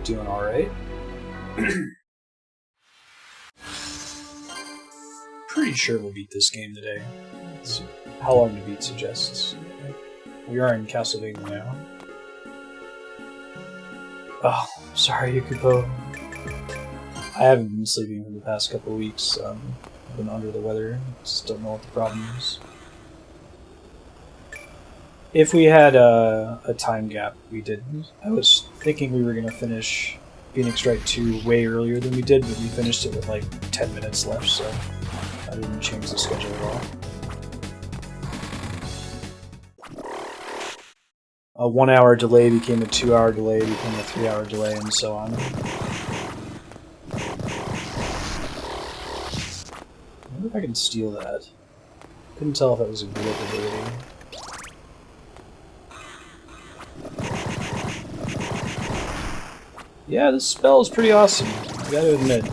doing alright. Pretty sure we'll beat this game today. It's how long to beat suggests. We are in Castlevania now. Oh, sorry, Yukupo. I haven't been sleeping for the past couple of weeks. I've been under the weather. Just don't know what the problem is. If we had a time gap, we didn't. I was thinking we were going to finish Phoenix Wright 2 way earlier than we did, but we finished it with like 10 minutes left, so I didn't change the schedule at all. A 1 hour delay became a 2 hour delay, became a 3 hour delay, and so on. I wonder if I can steal that. Couldn't tell if that was a grip ability. Yeah, this spell is pretty awesome, I gotta admit.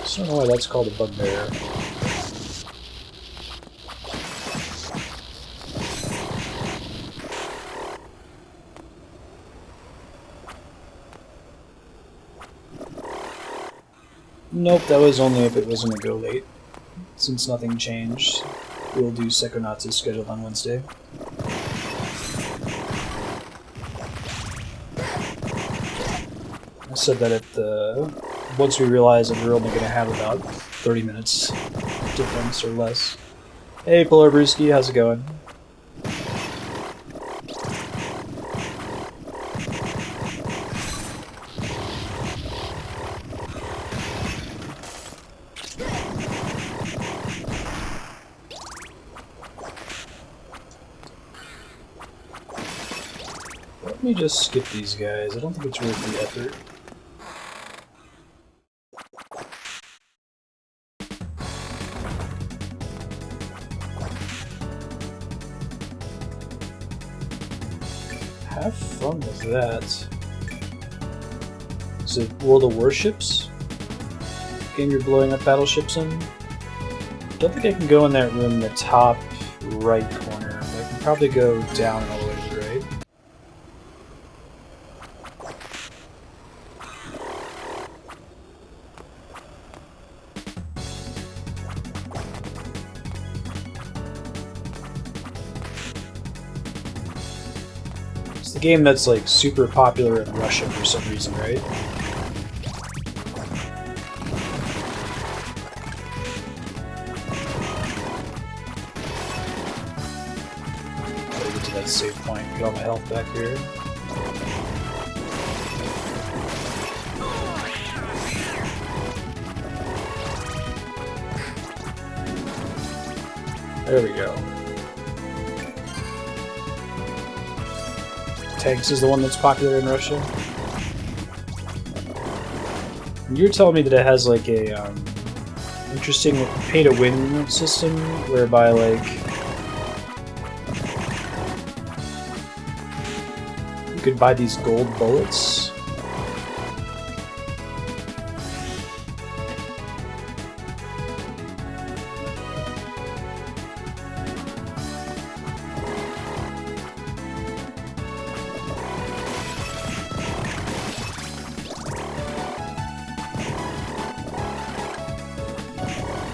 Just don't know why that's called a bugbear. Nope, that was only if it was gonna go late. Since nothing changed, we'll do Psychonauts' scheduled on Wednesday. I said that once we realize that we're only going to have about 30 minutes difference or less. Hey, Polar Brewski, how's it going? Let me just skip these guys. I don't think it's worth the effort. Have fun with that. Is it World of Warships? Game you're blowing up battleships in? Don't think I can go in that room in the top right corner. I can probably go down all the way to the right. It's the game that's like super popular in Russia for some reason, right? Gotta get to that save point, get all my health back here. There we go. Tanks is the one that's popular in Russia. And you're telling me that it has like a interesting pay-to-win system, whereby like you could buy these gold bullets.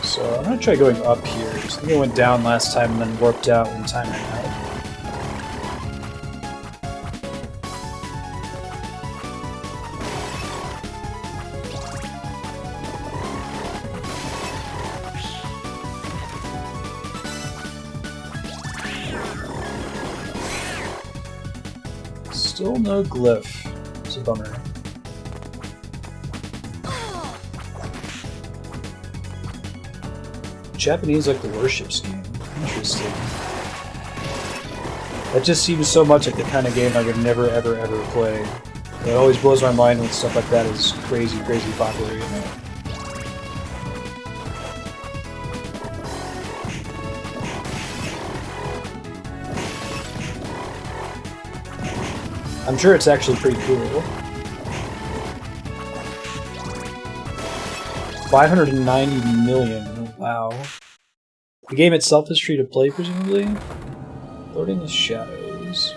So I'm gonna try going up here. I think I went down last time and then warped out when time ran out. Still no glyph. It's a bummer. Japanese like the warships game. Interesting. That just seems so much like the kind of game I would never ever ever play. It always blows my mind when stuff like that is crazy, crazy popular, you know. I'm sure it's actually pretty cool. 590 million. Wow. The game itself is free to play, presumably? Loading the shadows. rooms.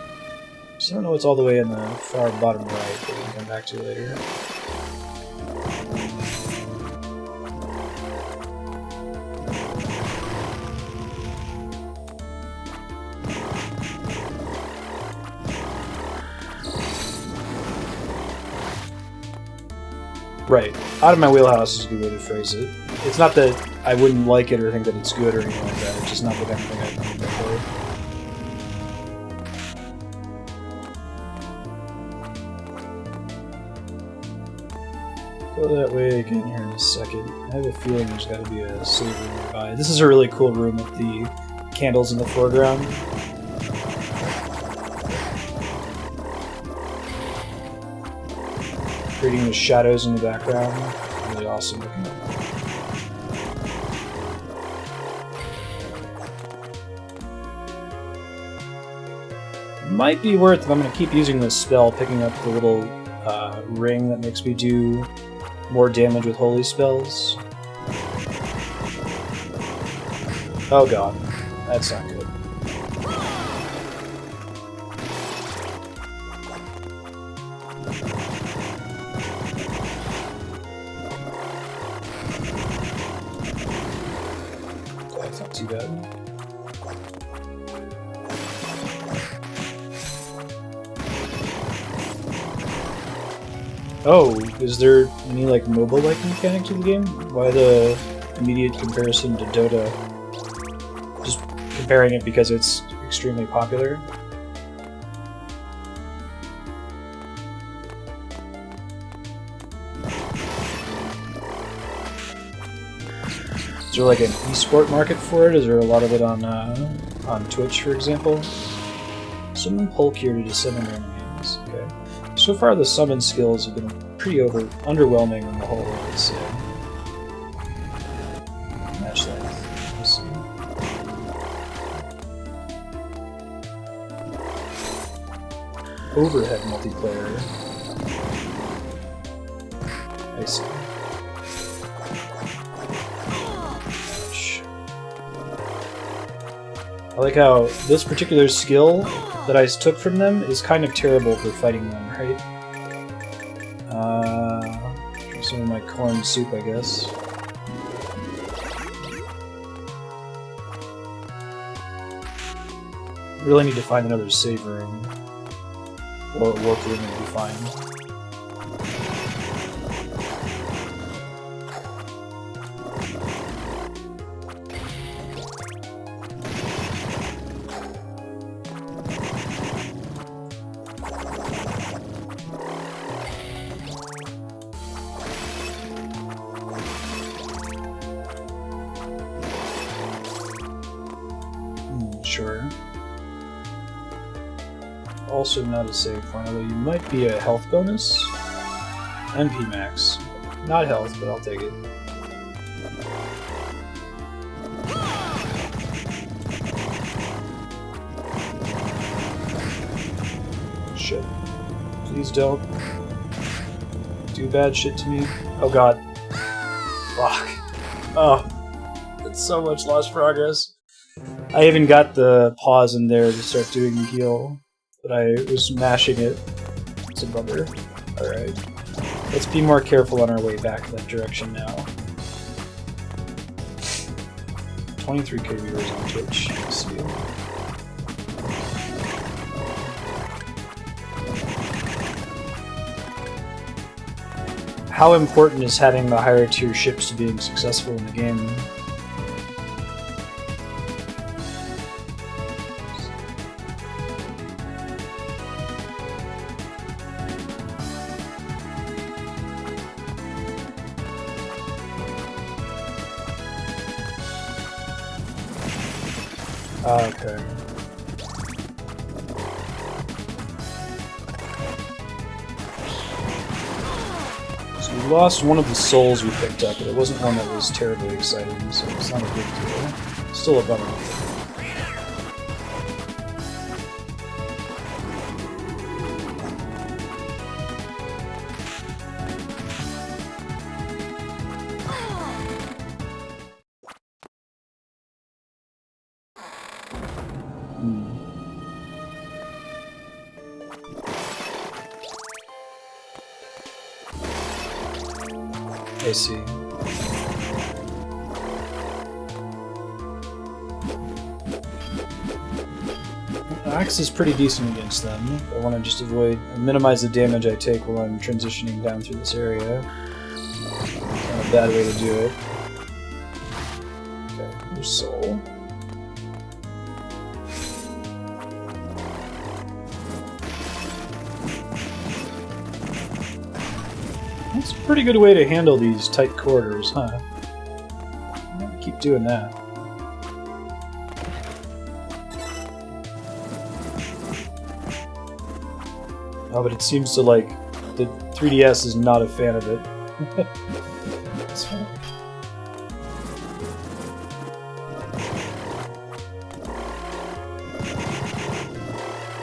So I don't know what's all the way in the far bottom right, but we can come back to it later. Right. Out of my wheelhouse is a good way to phrase it. It's not that I wouldn't like it or think that it's good or anything like that, it's just not the kind of thing I've done before. Go that way again here in a second. I have a feeling there's got to be a save room nearby. This is a really cool room with the candles in the foreground. Creating the shadows in the background. Really awesome looking. Might be worth, if I'm going to keep using this spell, picking up the little ring that makes me do more damage with holy spells. Oh god, that's not good. That's not too bad. Oh, is there any like mobile-like mechanic to the game? Why the immediate comparison to Dota? Just comparing it because it's extremely popular? Is there like an esport market for it? Is there a lot of it on Twitch, for example? Summon Hulk here to summon enemies. Okay. So far, the summon skills have been pretty underwhelming in the whole, let's say, match length. Let's see. Overhead multiplayer. I see. I like how this particular skill that I took from them is kind of terrible for fighting them, right? Some of my corn soup, I guess. Really need to find another save room. Or a warp room would be fine. Sure. Also not a save point, although you might be a health bonus. MP max. Not health, but I'll take it. Shit. Please don't do bad shit to me. Oh god. Fuck. Oh. That's so much lost progress. I even got the pause in there to start doing the heal, but I was mashing it. It's a bummer. Alright. Let's be more careful on our way back that direction now. 23k viewers on Twitch. Let's see. How important is having the higher tier ships to being successful in the game? Okay. So we lost one of the souls we picked up, but it wasn't one that was terribly exciting, so it's not a big deal. Still a bummer. I see. Axe is pretty decent against them. I want to just avoid and minimize the damage I take while I'm transitioning down through this area. Not a bad way to do it. Okay, there's Soul. That's a pretty good way to handle these tight corridors, huh? I'll keep doing that. Oh, but it seems to like the 3DS is not a fan of it. That's fine.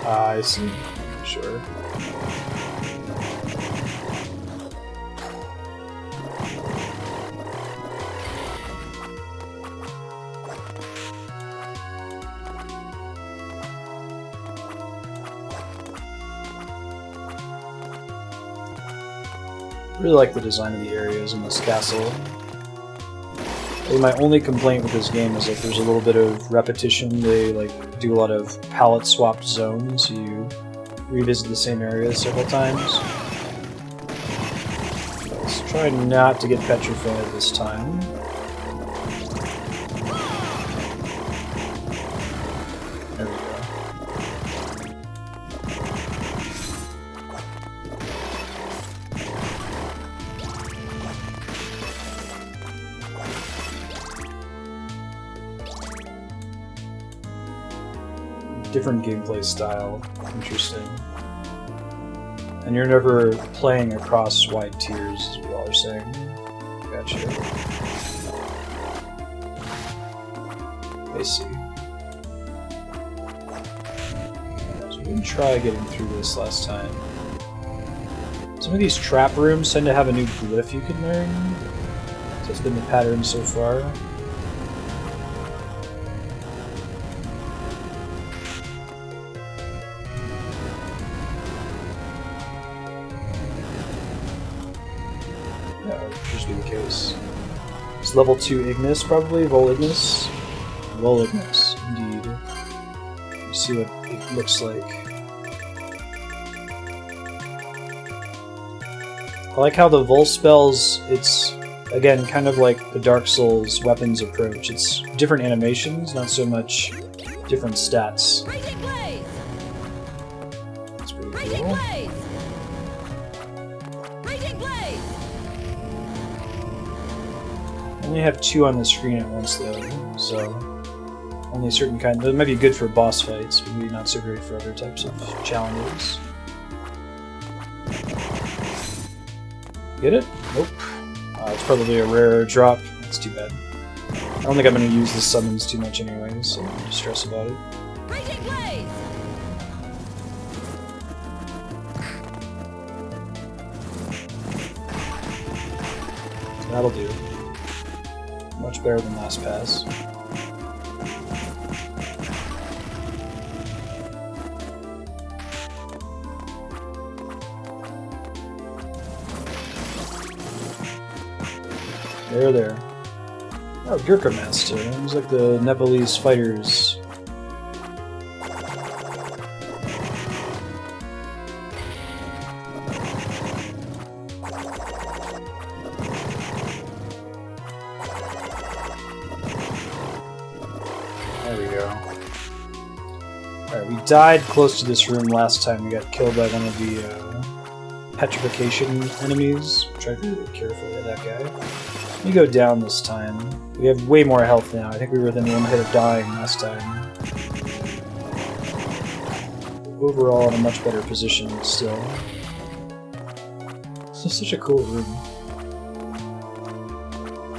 Ah, I see. Sure. I really like the design of the areas in this castle. I think my only complaint with this game is that there's a little bit of repetition. They like do a lot of palette swapped zones, so you revisit the same areas several times. Let's try not to get petrified this time. There we go. Different gameplay style. Interesting. And you're never playing across wide tiers, is what y'all are saying. Gotcha. I see. So we can try getting through this last time. Some of these trap rooms tend to have a new glyph you can learn. That's been the pattern so far. Be the case. It's level 2 Ignis, probably. Ignis, indeed. Let's see what it looks like. I like how the Vol spells, it's, again, kind of like the Dark Souls weapons approach. It's different animations, not so much different stats. That's pretty cool. I only have 2 on the screen at once though, so only certain kind. That might be good for boss fights, but maybe not so great for other types of challenges. Get it? Nope. It's probably a rare drop. That's too bad. I don't think I'm going to use the summons too much anyway, so I'm not stress about it. That'll do. Much better than last pass. There. Oh, Gurkha Master. It was like the Nepalese fighters. There we go. Alright, we died close to this room last time. We got killed by one of the petrification enemies. Try to be really careful of that guy. Let me go down this time. We have way more health now. I think we were within 1 hit of dying last time. Overall, in a much better position still. This is such a cool room.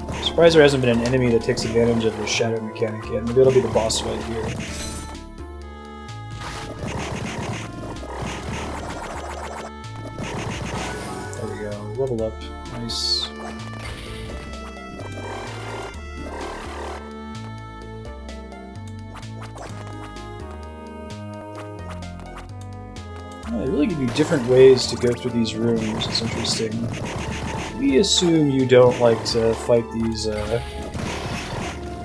I'm surprised there hasn't been an enemy that takes advantage of the shadow mechanic yet. Maybe it'll be the boss fight here. There we go. Level up. Nice. They really give you different ways to go through these rooms. It's interesting. We assume you don't like to fight these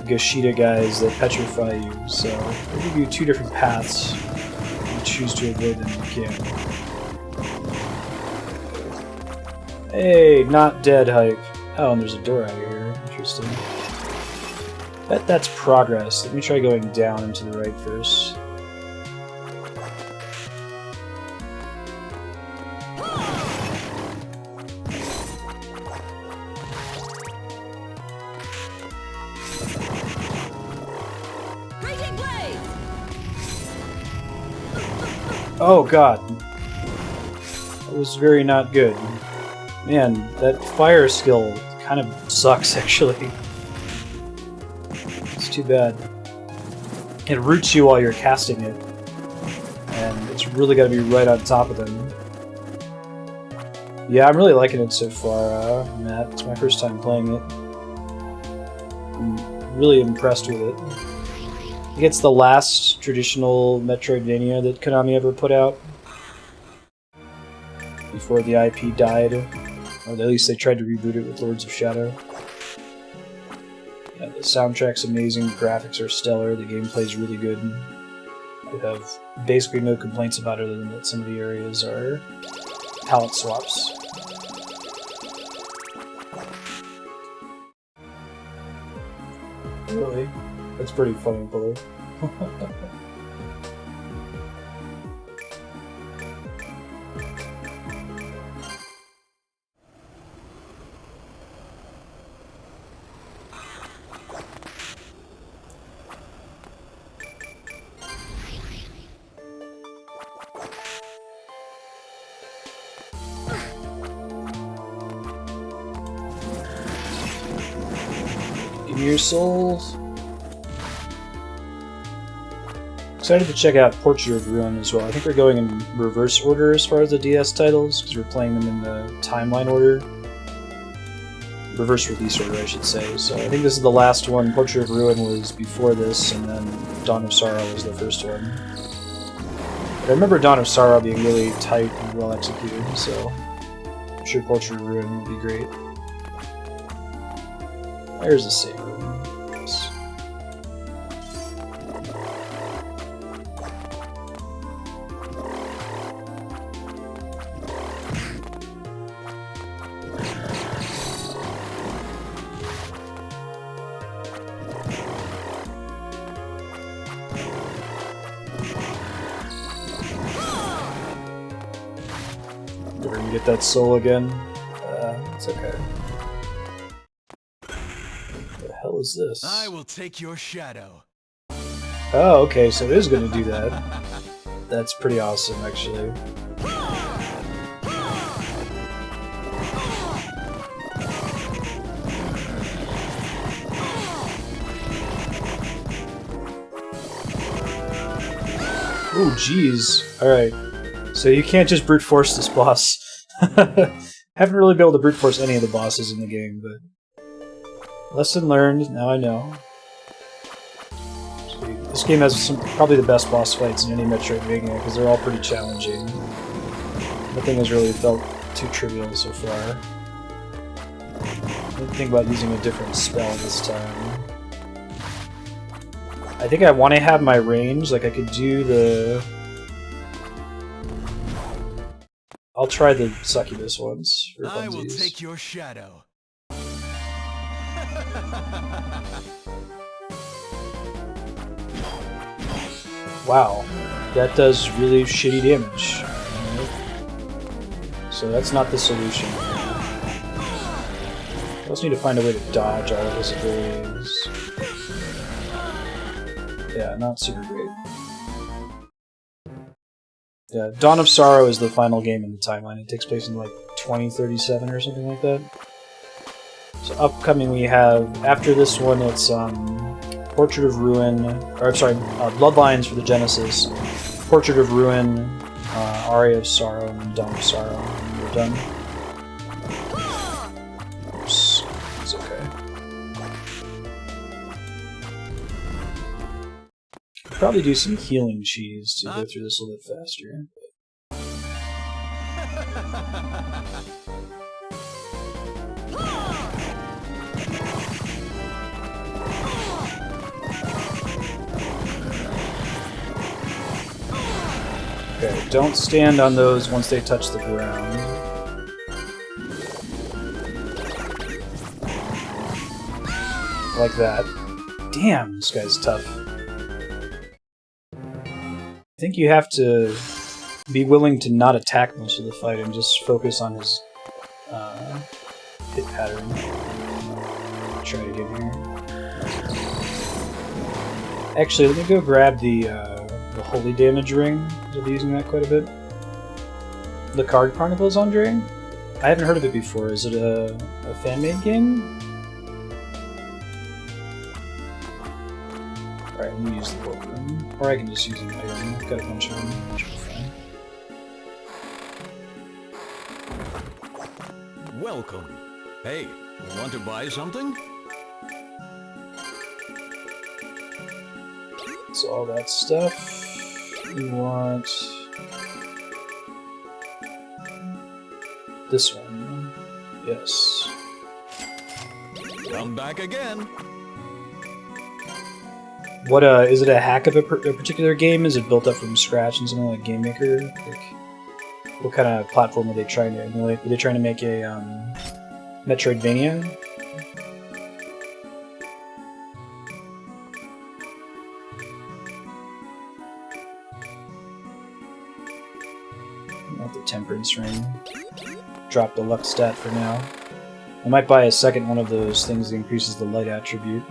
Gashida guys that petrify you, so we'll give you two different paths. If you choose to avoid them, you can. Hey, not dead hype. Oh, and there's a door out here. Interesting. Bet that's progress. Let me try going down and to the right first. Oh god. That was very not good. Man, that fire skill kind of sucks, actually. It's too bad. It roots you while you're casting it. And it's really got to be right on top of them. Yeah, I'm really liking it so far, Matt. It's my first time playing it. I'm really impressed with it. I think it's the last traditional Metroidvania that Konami ever put out. Before the IP died. Or at least they tried to reboot it with Lords of Shadow. Yeah, the soundtrack's amazing, the graphics are stellar, the gameplay's really good. I have basically no complaints about it other than that some of the areas are palette swaps. Really? That's pretty funny, Bully. Your souls. Excited to check out Portrait of Ruin as well. I think we're going in reverse order as far as the DS titles, because we're playing them in the timeline order. Reverse release order, I should say. So I think this is the last one. Portrait of Ruin was before this, and then Dawn of Sorrow was the first one. But I remember Dawn of Sorrow being really tight and well executed, so I'm sure Portrait of Ruin will be great. There's a save room. We're gonna get that soul again. It's okay. Is this? I will take your shadow. Oh, okay, so it is going to do that. That's pretty awesome, actually. Ooh, jeez. Alright. So you can't just brute force this boss. Haven't really been able to brute force any of the bosses in the game, but... Lesson learned, now I know. This game has probably the best boss fights in any Metroidvania, because they're all pretty challenging. Nothing has really felt too trivial so far. I didn't think about using a different spell this time. I think I want to have my range, like I could do the... I'll try the succubus ones for funsies. I will take your shadow. Wow, that does really shitty damage. So that's not the solution. I also need to find a way to dodge all of his abilities. Yeah, not super great. Yeah, Dawn of Sorrow is the final game in the timeline. It takes place in like 2037 or something like that. So upcoming we have, after this one, it's Portrait of Ruin, or I'm sorry, Bloodlines for the Genesis, Portrait of Ruin, Aria of Sorrow, and then Dawn of Sorrow, and we're done. Oops, it's okay. Probably do some healing cheese to go through this a little bit faster. Okay, don't stand on those once they touch the ground. Like that. Damn, this guy's tough. I think you have to be willing to not attack most of the fight and just focus on his hit pattern. Try to get here. Actually, let me go grab the Holy Damage Ring. I'll be using that quite a bit. The Card Chronicles Andre? I haven't heard of it before. Is it a fan-made game? Alright, let me use the Bookroom. Or I can just use an item. I've got a bunch of them. Which will be fine. Welcome. Hey, want to buy something? So all that stuff. We want this one. Yes. Come back again. What is it a hack of a particular game? Is it built up from scratch in something like Game Maker? Like, what kind of platform are they trying to emulate? Were they trying to make a Metroidvania? Not the Temperance Ring. Drop the luck stat for now. I might buy a second one of those things that increases the light attribute.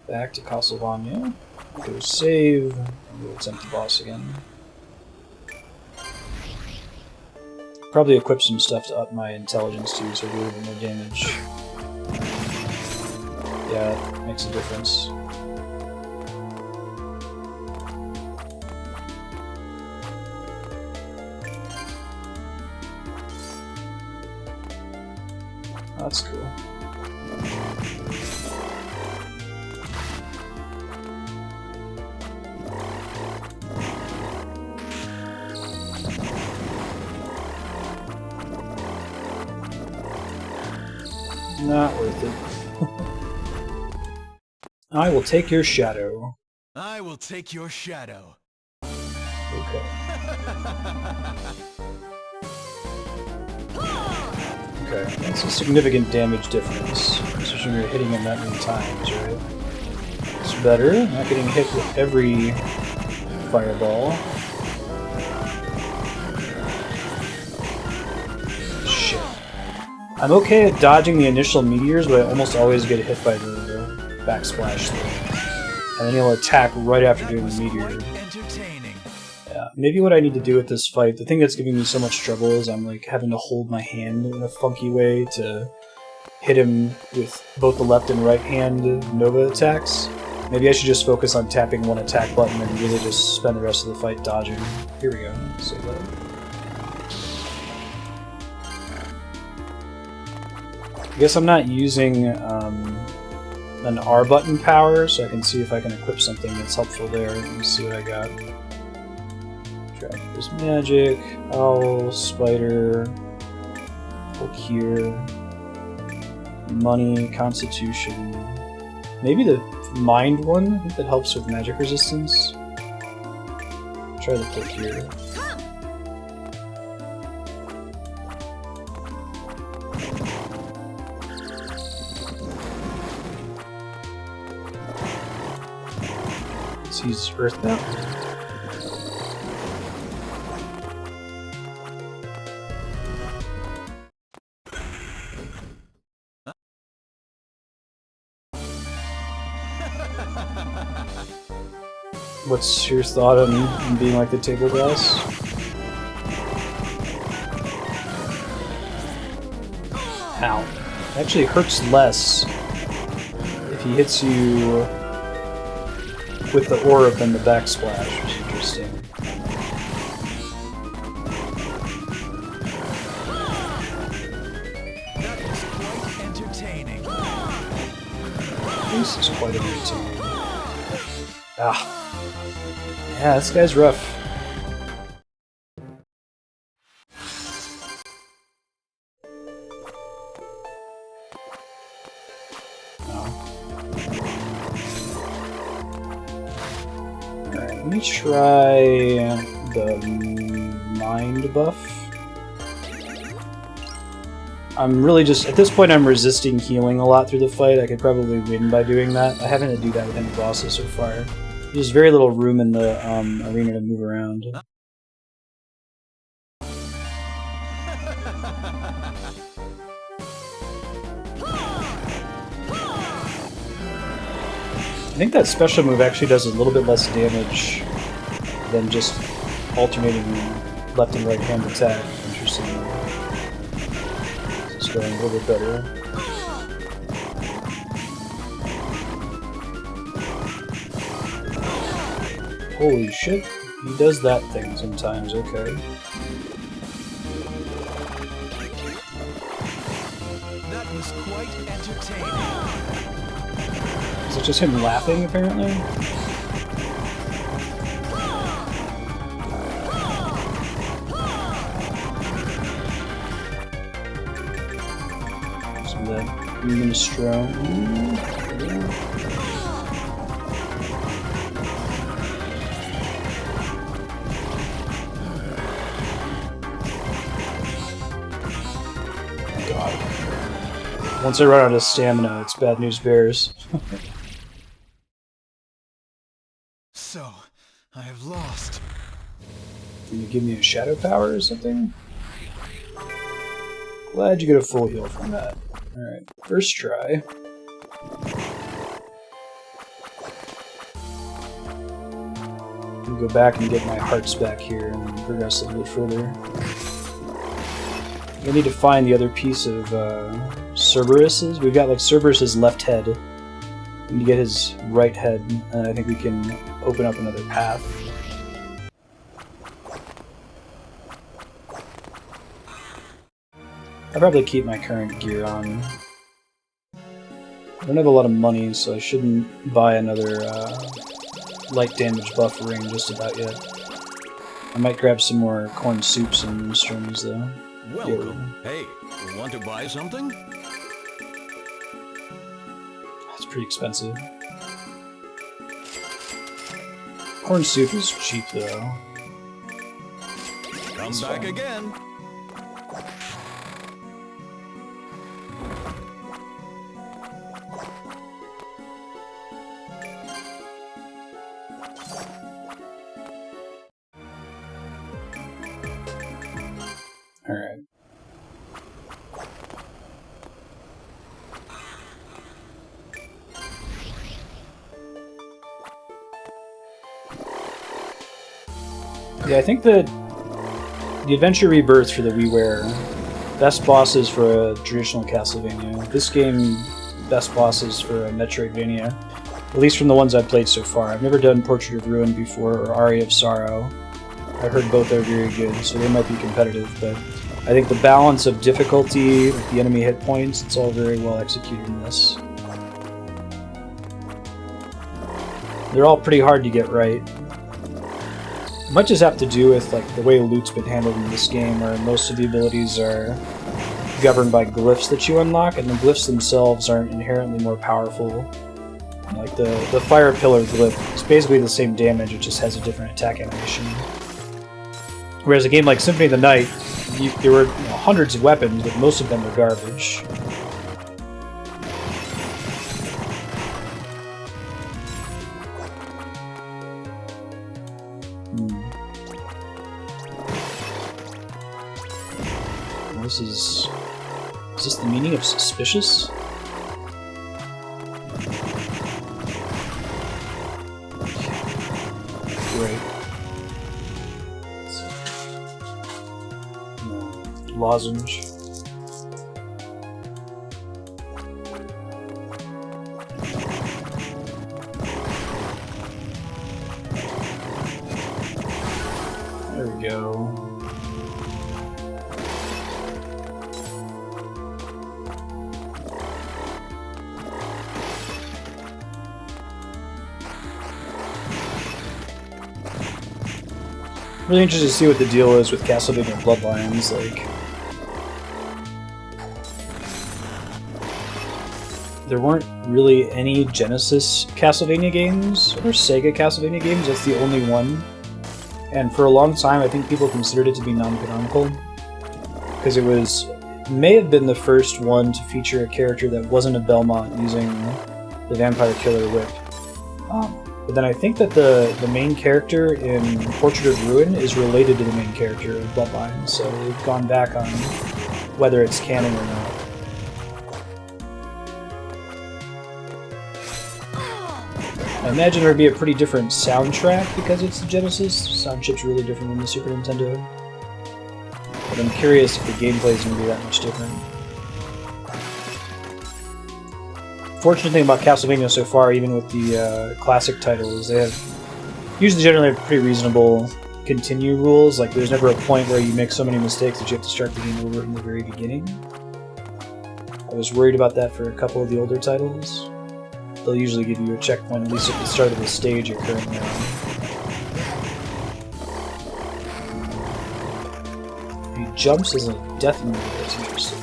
Back to Castlevania. Go save. We'll attempt the boss again. Probably equip some stuff to up my intelligence too, so I do a little bit more damage. Yeah, that makes a difference. That's cool. Not worth it. I will take your shadow. I will take your shadow. Okay. Okay, that's a significant damage difference. Especially when you're hitting him that many times, right? It's better. Not getting hit with every fireball. Shit. I'm okay at dodging the initial meteors, but I almost always get hit by the backsplash thing. And then he'll attack right after doing the meteor. Yeah, maybe what I need to do with this fight, the thing that's giving me so much trouble is I'm like having to hold my hand in a funky way to hit him with both the left and right hand Nova attacks. Maybe I should just focus on tapping one attack button and really just spend the rest of the fight dodging. Here we go. Save that. I guess I'm not using an R button power, so I can see if I can equip something that's helpful there. Let me see what I got. There's magic, owl, spider, hook here, money, constitution. Maybe the mind one? I think that helps with magic resistance. Try the hook here. Let's use Earth now. What's your thought on being like the table glass? Ow. It actually hurts less if he hits you with the orb than the backsplash, which is interesting. That was quite entertaining. This is quite entertaining. Ah. Yeah, this guy's rough. Oh. Let me try the mind buff. I'm really just, at this point I'm resisting healing a lot through the fight. I could probably win by doing that. I haven't had to do that with any bosses so far. There's very little room in the arena to move around. I think that special move actually does a little bit less damage than just alternating left and right hand attack. Interesting. It's going a little bit better. Holy shit, he does that thing sometimes, okay. That was quite entertaining. Is it just him laughing, apparently? Some of that Minestrone. God. Once I run out of stamina, it's bad news bears. So, I have lost. Can you give me a shadow power or something? Glad you get a full heal from that. Alright, first try. I'll go back and get my hearts back here and progress a little bit further. I need to find the other piece of Cerberus's. We've got like Cerberus's left head. We need to get his right head, and I think we can open up another path. I'll probably keep my current gear on. I don't have a lot of money, so I shouldn't buy another light damage buff ring just about yet. I might grab some more corn soups and mushrooms though. Welcome. Hey, want to buy something? It's pretty expensive. Corn soup is cheap though. Come back again. Alright. Yeah, I think that the Adventure Rebirth for the WiiWare, best bosses for a traditional Castlevania. This game, best bosses for a Metroidvania. At least from the ones I've played so far. I've never done Portrait of Ruin before, or Aria of Sorrow. I heard both are very good, so they might be competitive, but I think the balance of difficulty with the enemy hit points, it's all very well executed in this. They're all pretty hard to get right. It might just have to do with like the way loot's been handled in this game, where most of the abilities are governed by glyphs that you unlock, and the glyphs themselves aren't inherently more powerful. Like the Fire Pillar glyph, it's basically the same damage, it just has a different attack animation. Whereas a game like Symphony of the Night, there were hundreds of weapons, but most of them were garbage. This is this the meaning of suspicious? Great. Lozenge. There we go. Really interested to see what the deal is with Castlevania Bloodlines, like there weren't really any Genesis Castlevania games or Sega Castlevania games. That's the only one. And for a long time, I think people considered it to be non-canonical. Because it may have been the first one to feature a character that wasn't a Belmont using the Vampire Killer Whip. But then I think that the main character in Portrait of Ruin is related to the main character of Bloodline, so we've gone back on whether it's canon or not. I imagine there'd be a pretty different soundtrack because it's the Genesis. Sound chip's really different than the Super Nintendo. But I'm curious if the gameplay is going to be that much different. Fortunate thing about Castlevania so far, even with the classic titles, they have generally have pretty reasonable continue rules. Like, there's never a point where you make so many mistakes that you have to start the game over from the very beginning. I was worried about that for a couple of the older titles. They'll usually give you a checkpoint, at least at the start of the stage you're currently on. He jumps as a death move, that's interesting.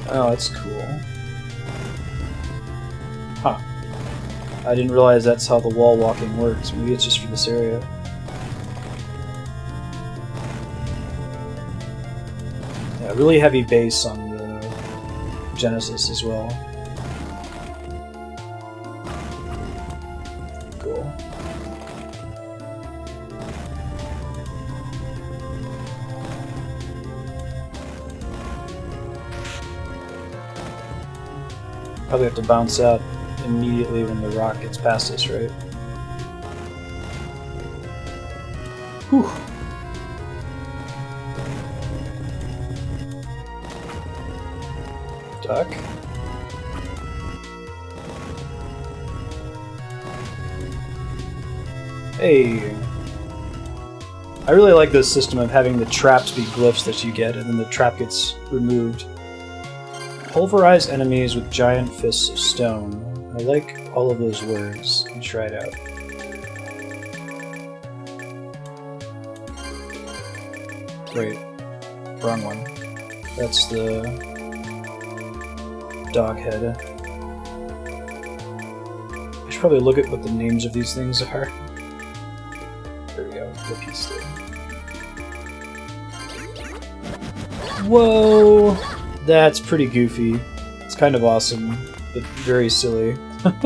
Oh, that's cool. Huh. I didn't realize that's how the wall walking works. Maybe it's just for this area. Yeah, really heavy bass on the Genesis as well. Cool. Probably have to bounce out immediately when the rock gets past us, right? Whew. Duck. Hey. I really like this system of having the traps be glyphs that you get, and then the trap gets removed. Pulverize enemies with giant fists of stone. I like all of those words. Let me try it out. Wait. Wrong one. That's the dog head. I should probably look at what the names of these things are. There we go. Lapiste. Whoa! That's pretty goofy. It's kind of awesome, but very silly. What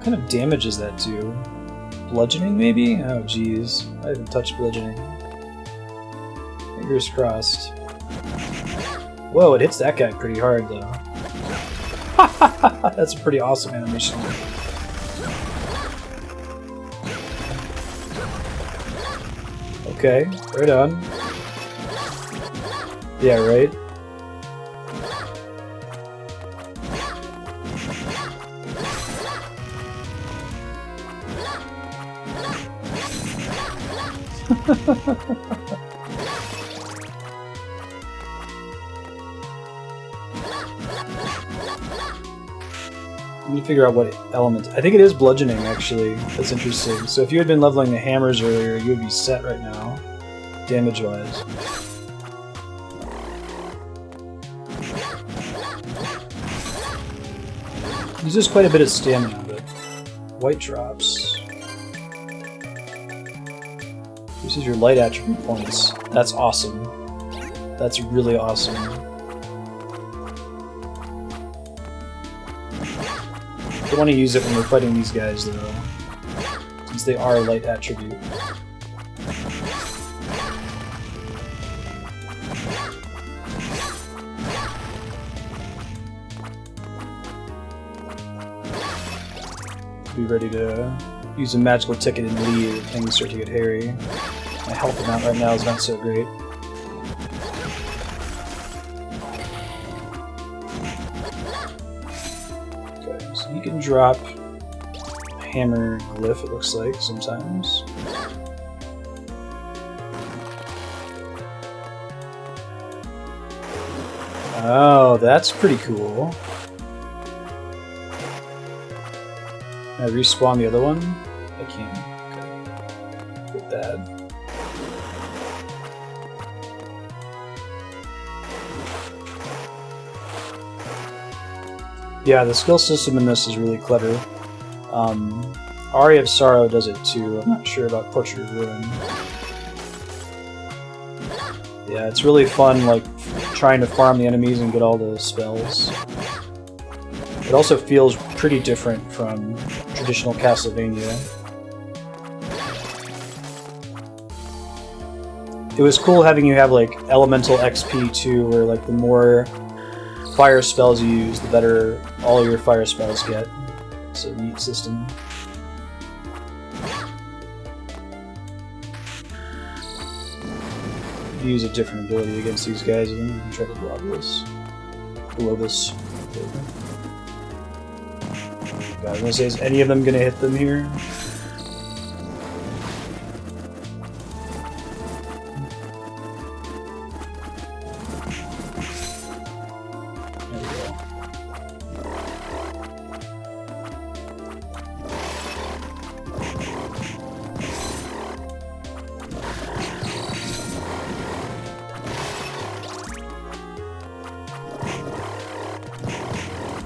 kind of damage does that do? Bludgeoning, maybe? Oh, jeez. I haven't touched bludgeoning. Fingers crossed. Whoa, it hits that guy pretty hard, though. That's a pretty awesome animation. Okay, right on. Yeah, right? Let me figure out what element. I think it is bludgeoning, actually. That's interesting. So if you had been leveling the hammers earlier, you would be set right now, damage-wise. Uses quite a bit of stamina, but white drops. This is your light attribute points. That's awesome. That's really awesome. I want to use it when we're fighting these guys, though, since they are a light attribute. Be ready to use a magical ticket and leave if things start to get hairy. My health amount right now is not so great. Okay, so you can drop a hammer glyph, it looks like, sometimes. Oh, that's pretty cool. Can I respawn the other one? I can. Okay. Get that. Yeah, the skill system in this is really clever. Aria of Sorrow does it too. I'm not sure about Portrait of Ruin. Yeah, it's really fun, like, trying to farm the enemies and get all the spells. It also feels pretty different from traditional Castlevania. It was cool having you have, like, elemental XP too, where, like, the more fire spells you use, the better all your fire spells get. It's a neat system. Use a different ability against these guys and then try to block this. Below this. God, I was gonna say, is any of them gonna hit them here? There we go.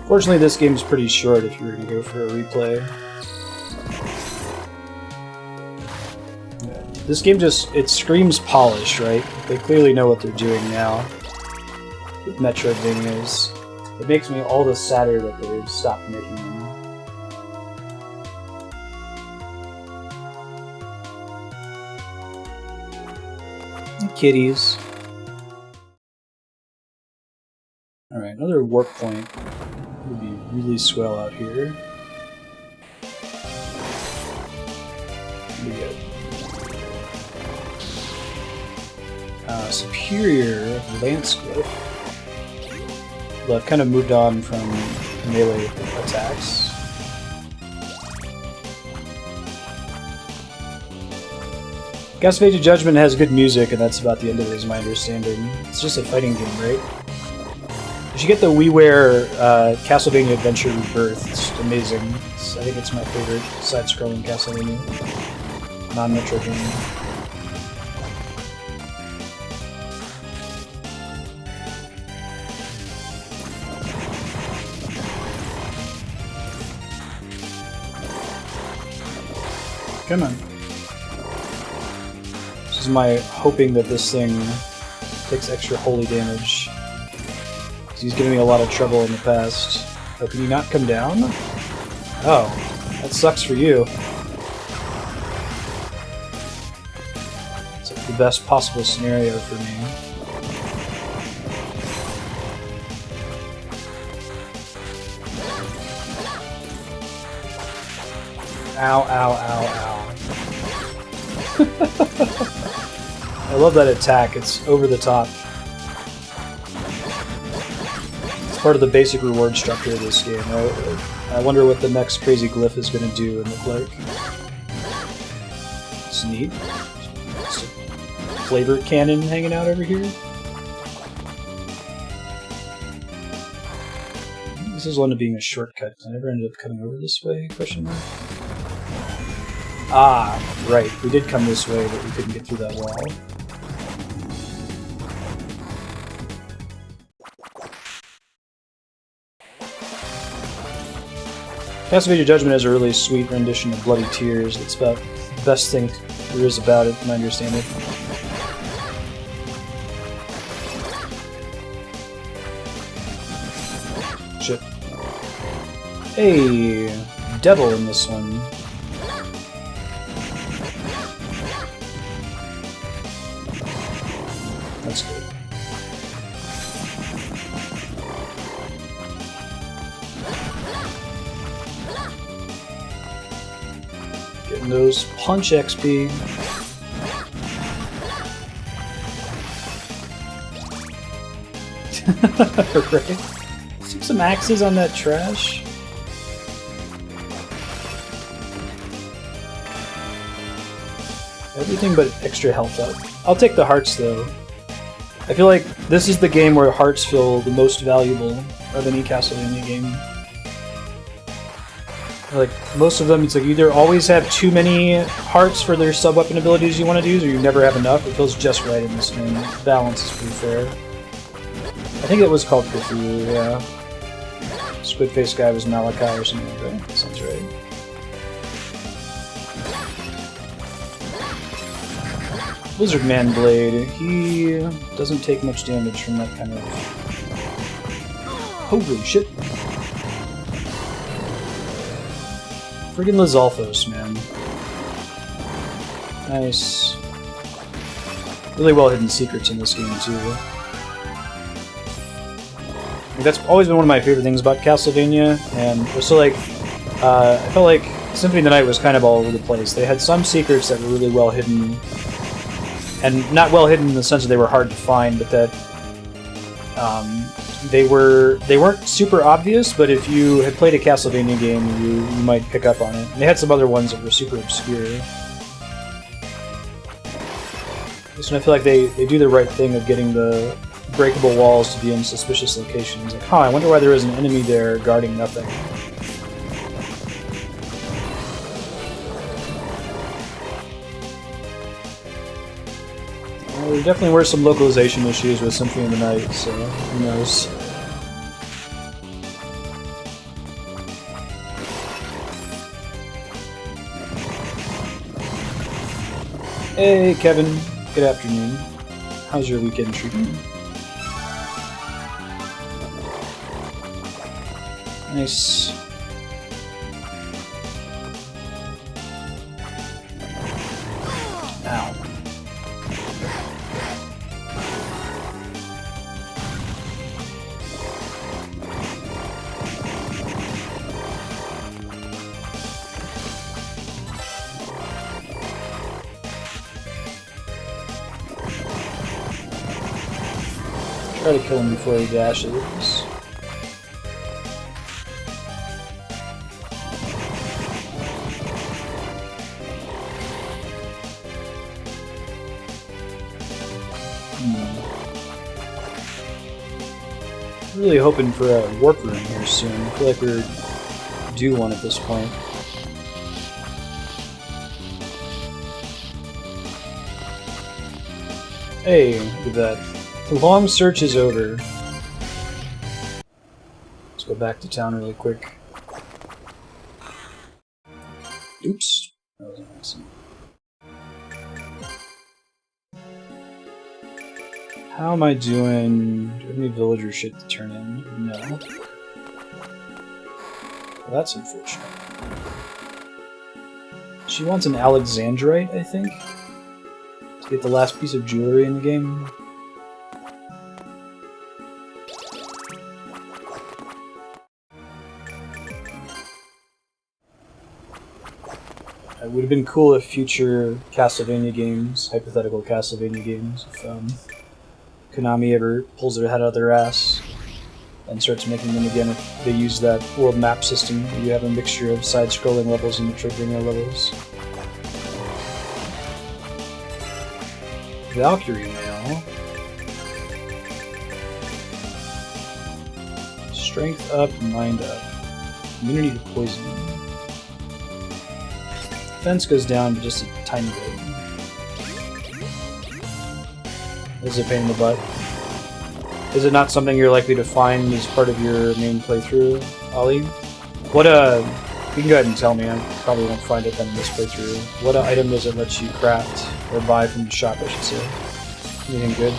Fortunately, this game's pretty short if you were to go for a replay. This game just, it screams polish, right? They clearly know what they're doing now with Metroidvanias. It makes me all the sadder that they've stopped making them. Kitties. Alright, another warp point. Would be really swell out here. We got Superior Lance Glyph. Well, I've kind of moved on from melee attacks. Castlevania Judgment has good music, and that's about the end of it, is my understanding. It's just a fighting game, right? You should get the WiiWare Castlevania Adventure Rebirth. It's amazing. I think it's my favorite side-scrolling Castlevania. Non-Metro game. Come on. This is my hoping that this thing takes extra holy damage. He's given me a lot of trouble in the past. Oh, can you not come down? Oh, that sucks for you. It's like the best possible scenario for me. Ow, ow, ow, ow. I love that attack, it's over the top. Part of the basic reward structure of this game. I wonder what the next crazy glyph is going to do and look like. It's neat. It's a flavor cannon hanging out over here. This is one of being a shortcut. I never ended up coming over this way? Question mark. Ah, right. We did come this way, but we couldn't get through that wall. Castlevania Judgment has a really sweet rendition of Bloody Tears. It's about the best thing there is about it, from my understanding. Shit. Hey, devil in this one. That's good. Getting those punch XP. Right? Stick some axes on that trash. Everything but extra health up. I'll take the hearts though. I feel like this is the game where hearts feel the most valuable of any Castlevania game. Like, most of them, it's like you either always have too many hearts for their sub-weapon abilities you want to use, or you never have enough. It feels just right in this game. The balance is pretty fair. I think it was called Cthulhu, yeah. Squid-faced guy was Malachi or something like that. That sounds right. Lizard Man Blade. He doesn't take much damage from that kind of... Holy shit! Friggin' Lizalfos, man. Nice. Really well hidden secrets in this game, too. That's always been one of my favorite things about Castlevania, and also, like, I felt like Symphony of the Night was kind of all over the place. They had some secrets that were really well hidden, and not well hidden in the sense that they were hard to find, but that they weren't super obvious, but if you had played a Castlevania game, you might pick up on it. And they had some other ones that were super obscure. So I feel like they do the right thing of getting the breakable walls to be in suspicious locations. Like, huh, I wonder why there is an enemy there guarding nothing. Well, there definitely were some localization issues with Symphony of the Night, so who knows. Hey, Kevin. Good afternoon. How's your weekend treating you? Nice. Ow. Try to kill him before he dashes. Really hoping for a warp room here soon. I feel like we're due one at this point. Hey, look at that. The long search is over. Let's go back to town really quick. Oops. That was an accident. How am I doing? Do I have any villager shit to turn in? No. Well, that's unfortunate. She wants an Alexandrite, I think? To get the last piece of jewelry in the game. It would have been cool if future Castlevania games, hypothetical Castlevania games, if Konami ever pulls their head out of their ass and starts making them again, if they use that world map system where you have a mixture of side-scrolling levels and Metroidvania levels. Valkyrie now. Strength up, mind up. Immunity to poison. Defense goes down to just a tiny bit. This is a pain in the butt. Is it not something you're likely to find as part of your main playthrough, Ollie? What you can go ahead and tell me, I probably won't find it then in this playthrough. What item does it let you craft, or buy from the shop, I should say? Anything good?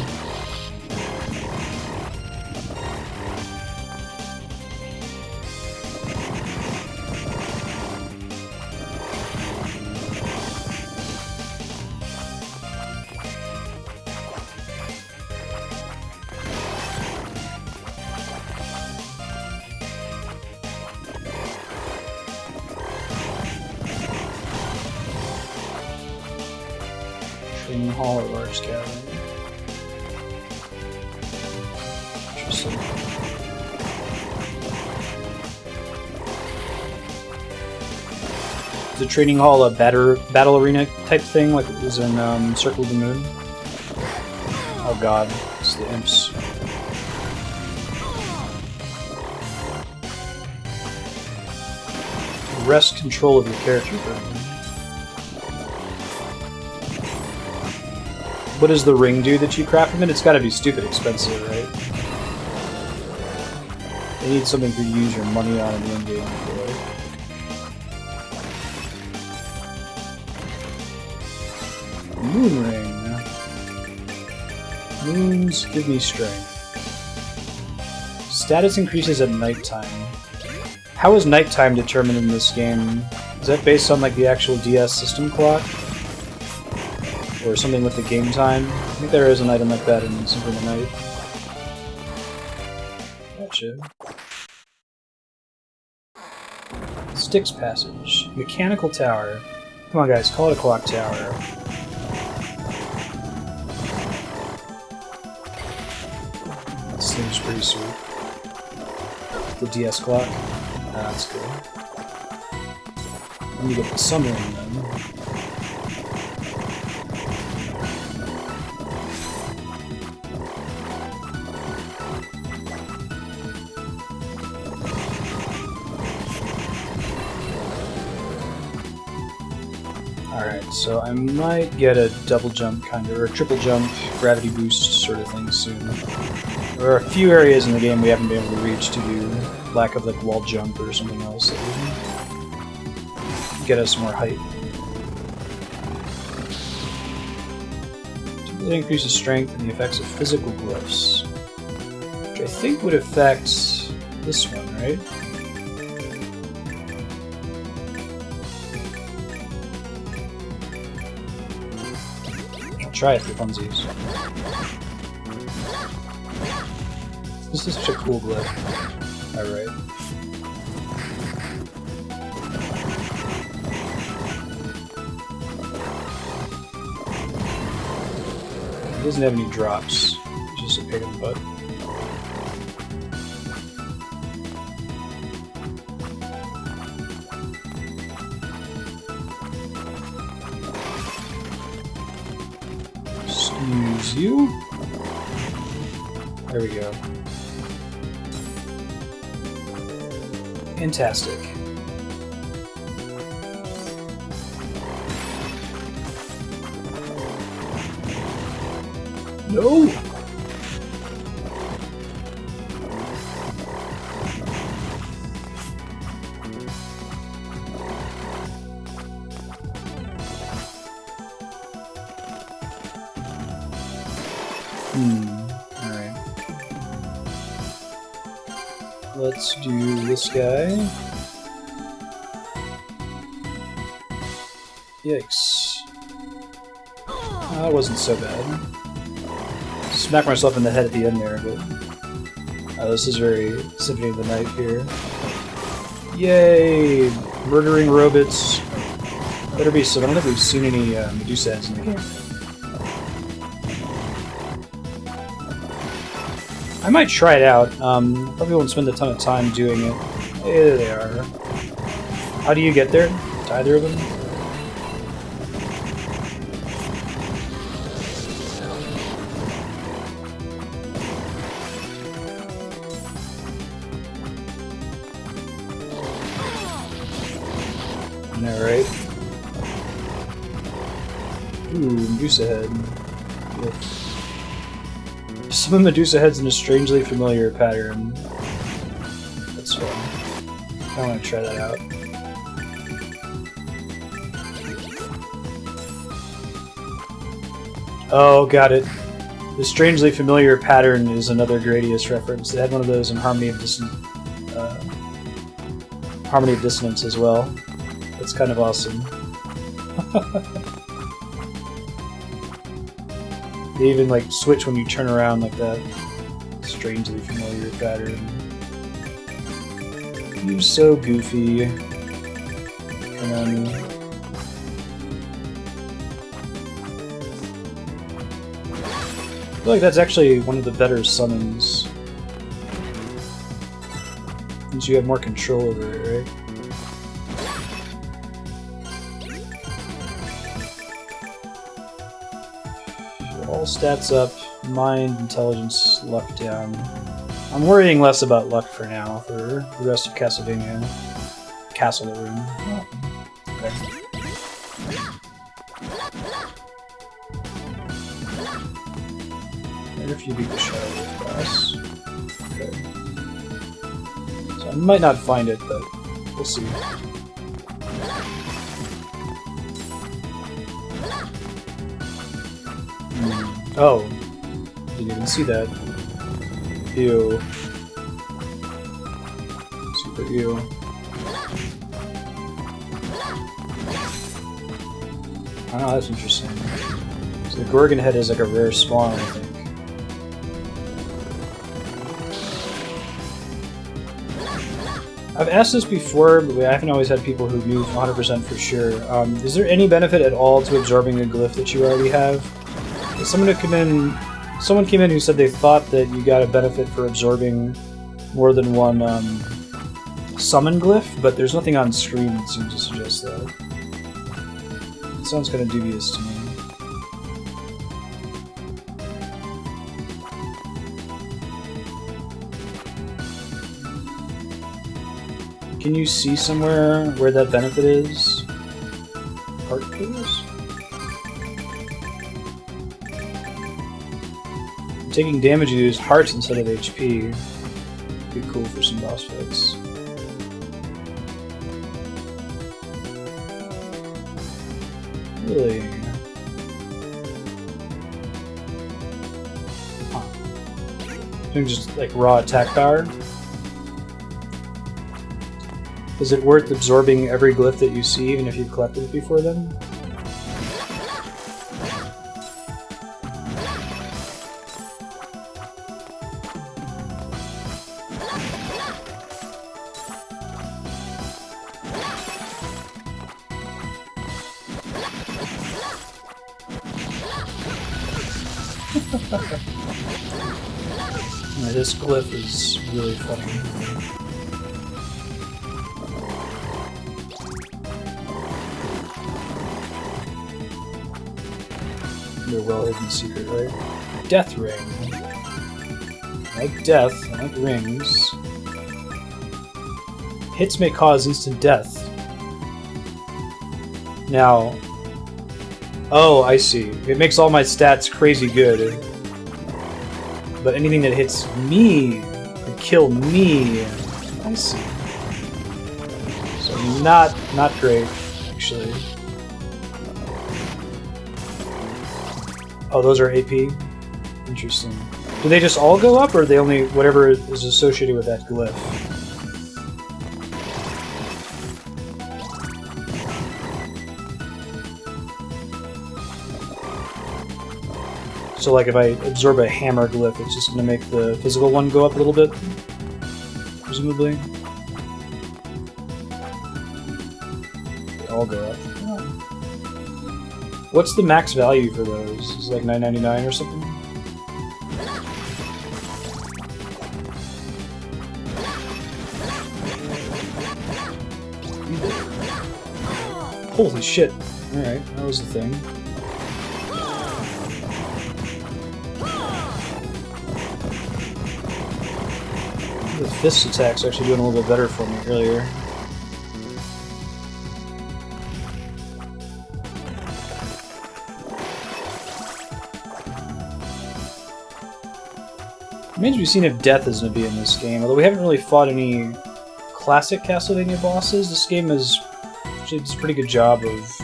Training hall or large gathering. Interesting. Is the training hall a battle arena type thing, like it was in Circle of the Moon? Oh god, it's the imps. wrest control of your character for a moment. What does the ring do that you craft from it? It's gotta be stupid expensive, right? They need something to use your money on in the endgame, I feel like. Moon ring. Moons give me strength. Status increases at nighttime. How is nighttime determined in this game? Is that based on like the actual DS system clock? Or something with the game time? I think there is an item like that in Symphony of the Night. Gotcha. Styx Passage. Mechanical Tower. Come on guys, call it a clock tower. This seems pretty sweet. The DS clock. That's good. Let me get the summoning then. Alright, so I might get a double jump kind of, or a triple jump, gravity boost sort of thing soon. There are a few areas in the game we haven't been able to reach to do lack of like wall jump or something else that would get us more height. It increases strength and the effects of physical glyphs, which I think would affect this one, right? I'll try it for funsies. This is such a cool glyph. Alright. He doesn't have any drops. He's just a pig in the butt. Excuse you. There we go. Fantastic. No! Alright. Let's do this guy. Yikes. That wasn't so bad. Smack myself in the head at the end there, but this is very Symphony of the Night here. Yay! Murdering robots. Better be some. I don't think we've seen any Medusa heads in the game. I might try it out. Probably won't spend a ton of time doing it. Hey, there they are. How do you get there? To either of them? Alright. Ooh, Medusa head. Yep. Summon Medusa heads in a strangely familiar pattern. That's fun. I want to try that out. Oh, got it. The strangely familiar pattern is another Gradius reference. They had one of those in Harmony of Dissonance as well. That's kind of awesome. They even like switch when you turn around like that. Strangely familiar pattern. You're so goofy. And then I feel like that's actually one of the better summons. Since you have more control over it, right? All stats up, mind, intelligence, luck down. I'm worrying less about luck for now, for the rest of Castlevania. castle that we're in. Oh, okay. And if you beat the shadow with us. Okay. So I might not find it, but we'll see. Oh, didn't even see that. Ew. Super ew. Oh, that's interesting. So the Gorgon head is like a rare spawn, I think. I've asked this before, but I haven't always had people who knew 100% for sure. Is there any benefit at all to absorbing a glyph that you already have? Someone came in who said they thought that you got a benefit for absorbing more than one summon glyph, but there's nothing on screen that seems to suggest that. It sounds kind of dubious to me. Can you see somewhere where that benefit is? Heart pills? Taking damage, you use hearts instead of HP. Be cool for some boss fights. Really? Huh. Doing just like raw attack power? Is it worth absorbing every glyph that you see, even if you've collected it before then? This glyph is really funny. A well-hidden secret, right? Death ring. I like death, I like rings. Hits may cause instant death. Now... Oh, I see. It makes all my stats crazy good. But anything that hits me could kill me. I see. So not great, actually. Oh, those are AP? Interesting. Do they just all go up, or are they only whatever is associated with that glyph? So like if I absorb a hammer glyph, it's just going to make the physical one go up a little bit? Presumably? They all go up. What's the max value for those? Is it like $9.99 or something? Holy shit. Alright, that was the thing. The fist attack's actually doing a little bit better for me earlier. Remains to be seen if death is going to be in this game, although we haven't really fought any classic Castlevania bosses. This game does a pretty good job of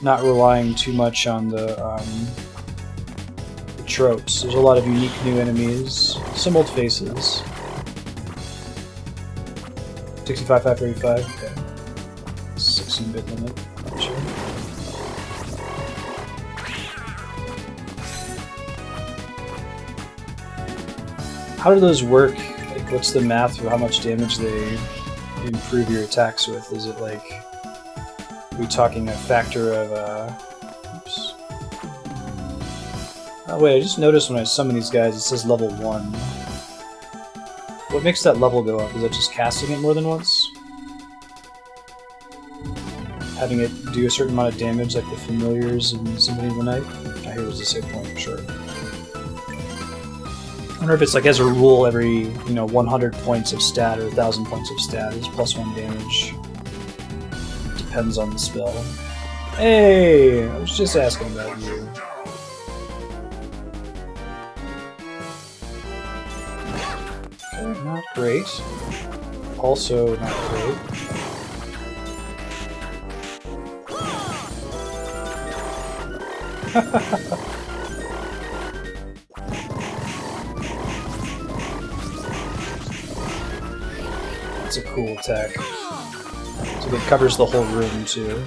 not relying too much on the tropes. There's a lot of unique new enemies, some old faces. 65, 535, okay. 16-bit limit, sure. How do those work? Like, what's the math for how much damage they improve your attacks with? Is it like, are we talking a factor of, oops. Oh wait, I just noticed when I summon these guys it says level 1. What makes that level go up? Is that just casting it more than once? Having it do a certain amount of damage like the familiars in Symphony of the Night? Ah, here was the save point, sure. I wonder if it's like as a rule every, 100 points of stat or 1,000 points of stat is +1 damage. depends on the spell. Hey! I was just asking about you. Okay, not great. Also not great. That's a cool attack. So it covers the whole room too.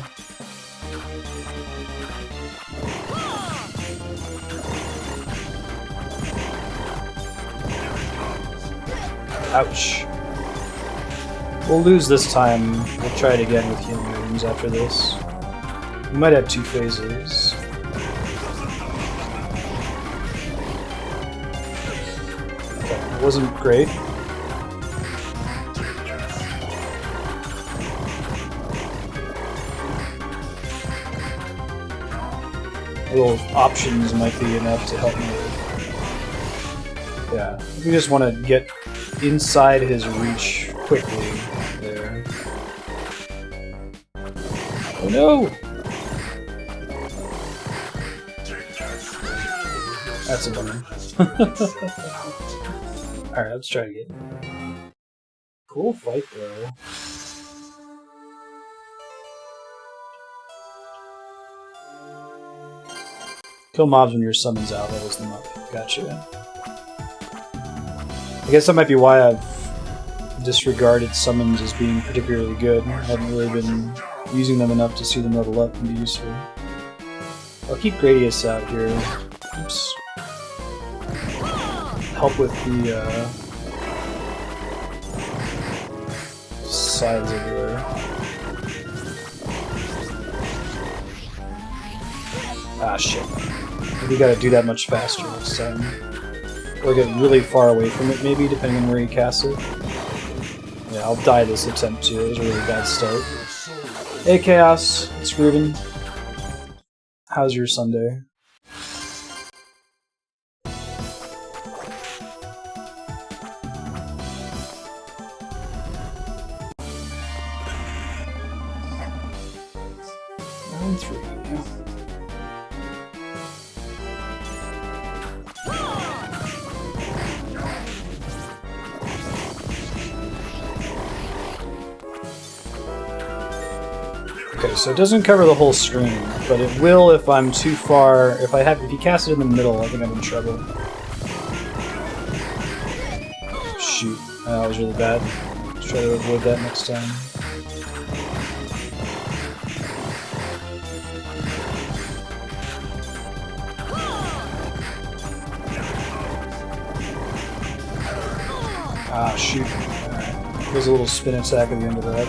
Ouch. We'll lose this time. We'll try it again with healing items after this. We might have 2 phases. Okay, it wasn't great. Little options might be enough to help me. Yeah, we just want to get inside his reach quickly there. Oh no! That's a bummer. Alright, let's try it again. Cool fight though. Kill mobs when your summon's out, levels them up. Gotcha. I guess that might be why I've disregarded summons as being particularly good. I haven't really been using them enough to see them level up and be useful. I'll keep Gradius out here. Oops. Help with the sides everywhere. Ah shit. Maybe gotta do that much faster next time. Or get really far away from it, maybe, depending on where you cast it. Yeah, I'll die this attempt too. It was a really bad start. Hey Chaos, it's Ruben. How's your Sunday? Round 3. Okay, so it doesn't cover the whole screen, but it will if I'm too far. If you cast it in the middle, I think I'm in trouble. Shoot, that was really bad. Let's try to avoid that next time. Ah, shoot. Alright. There's a little spin attack at the end of that.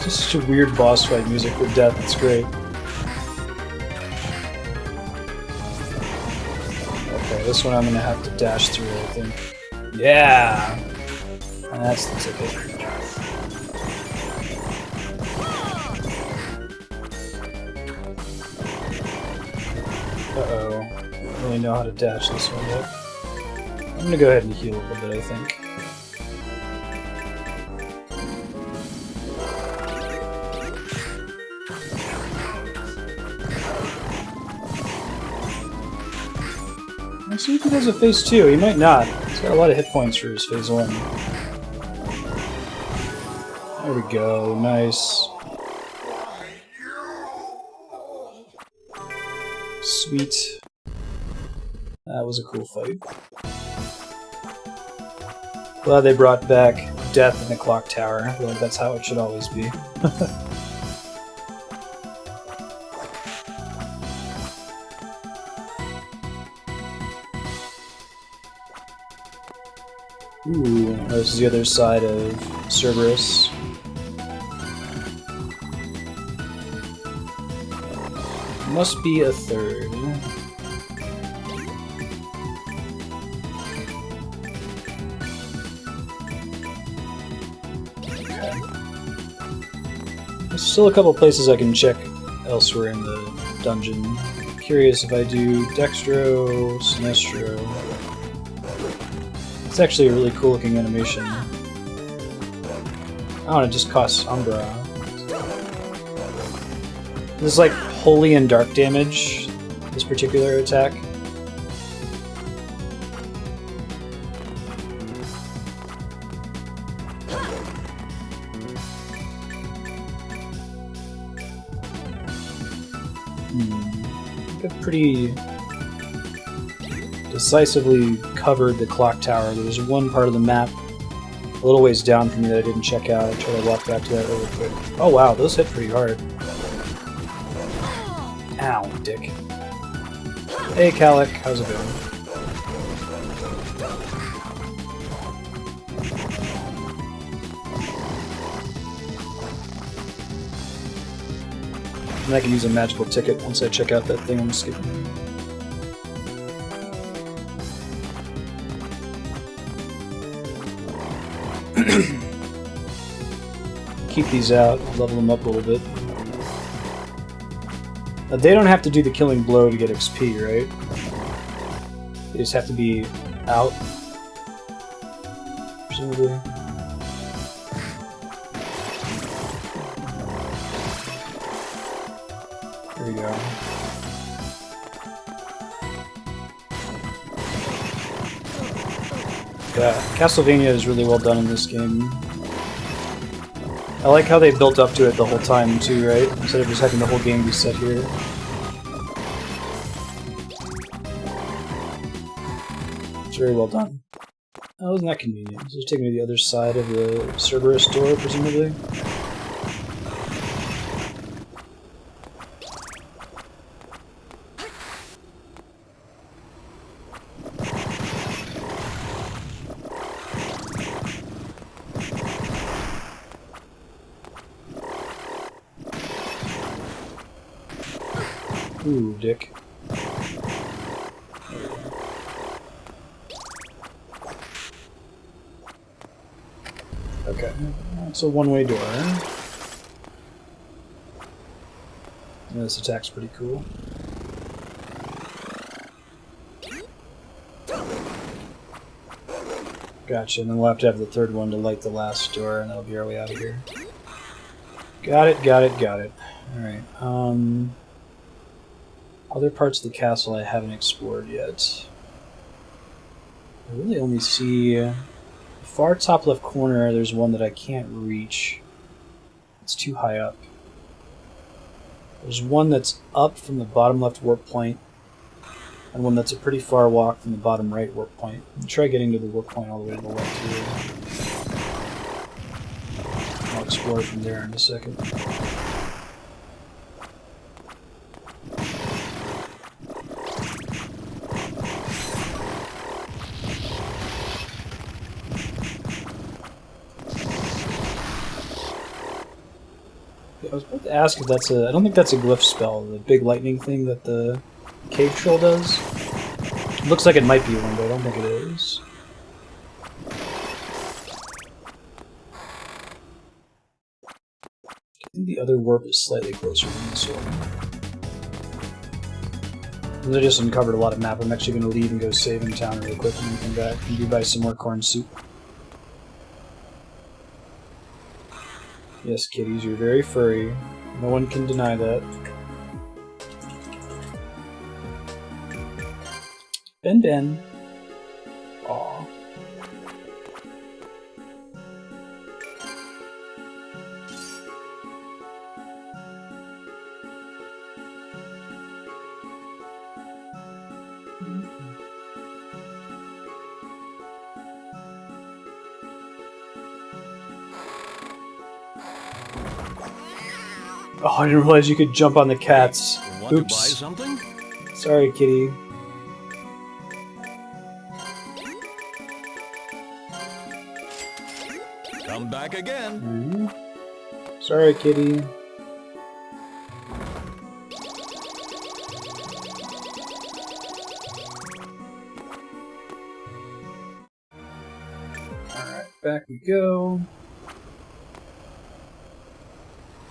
Just such a weird boss fight music with death, it's great. Okay, this one I'm gonna have to dash through, I think. Yeah! And that's the ticket. Uh-oh. I don't really know how to dash this one yet. I'm gonna go ahead and heal a little bit, I think. Let's see if he does a phase 2. He might not. He's got a lot of hit points for his phase 1. There we go. Nice. Sweet. That was a cool fight. Glad they brought back death in the clock tower. I feel like that's how it should always be. Ooh, this is the other side of Cerberus. Must be a third. Okay. There's still a couple places I can check elsewhere in the dungeon. Curious if I do Dextro, Sinestro. It's actually a really cool looking animation. Oh, and it just costs Umbra. This is like holy and dark damage, this particular attack. I've pretty decisively covered the clock tower. There's one part of the map a little ways down from me that I didn't check out. I'll try to walk back to that really quick. Oh wow, those hit pretty hard. Ow, dick. Hey Calic, how's it going? And I can use a magical ticket once I check out that thing I'm skipping. Keep these out, level them up a little bit. Now, they don't have to do the killing blow to get XP, right? They just have to be out, presumably. There we go. Yeah, Castlevania is really well done in this game. I like how they built up to it the whole time too, right? Instead of just having the whole game be set here. It's very well done. Oh, isn't that convenient? So just taking me to the other side of the Cerberus door, presumably. Ooh, dick. Okay, that's a one-way door. Yeah, this attack's pretty cool. Gotcha, and then we'll have to have the third one to light the last door, and that'll be our way out of here. Got it, got it, got it. Alright, other parts of the castle I haven't explored yet. I really only see the far top left corner. There's one that I can't reach. It's too high up. There's one that's up from the bottom left warp point, and one that's a pretty far walk from the bottom right warp point. I'll try getting to the warp point all the way to the left here. I'll explore from there in a second. I was about to ask if that's a... I don't think that's a glyph spell, the big lightning thing that the cave troll does. It looks like it might be one, but I don't think it is. I think the other warp is slightly closer than this one. I just uncovered a lot of map. I'm actually going to leave and go save in town really quick and come back and do buy some more corn soup. Yes, kitties, you're very furry. No one can deny that. Ben. Aww. Oh, I didn't realize you could jump on the cats. Want Oops. to buy something? Sorry, kitty. Come back again. Sorry, kitty. Alright, back we go.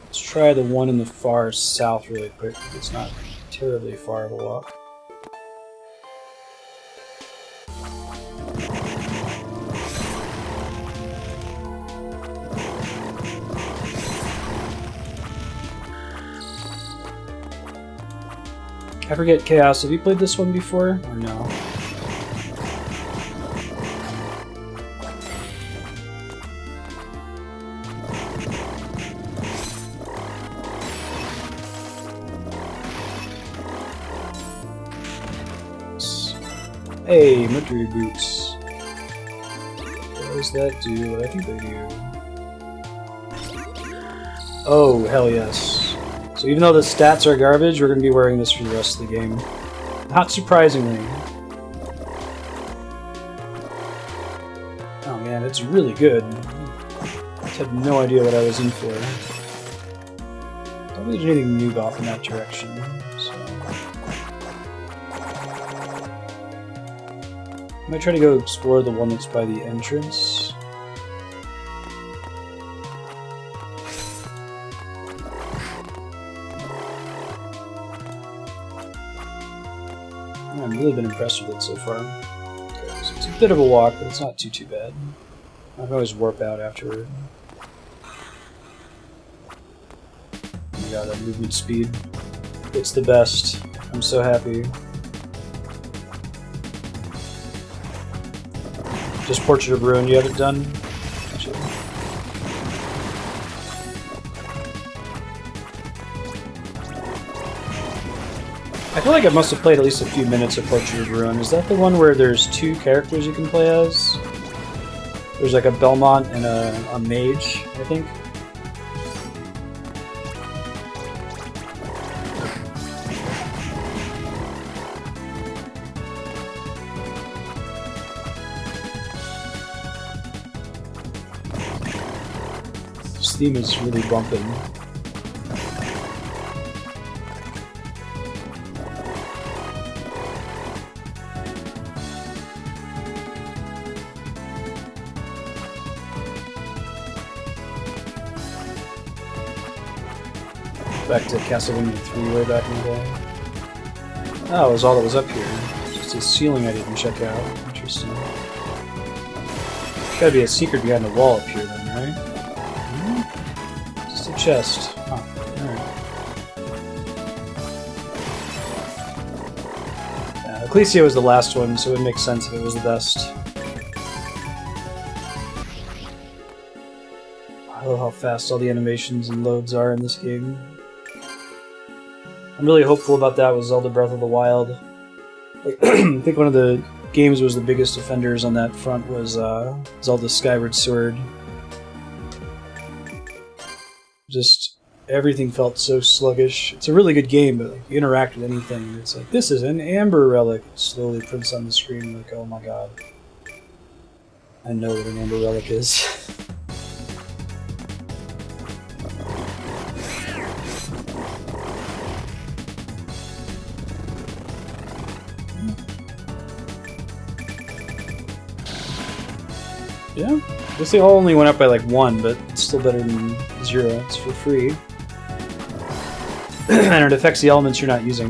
Let's try the one in the far south really quick. It's not terribly far of a walk. I forget, Chaos, have you played this one before, or no? Hey, Mercury Boots. What does that do? What I think they do? Oh, hell yes. So even though the stats are garbage, we're going to be wearing this for the rest of the game. Not surprisingly. Oh man, it's really good. I had no idea what I was in for. Don't think there's anything new off in that direction. So. I might try to go explore the one that's by the entrance. I've really been impressed with it so far. Okay, so it's a bit of a walk, but it's not too bad. I can always warp out afterward. Oh my god, that movement speed. It's the best. I'm so happy. Just Portrait of Ruin you haven't done? Actually. I feel like I must have played at least a few minutes of Portrait of Ruin. Is that the one where there's two characters you can play as? There's like a Belmont and a mage, I think. This theme is really bumping. Back to Castlevania 3 way back in the day. Oh, it was all that was up here. Just a ceiling I didn't check out. Interesting. Gotta be a secret behind the wall up here then, right? Hmm? Just a chest. Huh. Alright. Ecclesia was the last one, so it would make sense if it was the best. I love how fast all the animations and loads are in this game. I'm really hopeful about that with Zelda Breath of the Wild. I think one of the games was the biggest offenders on that front was Zelda Skyward Sword. Just everything felt so sluggish. It's a really good game, but like, you interact with anything, it's like, this is an amber relic. It slowly prints on the screen, like, oh my god. I know what an amber relic is. Yeah, I guess they all only went up by like 1, but it's still better than 0. It's for free. And it affects the elements you're not using.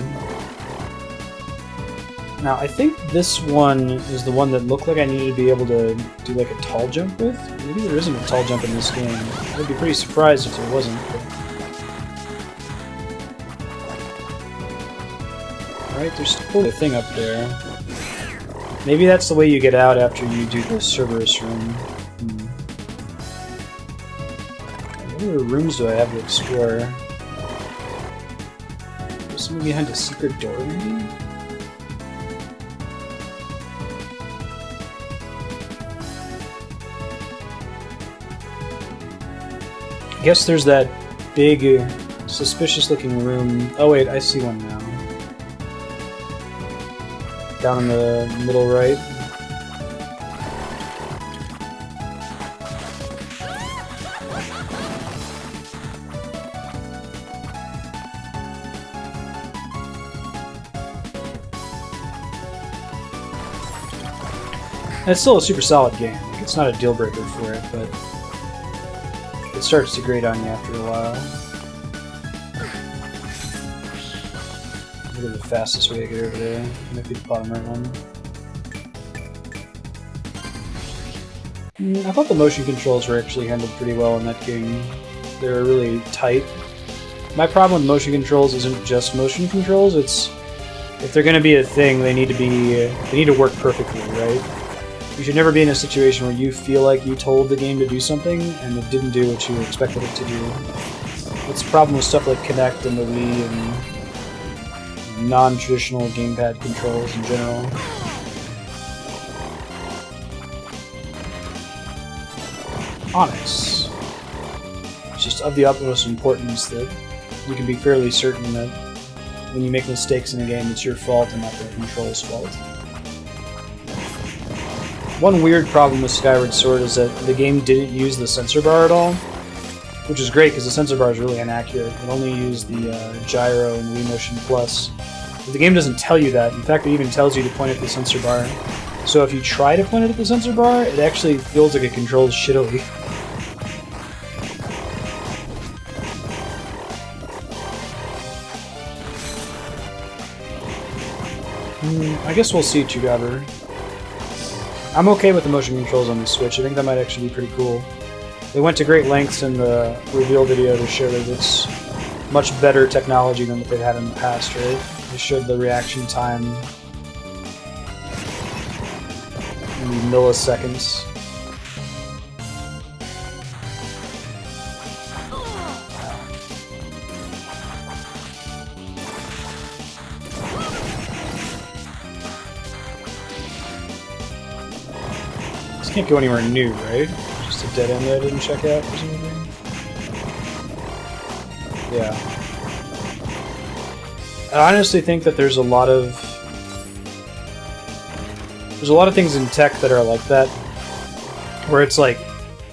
Now, I think this one is the one that looked like I needed to be able to do like a tall jump with. Maybe there isn't a tall jump in this game. I'd be pretty surprised if there wasn't. Alright, there's still a thing up there. Maybe that's the way you get out after you do the Cerberus room. What other rooms do I have to explore? There's something behind a secret door, maybe? I guess there's that big, suspicious-looking room. Oh wait, I see one now. Down in the middle right. And it's still a super solid game. It's not a deal breaker for it, but it starts to grate on you after a while. Look at the fastest way to get over there. Might be the bottom right one. I thought the motion controls were actually handled pretty well in that game. They were really tight. My problem with motion controls isn't just motion controls, it's if they're going to be a thing, they need to work perfectly, right? You should never be in a situation where you feel like you told the game to do something and it didn't do what you expected it to do. That's the problem with stuff like Kinect and the Wii and non-traditional gamepad controls in general. Onyx. It's just of the utmost importance that you can be fairly certain that when you make mistakes in a game, it's your fault and not the control's fault. One weird problem with Skyward Sword is that the game didn't use the sensor bar at all, which is great because the sensor bar is really inaccurate. It only used the gyro and Wii Motion Plus. But the game doesn't tell you that. In fact, it even tells you to point at the sensor bar. So if you try to point it at the sensor bar, it actually feels like it controls shittily. I guess we'll see, Chugabber. I'm okay with the motion controls on the Switch. I think that might actually be pretty cool. They went to great lengths in the reveal video to show that it's much better technology than what they've had in the past, right? They showed the reaction time in milliseconds. Can't go anywhere new, right? Just a dead end that I didn't check out, presumably? Yeah. I honestly think that there's a lot of things in tech that are like that, where it's like,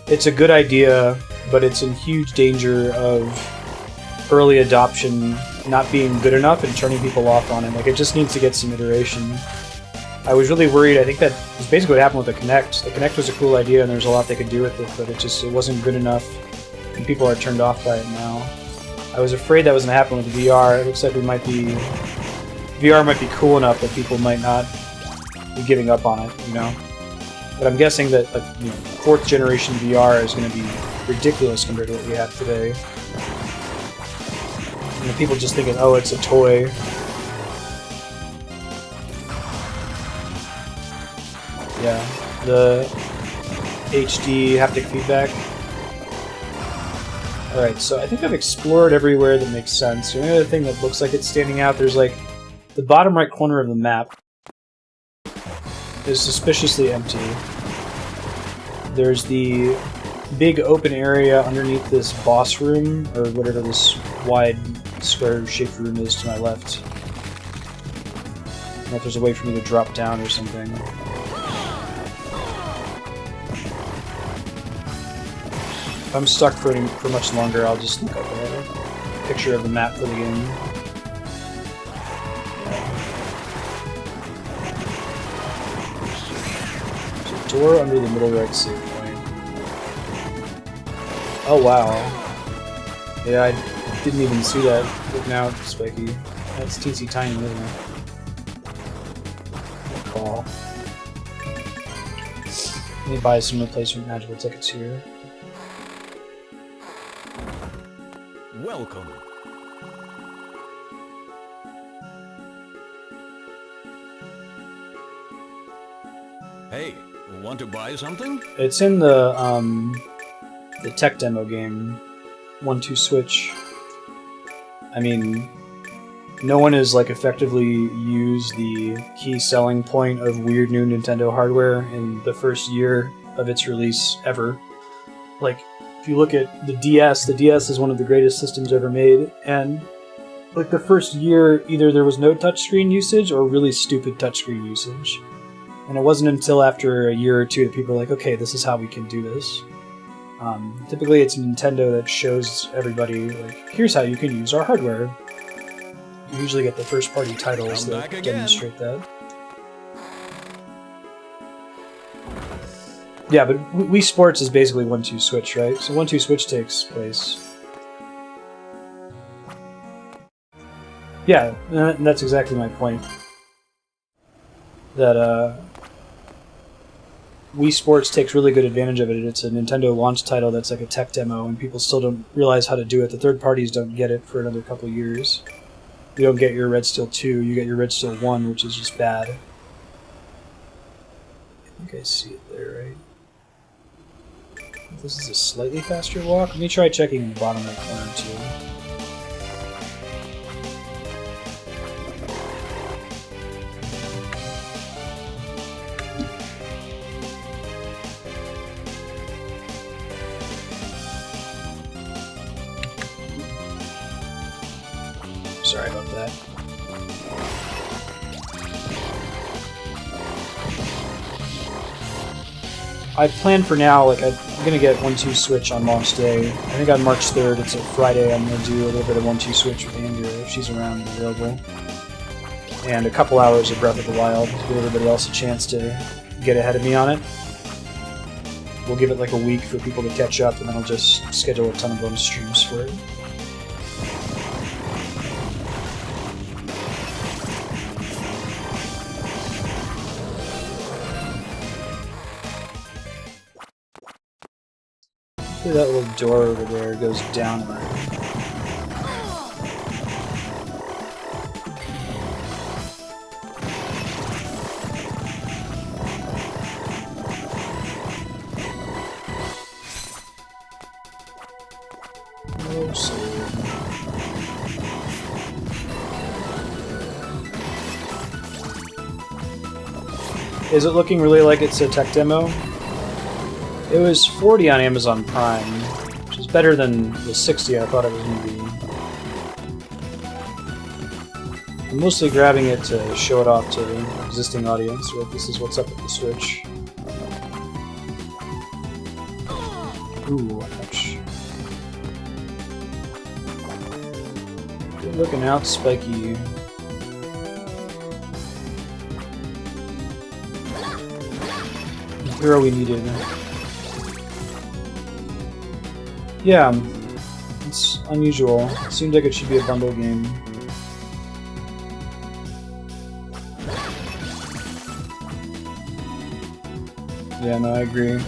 it's a good idea, but it's in huge danger of early adoption not being good enough and turning people off on it. Like, it just needs to get some iteration. I was really worried. I think that was basically what happened with the Kinect. The Kinect was a cool idea and there's a lot they could do with it, but it wasn't good enough and people are turned off by it now. I was afraid that was going to happen with VR. It looks like VR might be cool enough that people might not be giving up on it, you know? But I'm guessing that, like, you know, 4th generation VR is going to be ridiculous compared to what we have today. You know, people just thinking, oh, it's a toy. Yeah, the HD haptic feedback. Alright, so I think I've explored everywhere that makes sense. The only other thing that looks like it's standing out, there's like the bottom right corner of the map is suspiciously empty. There's the big open area underneath this boss room, or whatever this wide square-shaped room is to my left. I don't know if there's a way for me to drop down or something. If I'm stuck for much longer, I'll just look up a picture of the map for the game. There's a door under the middle right save point. Oh wow. Yeah, I didn't even see that. Look now, Spiky. That's teensy tiny, isn't it? Good call. Let me buy some replacement magical tickets here. Welcome. Hey, want to buy something? It's in the tech demo game, 1-2 Switch. I mean, no one has like effectively used the key selling point of weird new Nintendo hardware in the first year of its release ever. Like, if you look at the DS is one of the greatest systems ever made, and like the first year, either there was no touchscreen usage or really stupid touchscreen usage. And it wasn't until after a year or two that people were like, okay, this is how we can do this. Typically it's Nintendo that shows everybody, like, here's how you can use our hardware. You usually get the first party titles that demonstrate that. Yeah, but Wii Sports is basically 1-2 Switch, right? So 1-2 Switch takes place. Yeah, and that's exactly my point. That Wii Sports takes really good advantage of it. It's a Nintendo launch title that's like a tech demo, and people still don't realize how to do it. The third parties don't get it for another couple years. You don't get your Red Steel 2, you get your Red Steel 1, which is just bad. I think I see it there, right? This is a slightly faster walk. Let me try checking in the bottom right corner, too. Sorry about that. I plan for now, like, I'm gonna get 1-2 Switch on launch day. I think on March 3rd, it's a Friday, I'm gonna do a little bit of 1-2 Switch with Andrea if she's around and available. And a couple hours of Breath of the Wild to give everybody else a chance to get ahead of me on it. We'll give it like a week for people to catch up, and then I'll just schedule a ton of bonus streams for it. That little door over there goes downward. Oh, so... Is it looking really like it's a tech demo? It was $40 on Amazon Prime, which is better than the $60 I thought it was going to be. I'm mostly grabbing it to show it off to the existing audience, like this is what's up with the Switch. Ooh, ouch. Good looking out, Spiky. Hero we needed. Yeah, it's unusual. It seems like it should be a bundle game. Yeah, no, I agree.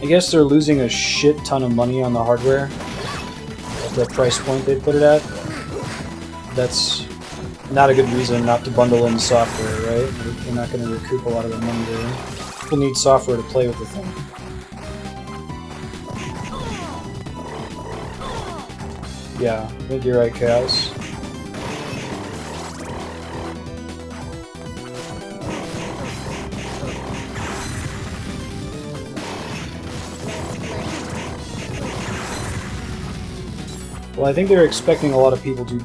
I guess they're losing a shit ton of money on the hardware at the price point they put it at. That's not a good reason not to bundle in software, right? You're not going to recoup a lot of the money there. People need software to play with the thing. Yeah, I think you're right, Chaos. Well, I think they're expecting a lot of people to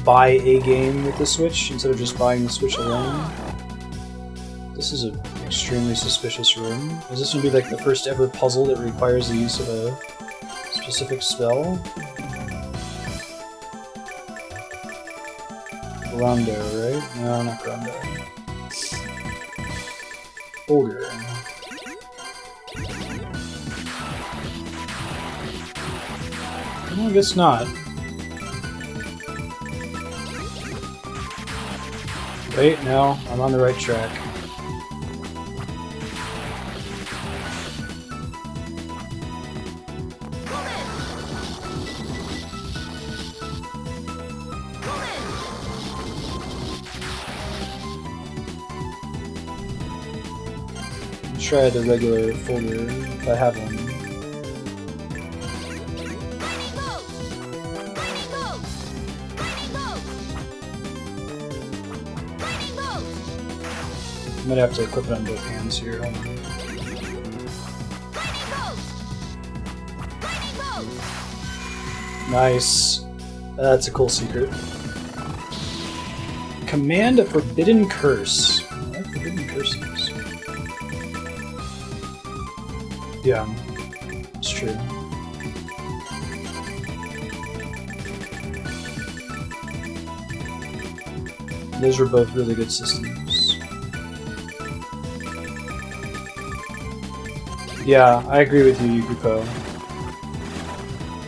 buy a game with the Switch instead of just buying the Switch alone. This is an extremely suspicious room. Is this going to be like the first ever puzzle that requires the use of a specific spell? Rondo, right? No, not Rondo. Ogre. No, I guess not. Wait, no, I'm on the right track. Try the regular folder if I have one. I might have to equip it on both hands here. Hold on. Nice. That's a cool secret. Command a forbidden curse. I like forbidden curses. Yeah, it's true. Those were both really good systems. Yeah, I agree with you, Yukupo.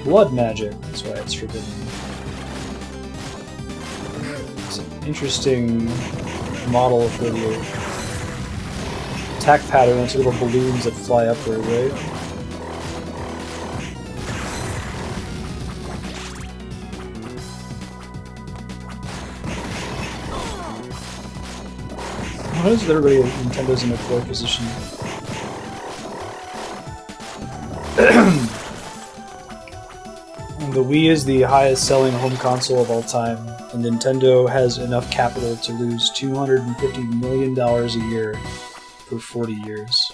blood magic. That's why it's forbidden. It's an interesting model for the attack pattern. It's little balloons that fly upward, right? Why is everybody at Nintendo's in a poor position? The Wii is the highest selling home console of all time, and Nintendo has enough capital to lose $250 million a year for 40 years.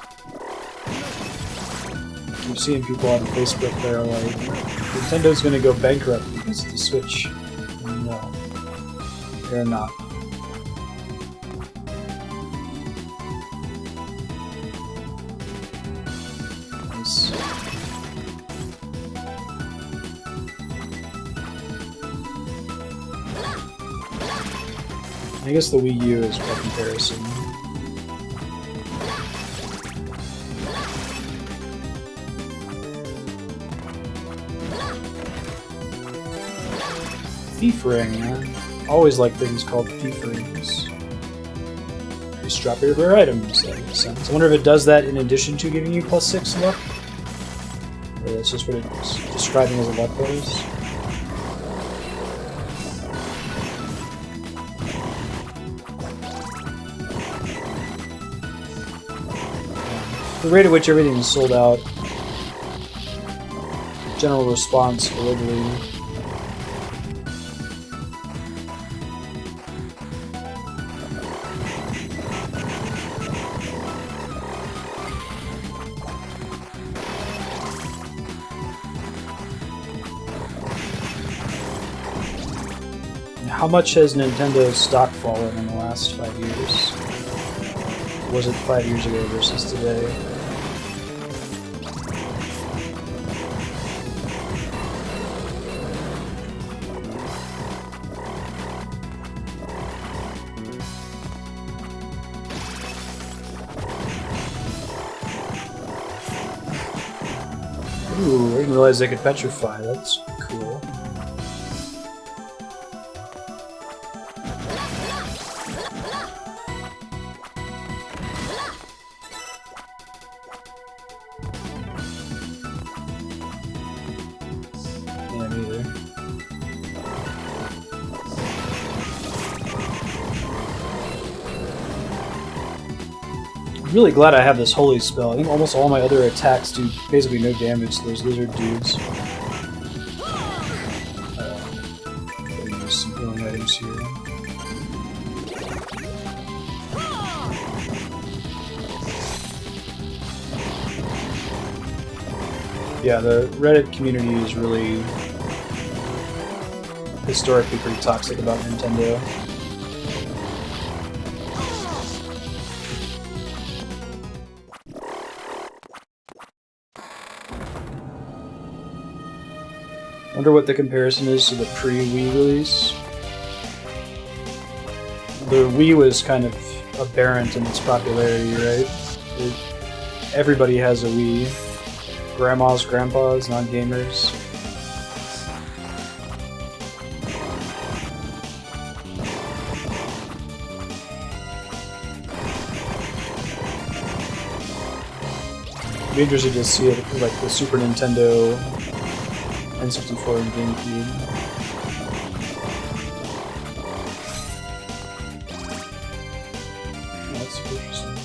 I keep seeing people on Facebook that are like, Nintendo's gonna go bankrupt because of the Switch. No, they're not. I guess the Wii U is by comparison. Thief Ring. I always like things called Thief Rings. Just drop your rare items. That makes sense. I wonder if it does that in addition to giving you +6 luck? Or that's just what it's describing as a luck bonus. The rate at which everything is sold out, general response globally. How much has Nintendo's stock fallen in the last 5 years? Was it 5 years ago versus today? Ooh, I didn't realize they could petrify. That's cool. Yeah, me either. I'm really glad I have this holy spell. I think almost all my other attacks do basically no damage to those lizard dudes. Use some healing items here. Yeah, the Reddit community is really historically pretty toxic about Nintendo. Wonder what the comparison is to the pre-Wii release. The Wii was kind of aberrant in its popularity, right? Everybody has a Wii. Grandmas, grandpas, non-gamers. I'd be interested to see it like the Super Nintendo, N64, and GameCube. Oh, that's super interesting.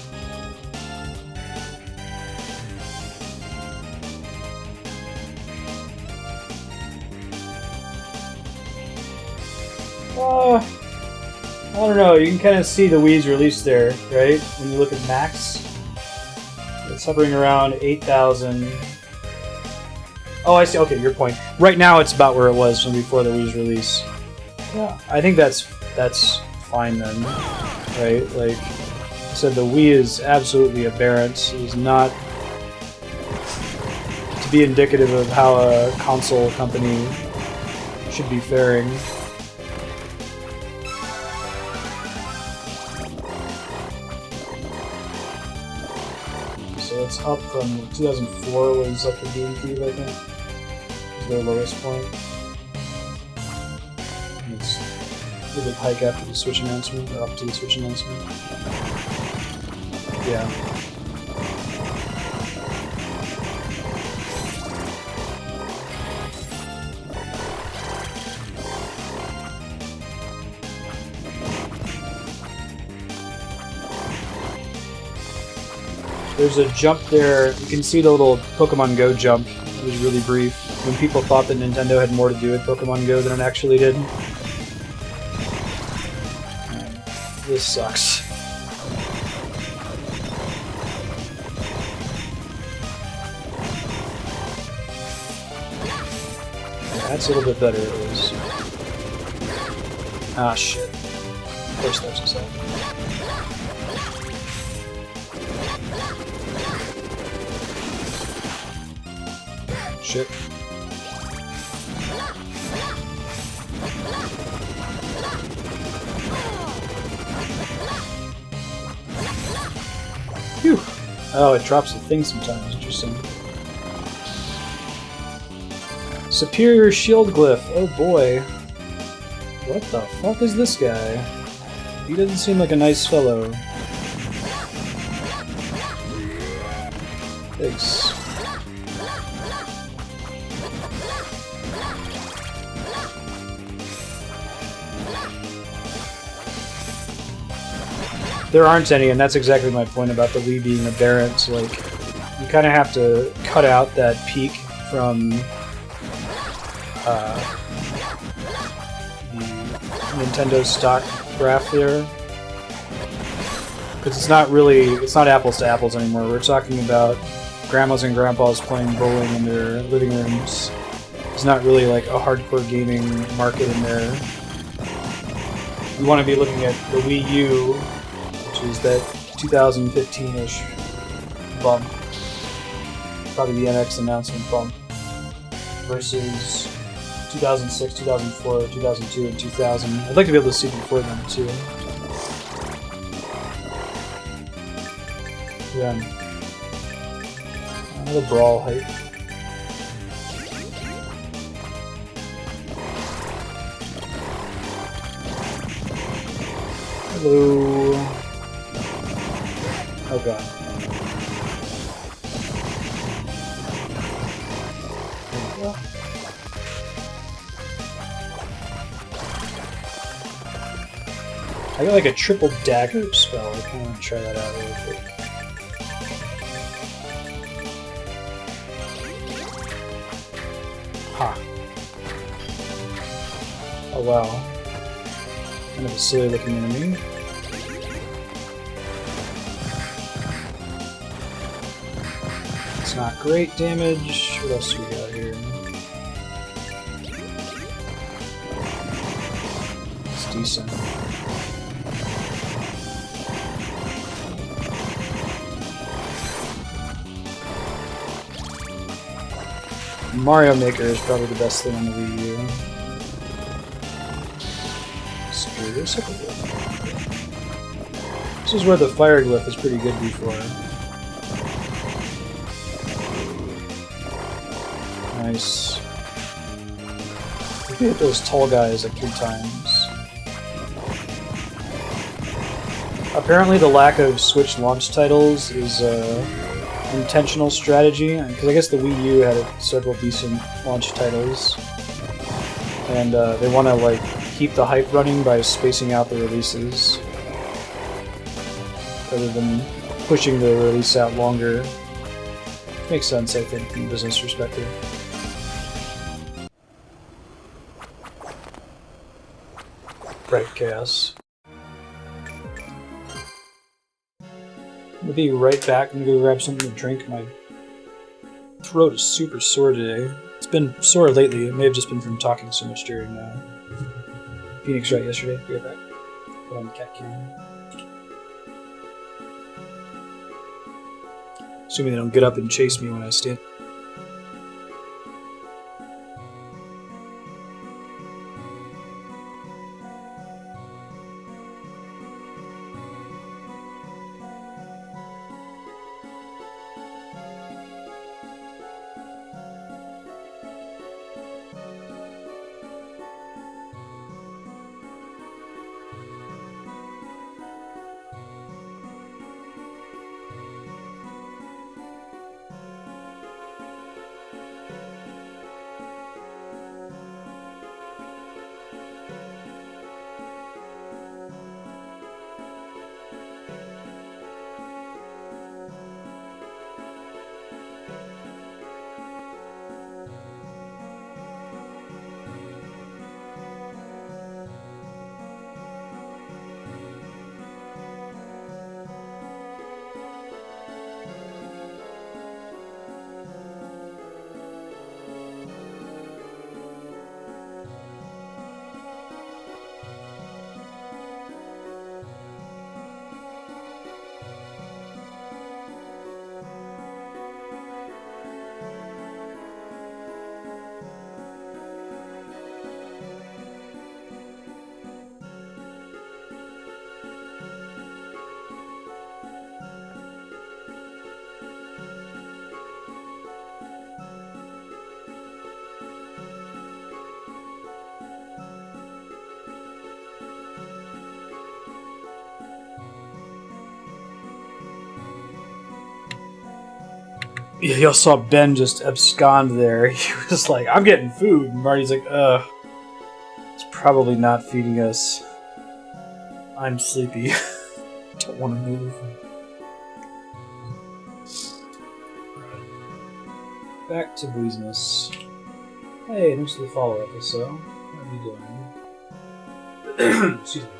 I don't know, you can kind of see the Wii's release there, right? When you look at Max, it's hovering around 8,000. Oh, I see, okay, your point. Right now it's about where it was from before the Wii's release. Yeah, I think that's fine then, right? Like I said, the Wii is absolutely aberrant. It is not to be indicative of how a console company should be faring. So it's up from 2004 was up to GameCube, I think. their lowest point. And it's a big hike after the Switch announcement, or up to the Switch announcement. Yeah. There's a jump there. You can see the little Pokemon Go jump. It was really brief. When people thought that Nintendo had more to do with Pokemon Go than it actually did. This sucks. Yeah, that's a little bit better at least. Ah, shit. Of course there's a set. Shit. Phew. Oh, it drops the thing sometimes. Interesting. Superior Shield Glyph. Oh boy. What the fuck is this guy? He doesn't seem like a nice fellow. Thanks. There aren't any, and that's exactly my point about the Wii being aberrant. Like, you kind of have to cut out that peak from the Nintendo stock graph there, because it's not apples to apples anymore. We're talking about grandmas and grandpas playing bowling in their living rooms. It's not really like a hardcore gaming market in there. You want to be looking at the Wii U, is that 2015-ish bump, probably the NX announcement bump, versus 2006, 2004, 2002, and 2000. I'd like to be able to see before them too. Yeah. The brawl hype. Hello. Oh god. I got like a triple dagger spell. I kind of want to try that out real quick. Ha. Oh wow. Kind of a silly looking enemy. It's not great damage. What else do we got here? It's decent. Mario Maker is probably the best thing on the Wii U. Superior Sickle Glyph. This is where the Fire Glyph is pretty good before. Nice. We hit those tall guys like 3 times. Apparently the lack of Switch launch titles is intentional strategy, because I guess the Wii U had several decent launch titles, and they want to like keep the hype running by spacing out the releases rather than pushing the release out longer. Makes sense, I think, from a business perspective. Right, Chaos. We'll be right back. I'm gonna go grab something to drink. My throat is super sore today. It's been sore lately. It may have just been from talking so much during Phoenix Wright yesterday. Be right back. Put on the cat cam. Assuming they don't get up and chase me when I stand. Yeah, y'all saw Ben just abscond there. He was like, I'm getting food. And Marty's like, it's probably not feeding us. I'm sleepy. Don't want to move. Back to business. Hey, thanks for the follow-up, so how are you doing? Excuse me.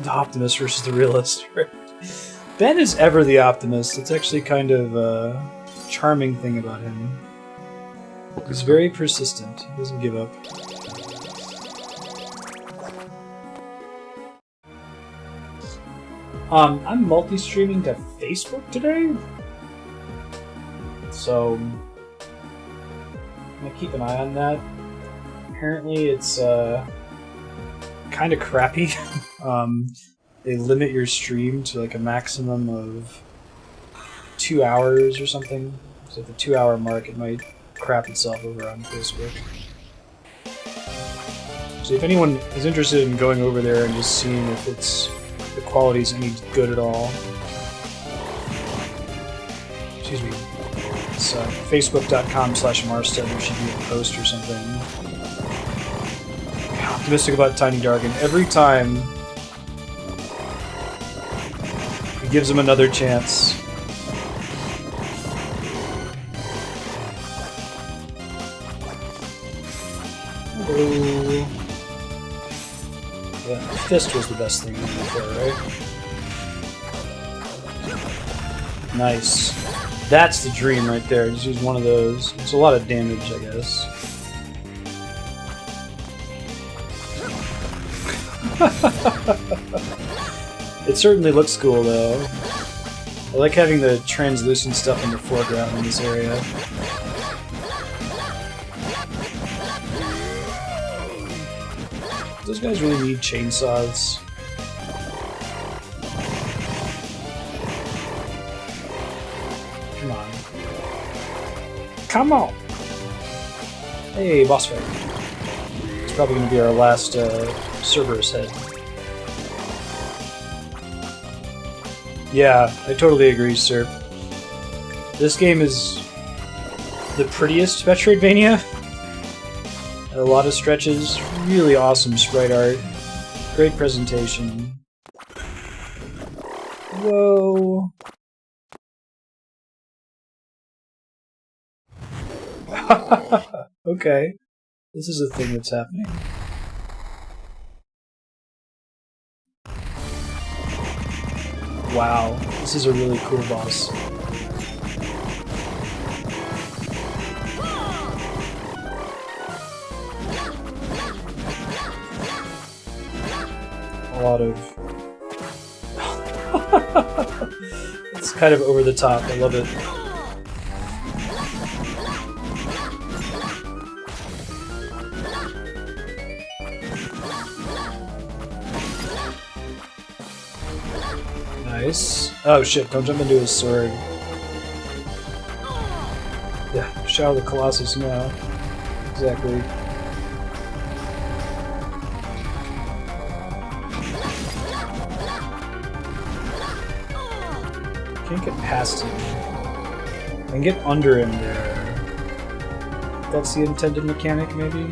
The optimist versus the realist. Ben is ever the optimist. It's actually kind of a charming thing about him. He's very persistent. He doesn't give up. I'm multi-streaming to Facebook today, so I'm gonna keep an eye on that. Apparently, it's kind of crappy. They limit your stream to like a maximum of 2 hours or something. So at the 2 hour mark, it might crap itself over on Facebook. So if anyone is interested in going over there and just seeing if the quality's any good at all, excuse me, it's facebook.com/Marstead. There should be a post or something. I'm optimistic about Tiny Dargan. Every time he gives him another chance. Hello. Yeah, Fist was the best thing before, right? Nice. That's the dream right there. Just use one of those. It's a lot of damage, I guess. It certainly looks cool, though. I like having the translucent stuff in the foreground in this area. Those guys really need chainsaws. Come on. Come on! Hey, boss fight. It's probably going to be our last Cerberus head. Yeah, I totally agree, sir. This game is the prettiest Metroidvania. A lot of stretches, really awesome sprite art, great presentation. Whoa! Okay, this is a thing that's happening. Wow, this is a really cool boss. A lot of... It's kind of over the top, I love it. Nice. Oh shit, don't jump into his sword. Yeah, Shadow of the Colossus now. Exactly. Can't get past him. I can get under him there. That's the intended mechanic, maybe?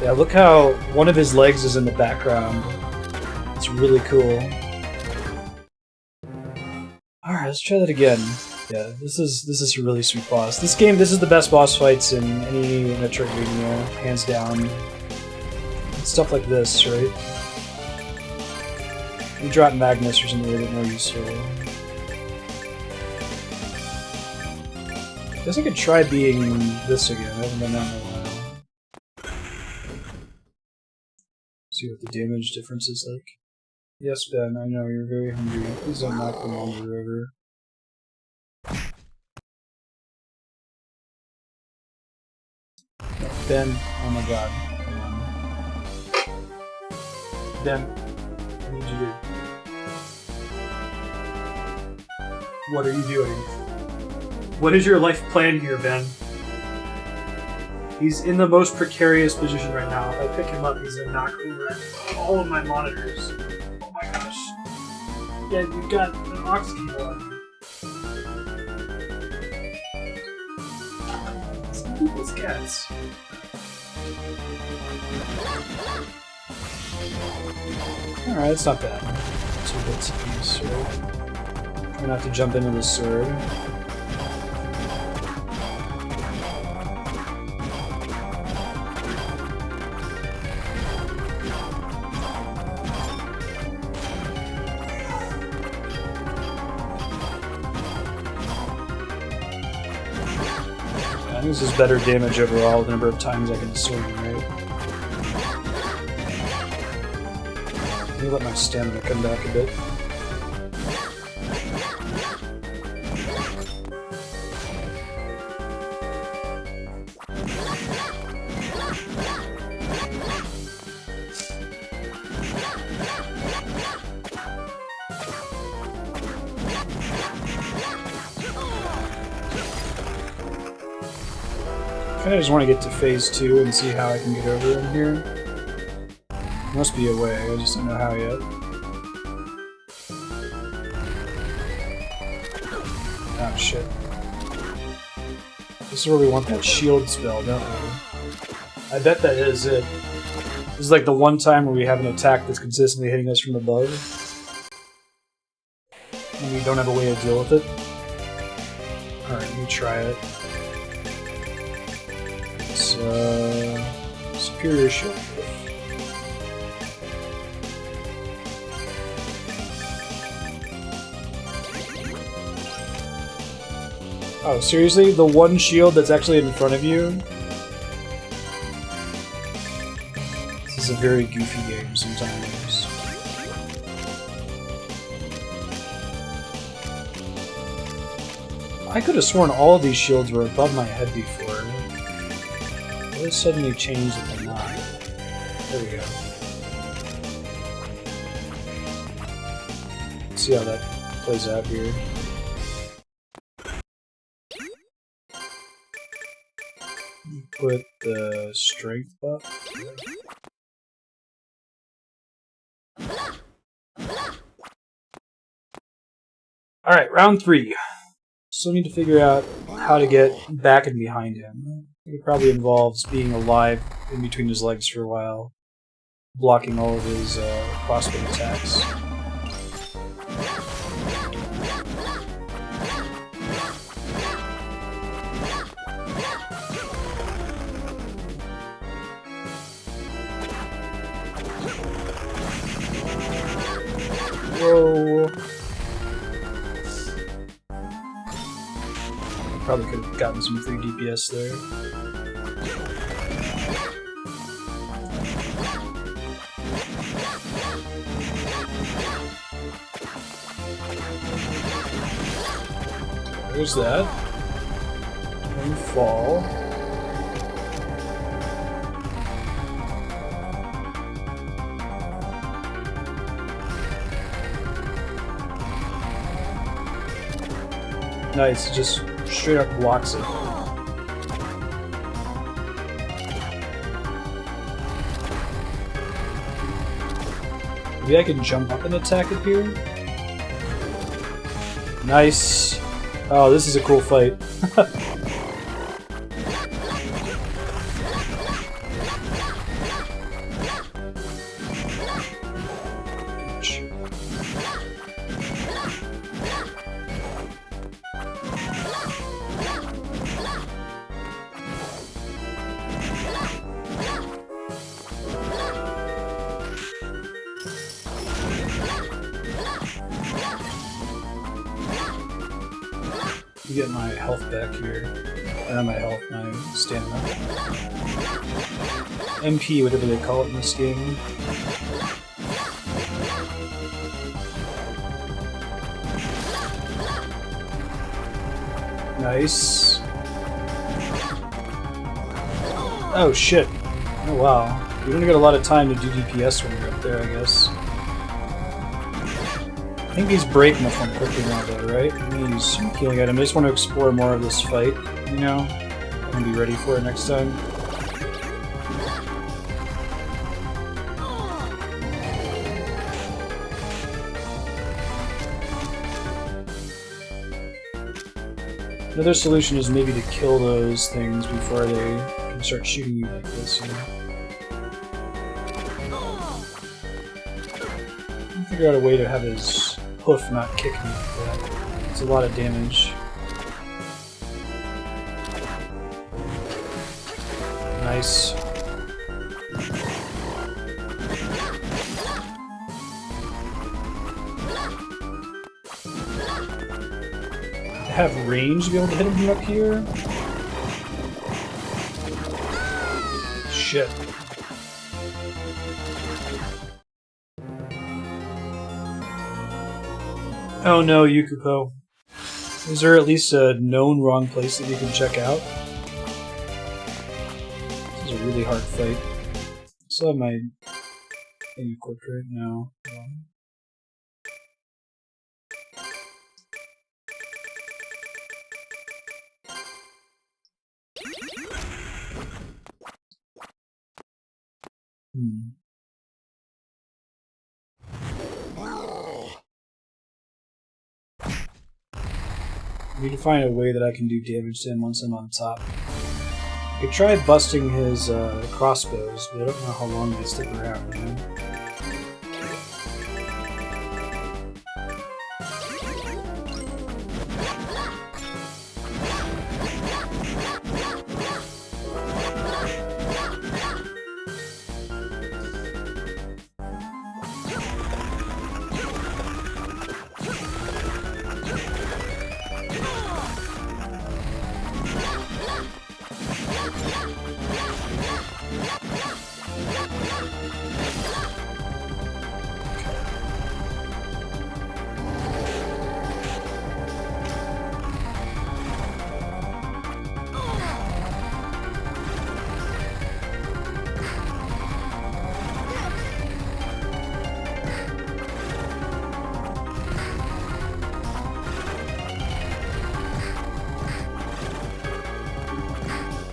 Yeah, look how one of his legs is in the background. It's really cool. Alright, let's try that again. Yeah, this is a really sweet boss. This is the best boss fights in any Metroidvania, hands down. Stuff like this, right? You drop Magnus or something a little bit more useful. I guess I could try being this again. I haven't done that in a while. See what the damage difference is like. Yes, Ben, I know, you're very hungry. Please don't knock the longer over. Ben, oh my god. Come on. Ben, I need you to... What are you doing? What is your life plan here, Ben? He's in the most precarious position right now. If I pick him up, he's gonna knock over all of my monitors. Oh my gosh. Yeah, you've got an aux cable on. Some people's cats. Alright, it's not bad. 2 bits apiece, right? Try not to jump into the sword. I think this is better damage overall the number of times I can swing, right? Let me let my stamina come back a bit. I just want to get to phase 2 and see how I can get over in here. There must be a way, I just don't know how yet. Oh shit. This is where we want that shield spell, don't we? I bet that is it. This is like the one time where we have an attack that's consistently hitting us from above. And we don't have a way to deal with it. Alright, let me try it. Superior shield. Oh, seriously? The one shield that's actually in front of you? This is a very goofy game sometimes. I could have sworn all of these shields were above my head before. They suddenly changed that they're not. There we go. Let's see how that plays out here. Put the strength buff. Alright, round 3. Still need to figure out how to get back and behind him. It probably involves being alive in between his legs for a while, blocking all of his crossbow attacks. Whoa! Probably could have gotten some free DPS there. There's that. And fall. Nice, just straight up blocks it. Maybe I can jump up and attack it here? Nice. Oh, this is a cool fight. Get my health back here. Not my health, my stamina. MP, whatever they call it in this game. Nice. Oh shit. Oh wow. You don't get a lot of time to do DPS when you're up there, I guess. I think these break much more quickly now though, right? I'm gonna use some healing item. I just want to explore more of this fight, you know? I'm gonna be ready for it next time. Another solution is maybe to kill those things before they can start shooting you like this, you know? Figure out a way to have his hoof not kick me like that. It's a lot of damage. Nice. Have range to be able to hit him from up here? Shit. Oh no, Yukuko. Is there at least a known wrong place that you can check out? This is a really hard fight. So my thing equipped right now. I need to find a way that I can do damage to him once I'm on top. I could try busting his crossbows, but I don't know how long they stick around, you know?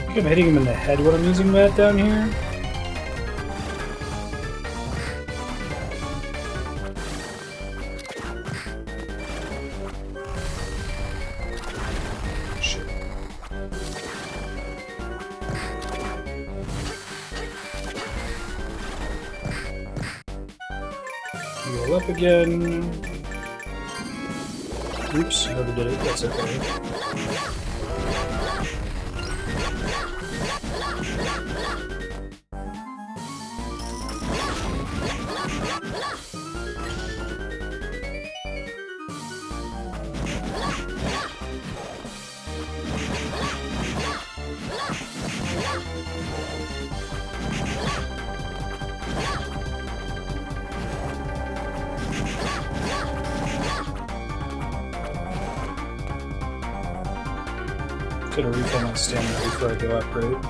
I think I'm hitting him in the head when I'm using that down here. Shit. Heal up again. Oops, I overdid it. That's okay. Gonna refill my stamina before I go up, right?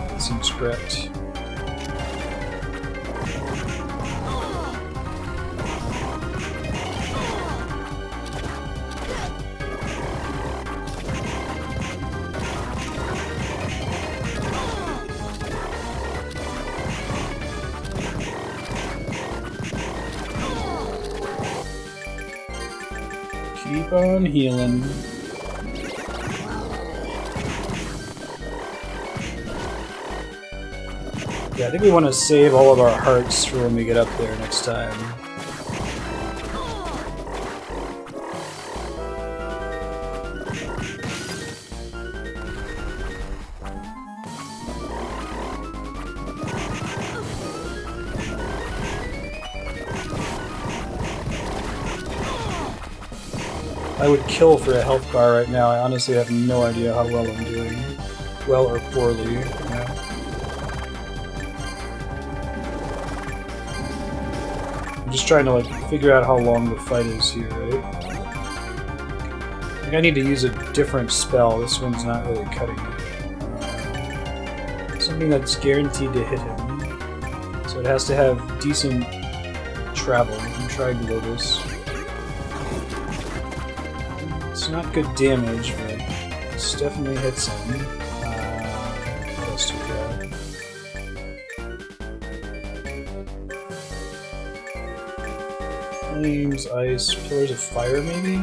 That seems correct. Keep on healing. Yeah, I think we want to save all of our hearts for when we get up there next time. I would kill for a health bar right now. I honestly have no idea how well I'm doing. Well or poorly. Yeah. I'm just trying to like figure out how long the fight is here, right? I think I need to use a different spell. This one's not really cutting it. Something that's guaranteed to hit him. So it has to have decent travel. We can try Globus. It's not good damage, but this definitely hits him. What else do we got? Flames, ice, pillars of fire, maybe?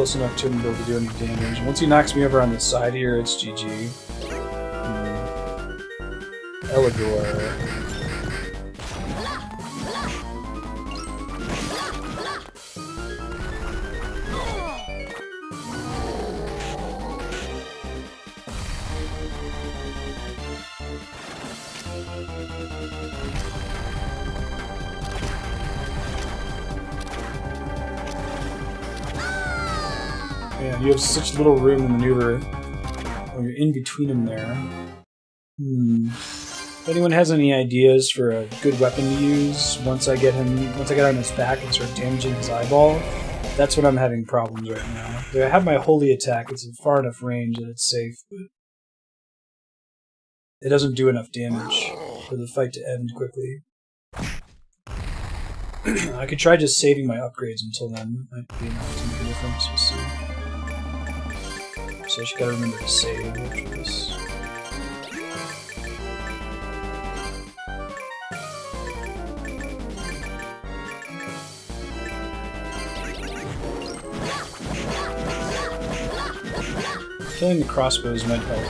close enough to him to be able to do any damage. Once he knocks me over on the side here, it's GG. Eligor. Yeah, you have such little room to maneuver when you're in between them there. If anyone has any ideas for a good weapon to use once I get on his back and start damaging his eyeball, that's when I'm having problems right now. I have my holy attack, it's in far enough range that it's safe, but it doesn't do enough damage for the fight to end quickly. I could try just saving my upgrades until then. Might be enough to make a difference, we'll see. So I just gotta remember to save after this. Killing the crossbows might help.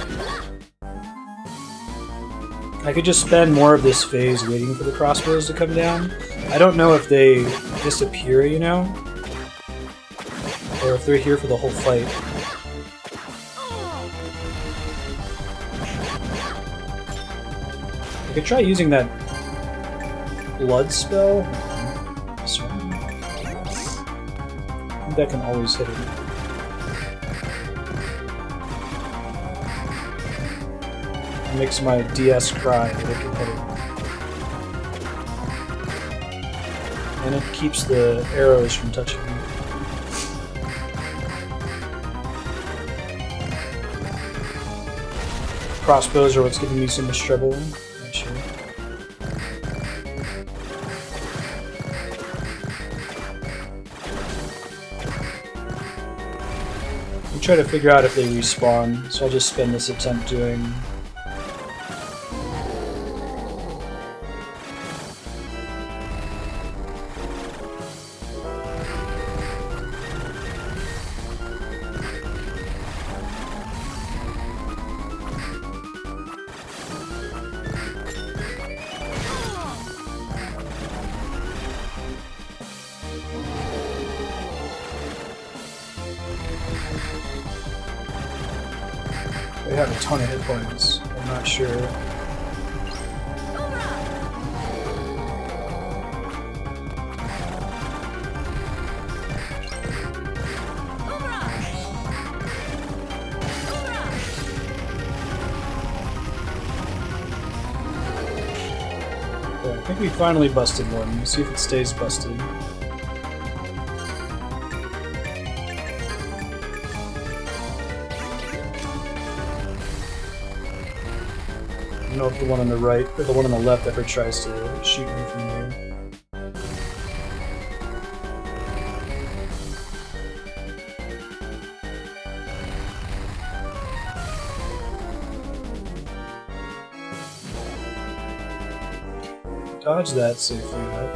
I could just spend more of this phase waiting for the crossbows to come down. I don't know if they disappear, you know? Or if they're here for the whole fight. I could try using that blood spell. This one. I think that can always hit it. It makes my DS cry that it can hit it. And it keeps the arrows from touching me. Crossbows are what's giving me so much trouble. Actually. We try to figure out if they respawn, so I'll just spend this attempt doing. They have a ton of hit points. I'm not sure. Okay, I think we finally busted one. We'll see if it stays busted. I don't know if the one on the right or the one on the left ever tries to shoot me from there. Dodge that safely enough.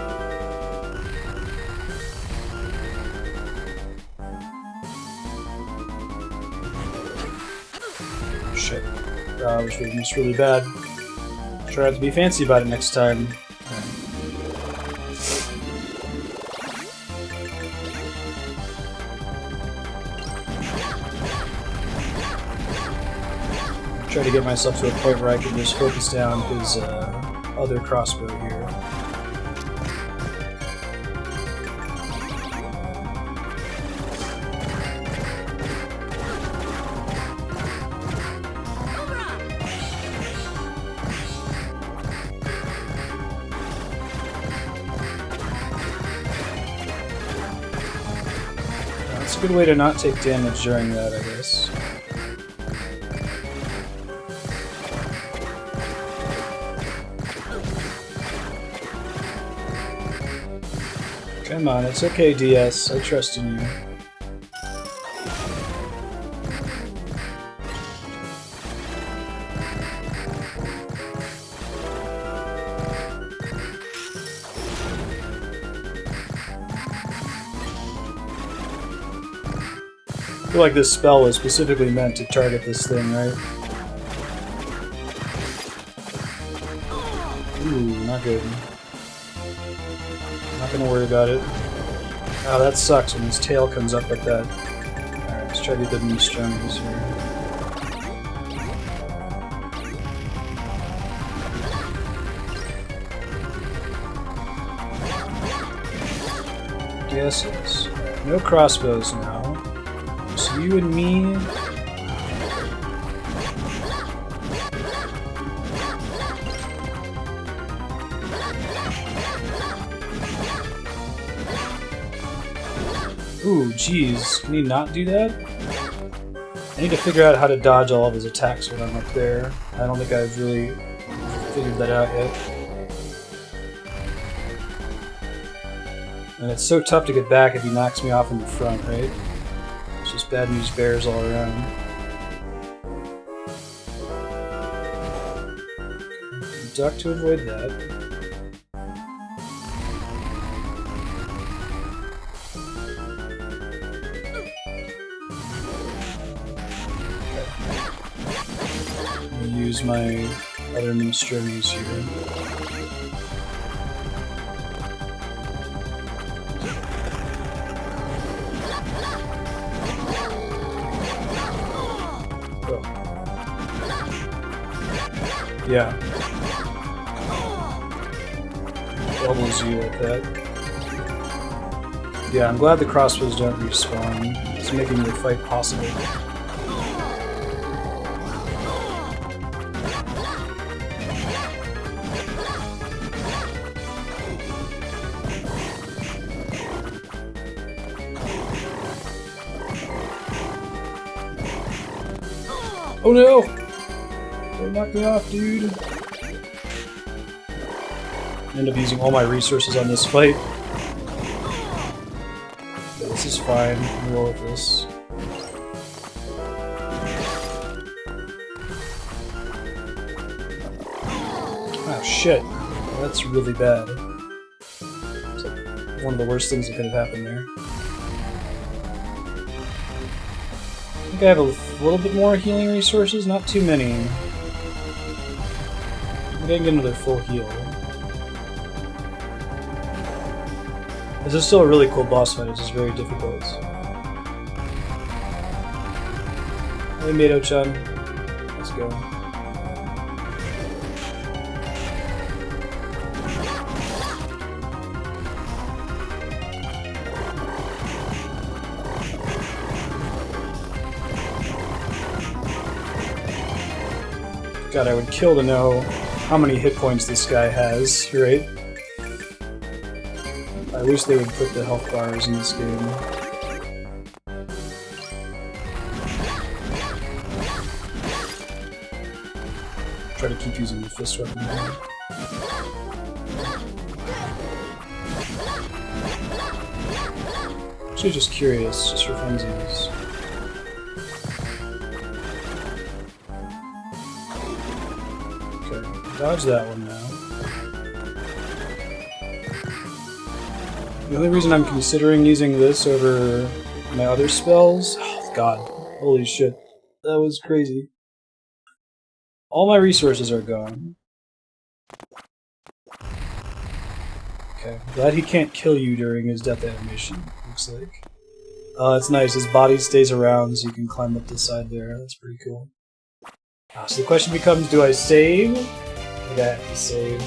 Shit. I was reading this really bad. Try not to be fancy about it next time. Try to get myself to a point where I can just focus down his other crossbow here. It's a good way to not take damage during that, I guess. Come on, it's okay, DS. I trust in you. feel like this spell was specifically meant to target this thing, right? Ooh, not good. Not gonna worry about it. Oh, that sucks when his tail comes up like that. Alright, let's try to get the knee strongest here. Guesses. No crossbows now. So you and me. Ooh, jeez. Can he not do that? I need to figure out how to dodge all of his attacks when I'm up there. I don't think I've really figured that out yet. And it's so tough to get back if he knocks me off in the front, right? It's just bad news bears all around. Duck to avoid that. Use my other Nostromies here. Oh. Yeah. Elbows you like that. Yeah, I'm glad the crossbows don't respawn. It's making the fight possible. Oh no! Don't knock me off, dude. I end up using all my resources on this fight. But this is fine. I'll roll with this. Oh shit. That's really bad. It's like one of the worst things that could have happened there. I think I have a little bit more healing resources, not too many. I'm getting another full heal. This is still a really cool boss fight, it's just very difficult. Hey Mato-chan, let's go. God, I would kill to know how many hit points this guy has, right? I wish they would put the health bars in this game. Try to keep using the fist weapon now. Actually, just curious, just for funsies. Dodge that one now. The only reason I'm considering using this over my other spells... Oh, God. Holy shit. That was crazy. All my resources are gone. Okay. Glad he can't kill you during his death animation, looks like. Oh, that's nice. His body stays around so you can climb up the side there. That's pretty cool. So the question becomes, do I save? I think I have to save.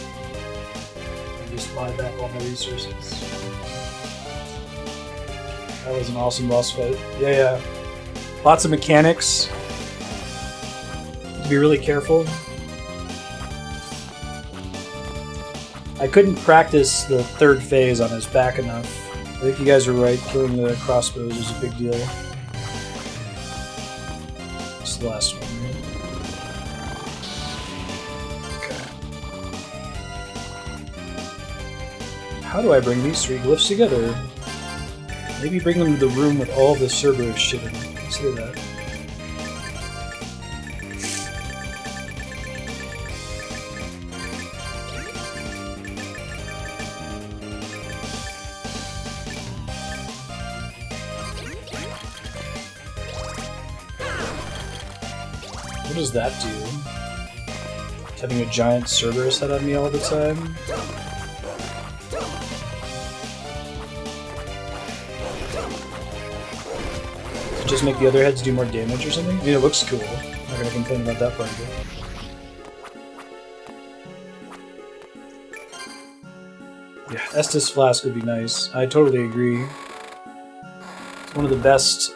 And just buy back all my resources. That was an awesome boss fight. Yeah. Lots of mechanics. To be really careful. I couldn't practice the third phase on his back enough. I think you guys are right, killing the crossbows is a big deal. It's the last one. How do I bring these three glyphs together? Maybe bring them to the room with all the Cerberus shit in it. Consider that. What does that do? Having a giant Cerberus head on me all the time? Does it just make the other heads do more damage or something? I mean, it looks cool. I'm not gonna complain about that part of it. Yeah, Estus Flask would be nice. I totally agree. It's one of the best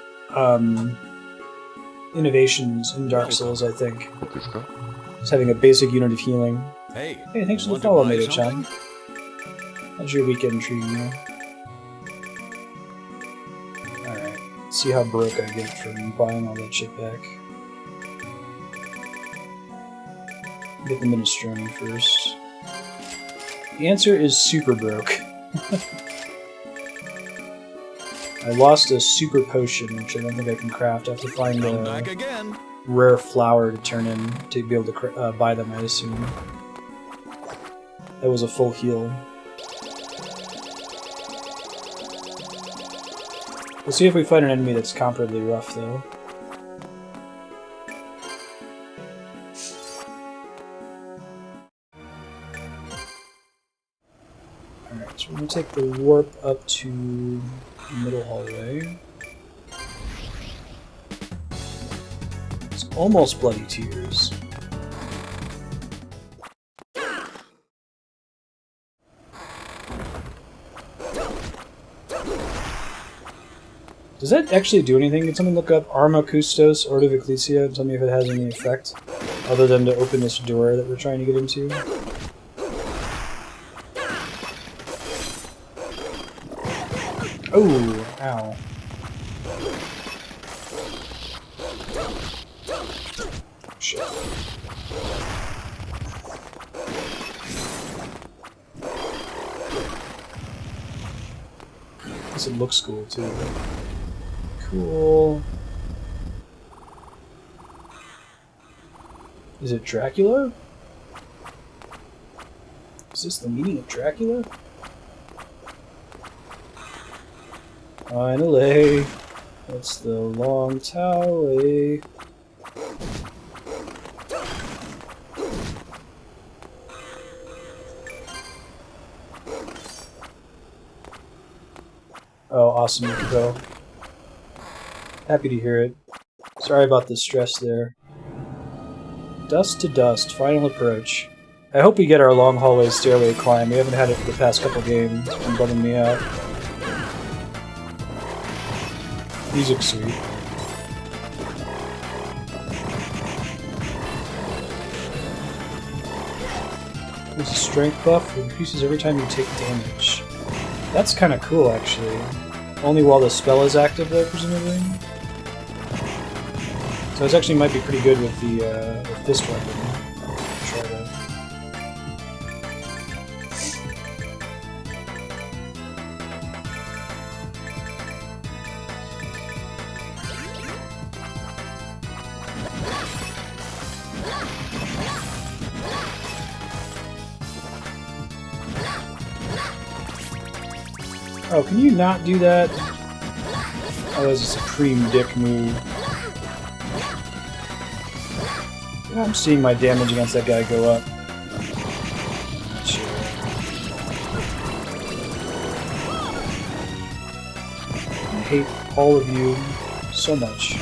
innovations in Dark Souls, I think. Just having a basic unit of healing. Hey, Thanks for the want to follow, buy Melio-chan. How's your weekend treating you? Alright, see how broke I get from buying all that shit back. Get the Minestrone first. The answer is super broke. I lost a super potion, which I don't think I can craft. I have to find a rare flower to turn in to be able to buy them, I assume. That was a full heal. We'll see if we find an enemy that's comparably rough, though. Alright, so we're going to take the warp up to the middle hallway. It's almost Bloody Tears. Does that actually do anything? Can someone look up Arma, Custos, Order of Ecclesia and tell me if it has any effect? Other than to open this door that we're trying to get into? Oh, ow. Shit. This it looks cool too. Cool. Is it Dracula? Is this the meaning of Dracula? Finally, it's the long tower. Oh, awesome, Yukiko. Happy to hear it. Sorry about the stress there. Dust to dust, final approach. I hope we get our long hallway stairway climb. We haven't had it for the past couple games. It's been bugging me out. Music's sweet. There's a strength buff that increases every time you take damage. That's kind of cool, actually. Only while the spell is active, though, presumably. So this actually might be pretty good with the fist weapon. Try that. Oh, can you not do that? Oh, that's a supreme dick move. Yeah, I'm seeing my damage against that guy go up. Sure. I hate all of you so much.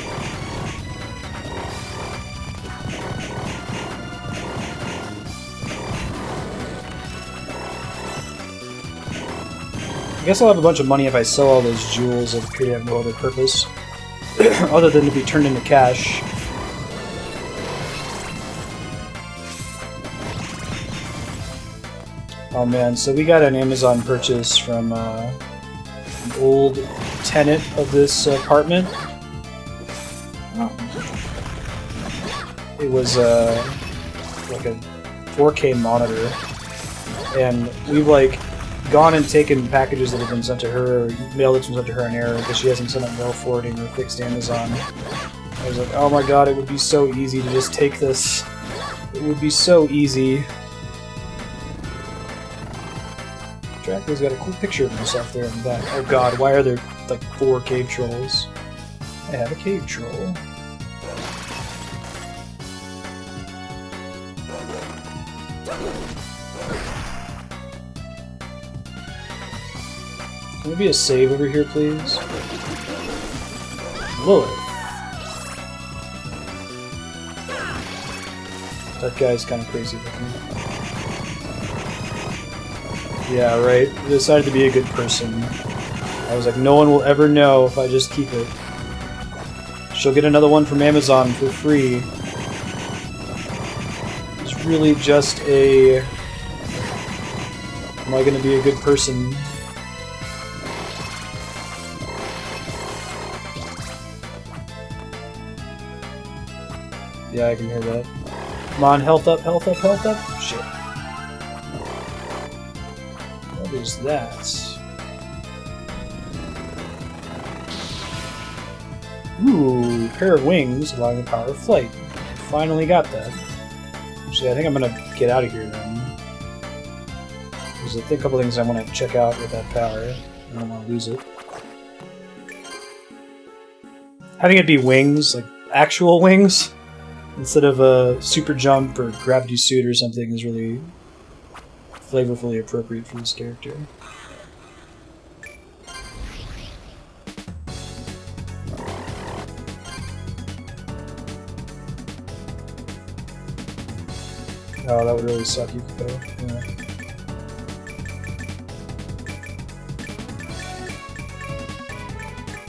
I guess I'll have a bunch of money if I sell all those jewels that appear to have no other purpose, other than to be turned into cash. Oh man, so we got an Amazon purchase from an old tenant of this apartment. It was like a 4K monitor, and we've like gone and taken packages that have been sent to her, or mail that's been sent to her in error because she hasn't sent up mail forwarding or fixed Amazon. I was like, oh my god, it would be so easy to just take this. It would be so easy. Dracula's got a cool picture of himself there in the back. Oh god, why are there like 4 cave trolls? I have a cave troll. Can there be a save over here, please? Lilith. That guy's kind of crazy looking. Yeah, right. I decided to be a good person. I was like, no one will ever know if I just keep it. She'll get another one from Amazon for free. It's really just a... Am I going to be a good person? Yeah, I can hear that. Come on, health up, health up, health up. Shit. What is that? Ooh, pair of wings allowing the power of flight. Finally got that. Actually, I think I'm gonna get out of here then. There's a couple things I want to check out with that power. I don't want to lose it. Having it be wings, like actual wings, instead of a super jump or gravity suit or something, is really flavorfully appropriate for this character. Oh, that would really suck, Yukiko. Yeah.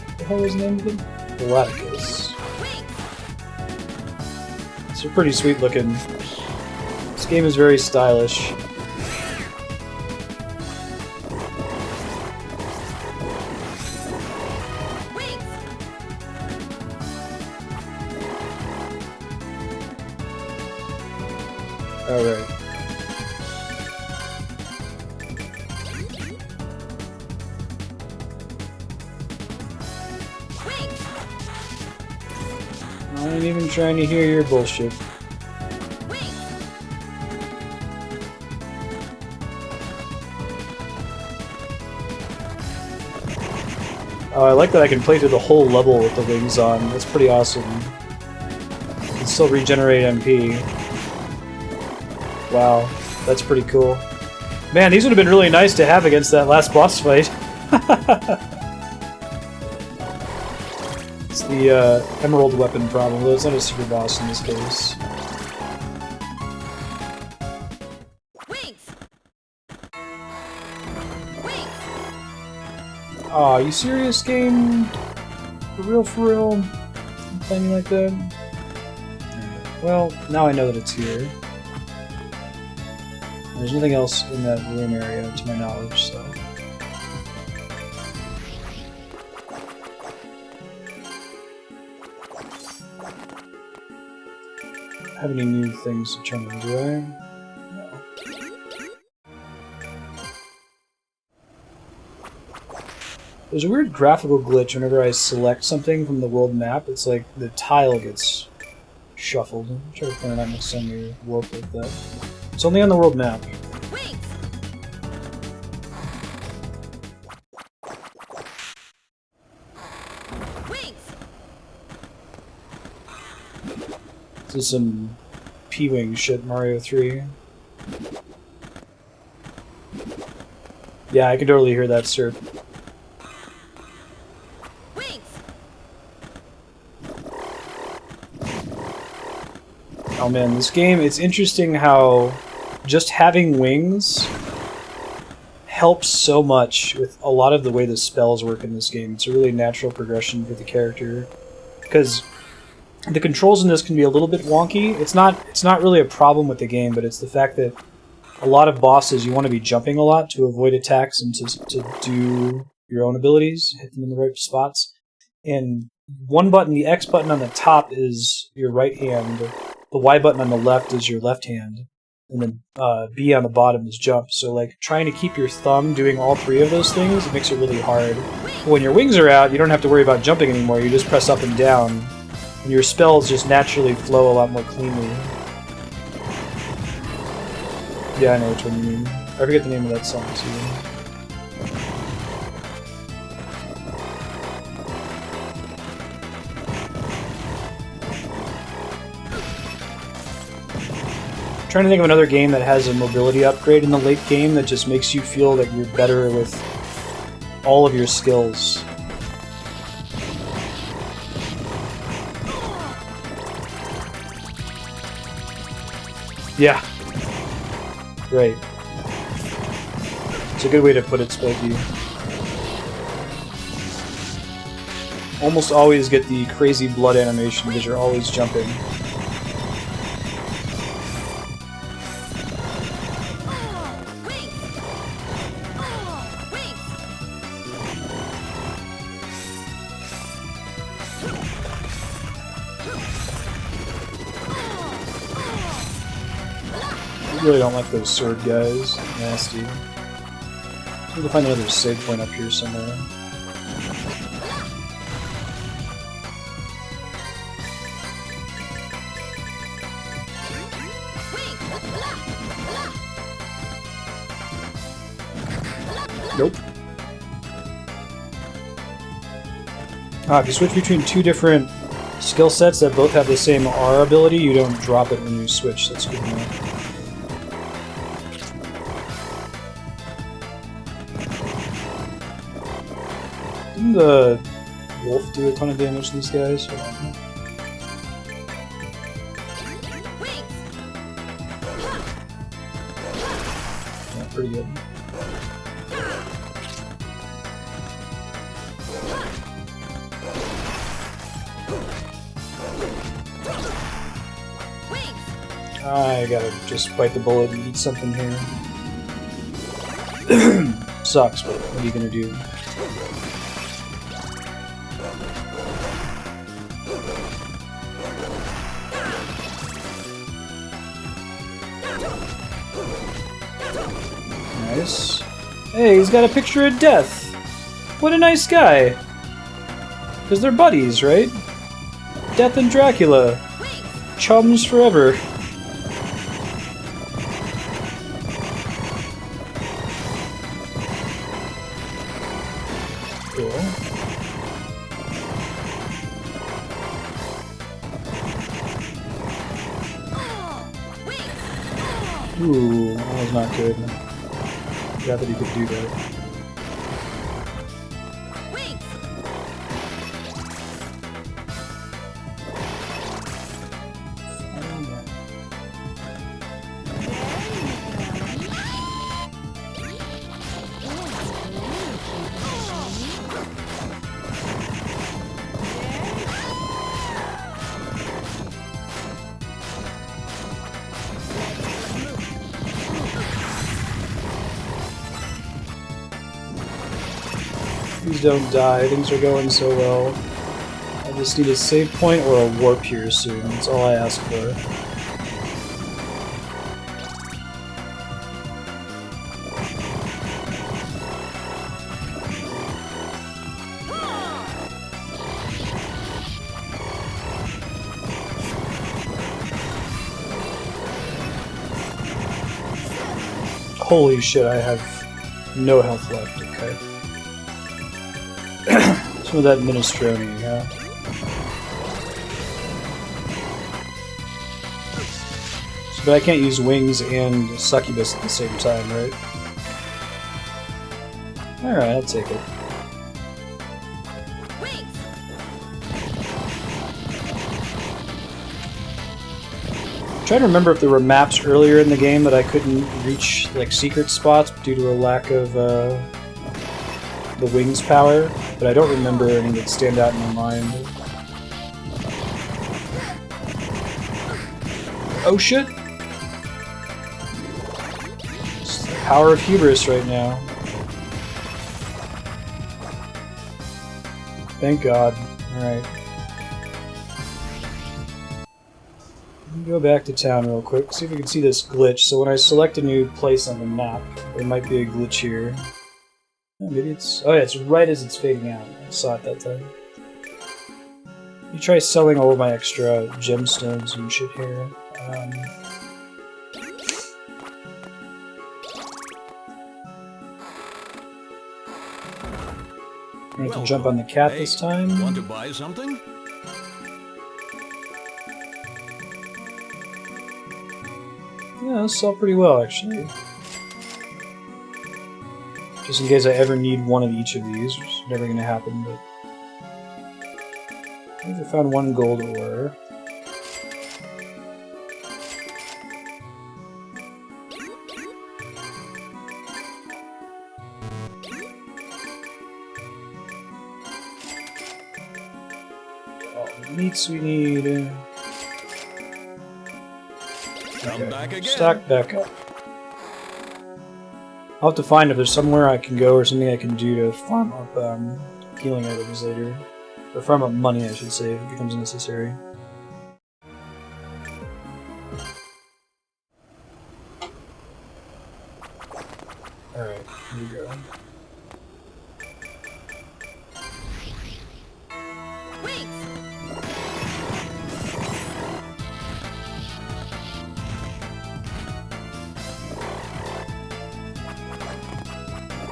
What the hell was the name of them? Volaticus. These are pretty sweet looking. This game is very stylish. Alright. I ain't even trying to hear your bullshit. Oh, I like that I can play through the whole level with the wings on. That's pretty awesome. I can still regenerate MP. Wow, that's pretty cool. Man, these would have been really nice to have against that last boss fight. It's the emerald weapon problem, though it's not a super boss in this case. Aw, you serious, game? For real, for real? You playing me like that? Well, now I know that it's here. There's nothing else in that room area, to my knowledge, so... Have any new things to turn in, do I? No. There's a weird graphical glitch whenever I select something from the world map. It's like the tile gets shuffled. I'll try to point it out next time you warp like that. It's only on the world map. This is some P-Wing shit, Mario 3. Yeah, I can totally hear that, sir. Oh man, this game, it's interesting how just having wings helps so much with a lot of the way the spells work in this game. It's a really natural progression for the character. Because the controls in this can be a little bit wonky. It's not really a problem with the game, but it's the fact that a lot of bosses you want to be jumping a lot to avoid attacks and to do your own abilities, hit them in the right spots. And one button, the X button on the top is your right hand, the Y button on the left is your left hand, and then B on the bottom is jump. So like trying to keep your thumb doing all three of those things, it makes it really hard. But when your wings are out, you don't have to worry about jumping anymore. You just press up and down, and your spells just naturally flow a lot more cleanly. Yeah, I know which one you mean. I forget the name of that song too. trying to think of another game that has a mobility upgrade in the late game that just makes you feel that you're better with all of your skills. Yeah. Right. It's a good way to put it, Spiky. Almost always get the crazy blood animation because you're always jumping. I really don't like those sword guys. Nasty. Need to find another save point up here somewhere. Nope. If you switch between two different skill sets that both have the same R ability, you don't drop it when you switch. That's good enough. Didn't the wolf do a ton of damage to these guys? Yeah, pretty good. I gotta just bite the bullet and eat something here. Sucks, but what are you gonna do? Nice. Hey, he's got a picture of death! What a nice guy! Because they're buddies, right? Death and Dracula. Chums forever. Ooh, that was not good. Forgot that he could do that. Please don't die, things are going so well. I just need a save point or a warp here soon, that's all I ask for. Holy shit, I have no health left, okay. Some of that minestrone, yeah. So, but I can't use wings and succubus at the same time, right? Alright, I'll take it. I'm trying to remember if there were maps earlier in the game that I couldn't reach, like secret spots, due to a lack of the wings power, but I don't remember any that stand out in my mind. Oh shit! It's the power of hubris right now. Thank God. Alright. Go back to town real quick, see if we can see this glitch. So when I select a new place on the map, there might be a glitch here. Oh, maybe it's... Oh yeah, it's right as it's fading out. I saw it that time. You try selling all of my extra gemstones and shit here. I have to jump on the cat this time. Want to buy something? Yeah, those sell pretty well, actually. Just in case I ever need one of each of these, which is never going to happen, but... I never found one gold ore. All the meats we need. Come back again. Stock back up. I'll have to find if there's somewhere I can go or something I can do to farm up healing items later. Or farm up money, I should say, if it becomes necessary. Alright, here we go.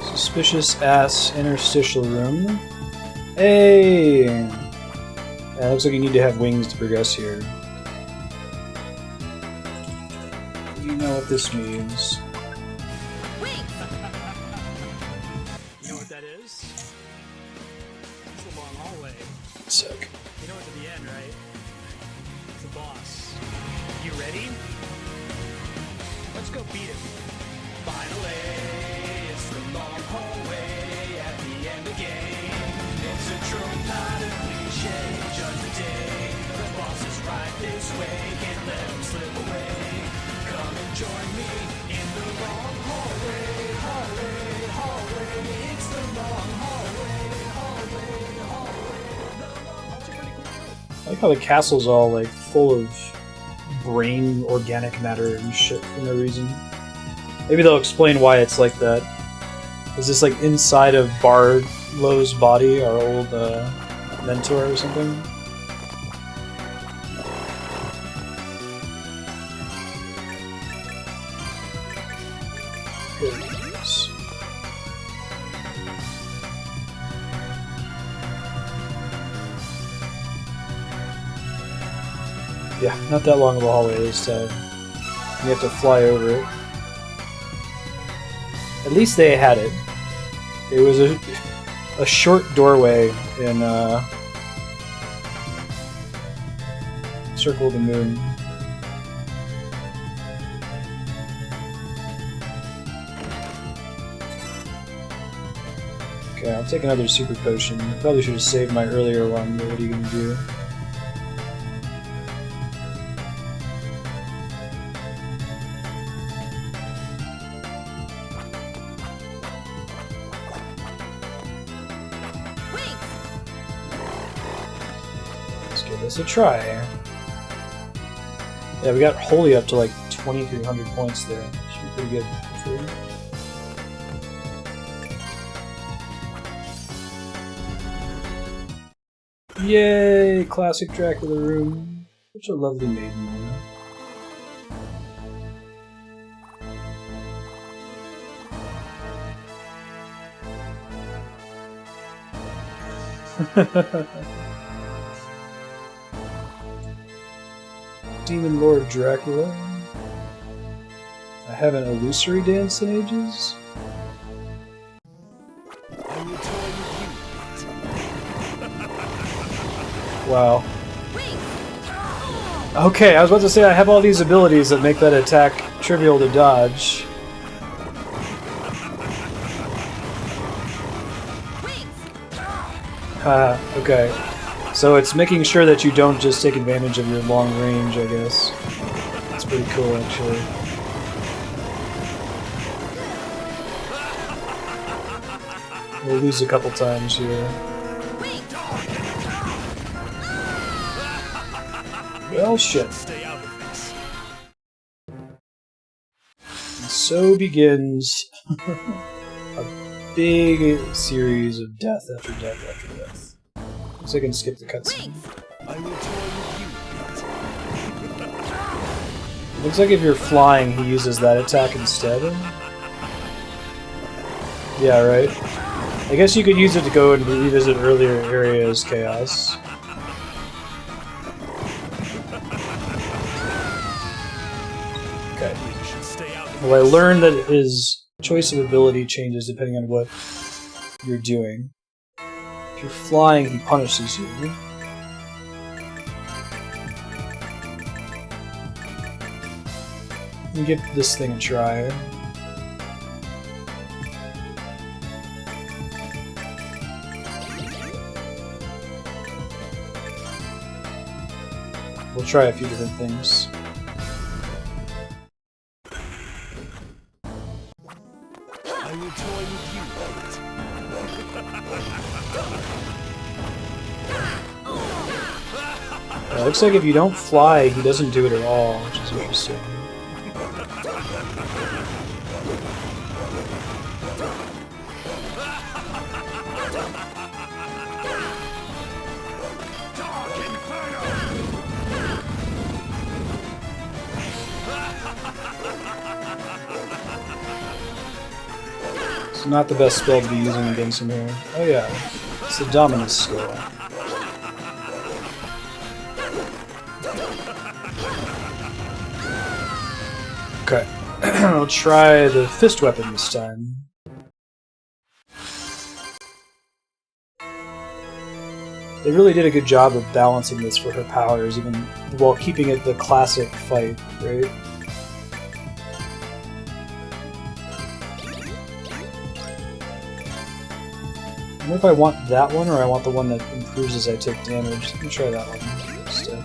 Suspicious ass interstitial room. Hey! Yeah, looks like you need to have wings to progress here. You know what this means. You know what that is? It's a long hallway. Sick. You know it's at the end, right? It's the boss. You ready? Let's go beat him. Finally, it's the long hallway at the end again. It's a trope, not a cliche. Judge the day. The boss is right this way. Can't let him slip away. Come and join me in the long hallway. It's the long hallway. I like how the castle's all like full of brain organic matter and shit for no reason. Maybe they'll explain why it's like that. Is this like inside of Barlow's body, our old mentor or something? Here it is. Yeah, not that long of a hallway this time. You have to fly over it. At least they had it. It was a short doorway in Circle of the Moon. Okay, I'll take another super potion. Probably should have saved my earlier one, but what are you gonna do? This a try. Yeah, we got Holy up to like 2,300 points there. Should be pretty good. Hopefully. Yay! Classic Dracula room. Such a lovely maiden. Demon Lord Dracula. I haven't illusory danced in ages. Wow. Okay, I was about to say I have all these abilities that make that attack trivial to dodge. Okay. So it's making sure that you don't just take advantage of your long range, I guess. That's pretty cool, actually. We'll lose a couple times here. Well, shit. And so begins a big series of death after death after death. So I can skip the cutscene. Looks like if you're flying, he uses that attack instead. Yeah, right. I guess you could use it to go and revisit earlier areas, Chaos. Okay. You should stay out. Well, I learned that his choice of ability changes depending on what you're doing. If you're flying, he punishes you. Let me give this thing a try. We'll try a few different things. I will toy with you. It looks like if you don't fly, he doesn't do it at all, which is interesting. It's not the best spell to be using against him here. Oh yeah, it's the Dominus skill. Okay, I'll try the fist weapon this time. They really did a good job of balancing this for her powers, even while keeping it the classic fight, right? I wonder if I want that one or I want the one that improves as I take damage. Let me try that one instead.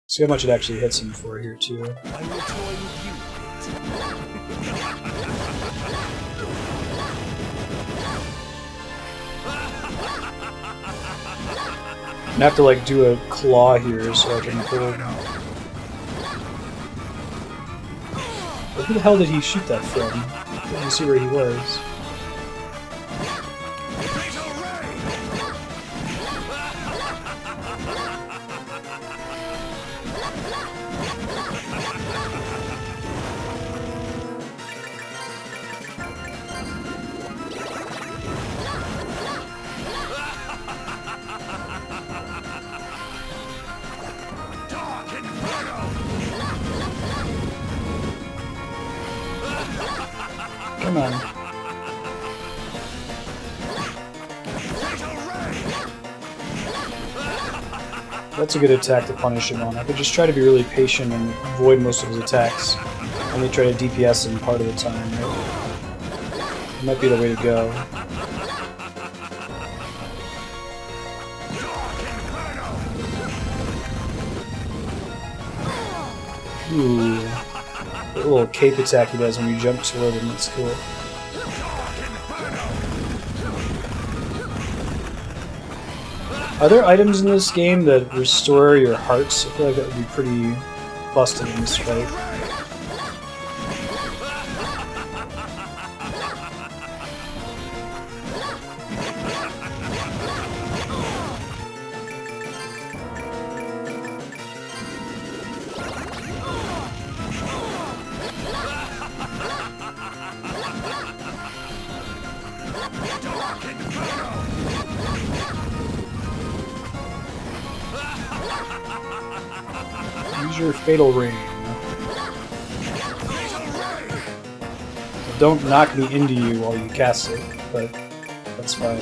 See how much it actually hits him for here, too. I will toy with you. I'm gonna have to like do a claw here so I can hold. But who the hell did he shoot that from? I didn't see where he was. Come on. That's a good attack to punish him on. I could just try to be really patient and avoid most of his attacks. Only try to DPS him part of the time, right? It might be the way to go. Ooh. The little cape attack he does when you jump toward him, that's cool. Are there items in this game that restore your hearts? I feel like that would be pretty busted in this fight. Use your fatal ring. Don't knock me into you while you cast it, but that's fine.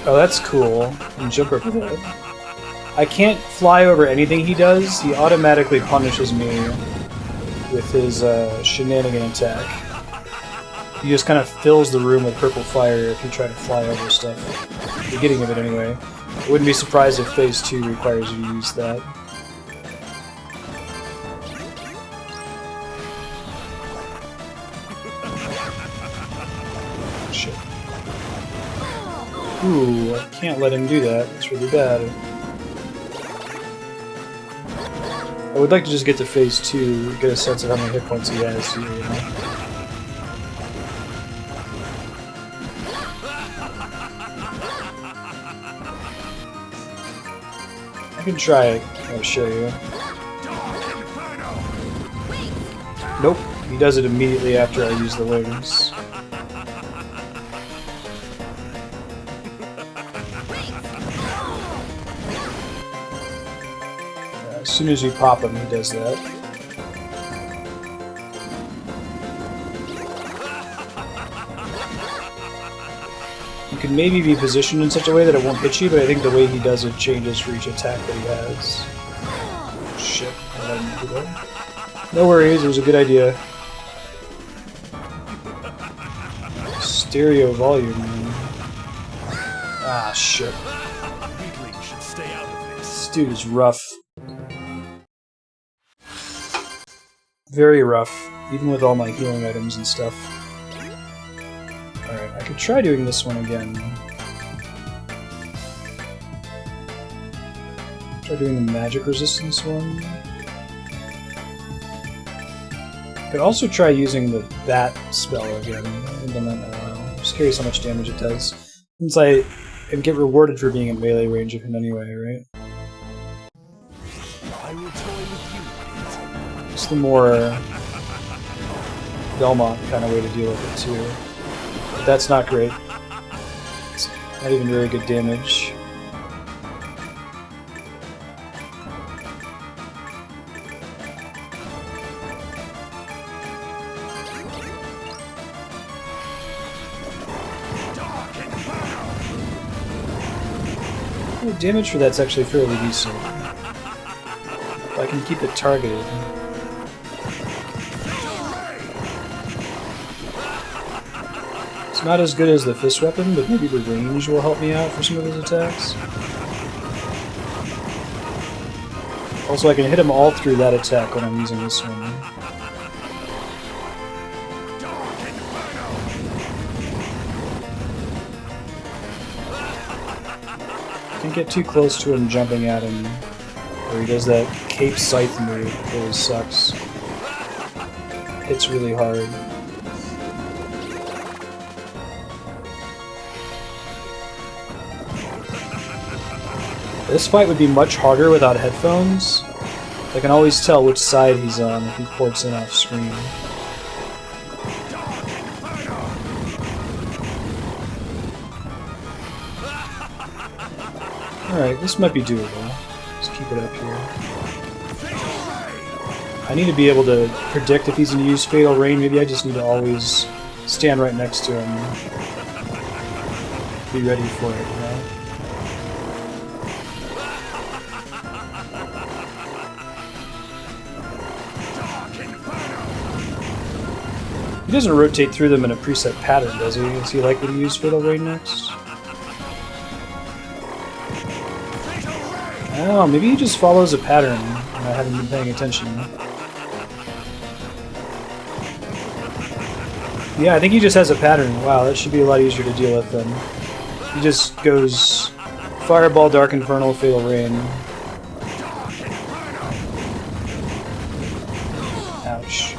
Oh, that's cool. And jump over that. I can't fly over anything he does. He automatically punishes me with his shenanigan attack. He just kind of fills the room with purple fire if you try to fly over stuff. The beginning of it, anyway. I wouldn't be surprised if Phase 2 requires you to use that. Shit. Ooh, I can't let him do that. It's really bad. I would like to just get to Phase 2, get a sense of how many hit points he has here, you know? I can try it. I'll show you. Nope. He does it immediately after I use the wings. soon as you pop him, he does that. You can maybe be positioned in such a way that it won't hit you, but I think the way he does it changes for each attack that he has. Shit, I let him do that. No worries, it was a good idea. Stereo volume, man. Ah, shit. Weaklings should stay out of this. This dude is rough. Very rough, even with all my healing items and stuff. Alright, I could try doing this one again. Try doing the magic resistance one. Could also try using the bat spell again. I'm just curious how much damage it does. Since I get rewarded for being in melee range of him anyway, right? I will toy with you. It's the more Belmont kind of way to deal with it too. But that's not great. It's not even very good damage. The damage for that's actually fairly decent. If I can keep it targeted. It's not as good as the fist weapon, but maybe the range will help me out for some of his attacks. Also, I can hit him all through that attack when I'm using this one. Can't get too close to him jumping at him, where he does that cape scythe move, which really sucks. Hits really hard. This fight would be much harder without headphones. I can always tell which side he's on if he ports in off screen. Alright, this might be doable. Let's keep it up here. I need to be able to predict if he's going to use Fatal Rain. Maybe I just need to always stand right next to him. Be ready for it, you know? He doesn't rotate through them in a preset pattern, does he? Is he likely to use Fatal Rain next? Oh, maybe he just follows a pattern, and I haven't been paying attention. Yeah, I think he just has a pattern. Wow, that should be a lot easier to deal with then. He just goes Fireball, Dark Infernal, Fatal Rain. Ouch.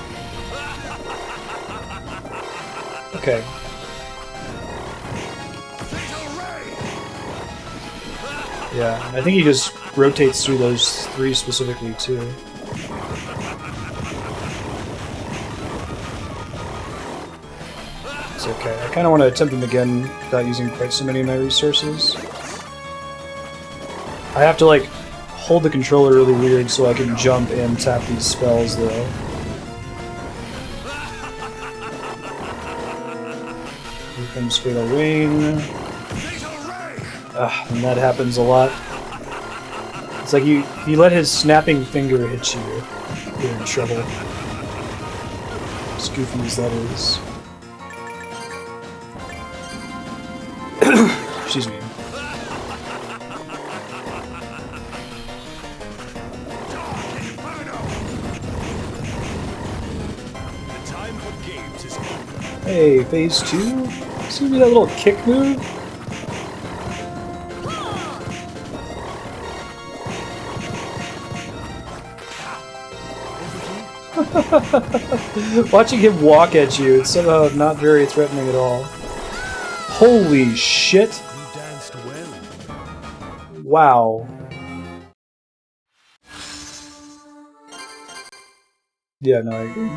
Okay. Yeah, I think he just rotates through those three specifically too. It's okay. I kind of want to attempt him again without using quite so many of my resources. I have to like hold the controller really weird so I can jump and tap these spells though. Here comes Fatal Rain. And that happens a lot. It's like you let his snapping finger hit you, you're in trouble. As goofy as that is. Excuse me. Hey, phase 2? See me that little kick move? Watching him walk at you, it's somehow not very threatening at all. Holy shit! You danced well. Wow. Yeah, no, I agree.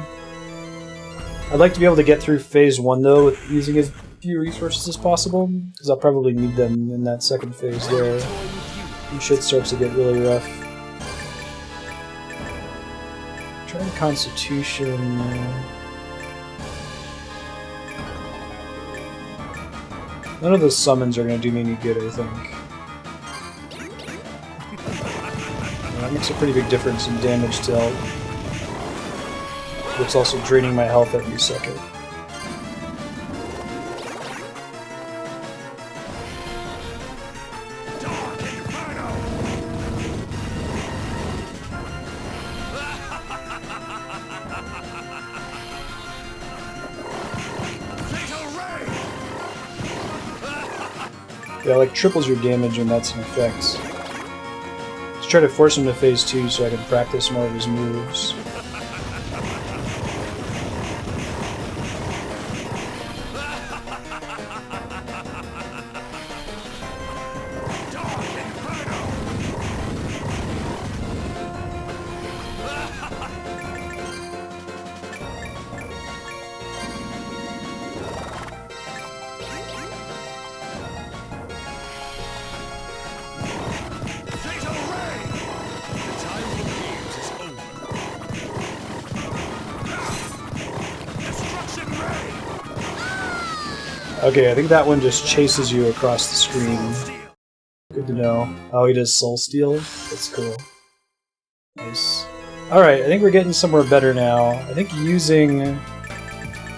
I'd like to be able to get through phase 1 though with using as few resources as possible, because I'll probably need them in that second phase there. And shit starts to get really rough. Try Constitution. None of those summons are going to do me any good, I think. That makes a pretty big difference in damage to health. It's also draining my health every second. Yeah, like triples your damage when that's in effect. Let's try to force him to phase 2 so I can practice more of his moves. Okay, I think that one just chases you across the screen. Good to know. Oh, he does Soul Steal? That's cool. Nice. Alright, I think we're getting somewhere better now. I think using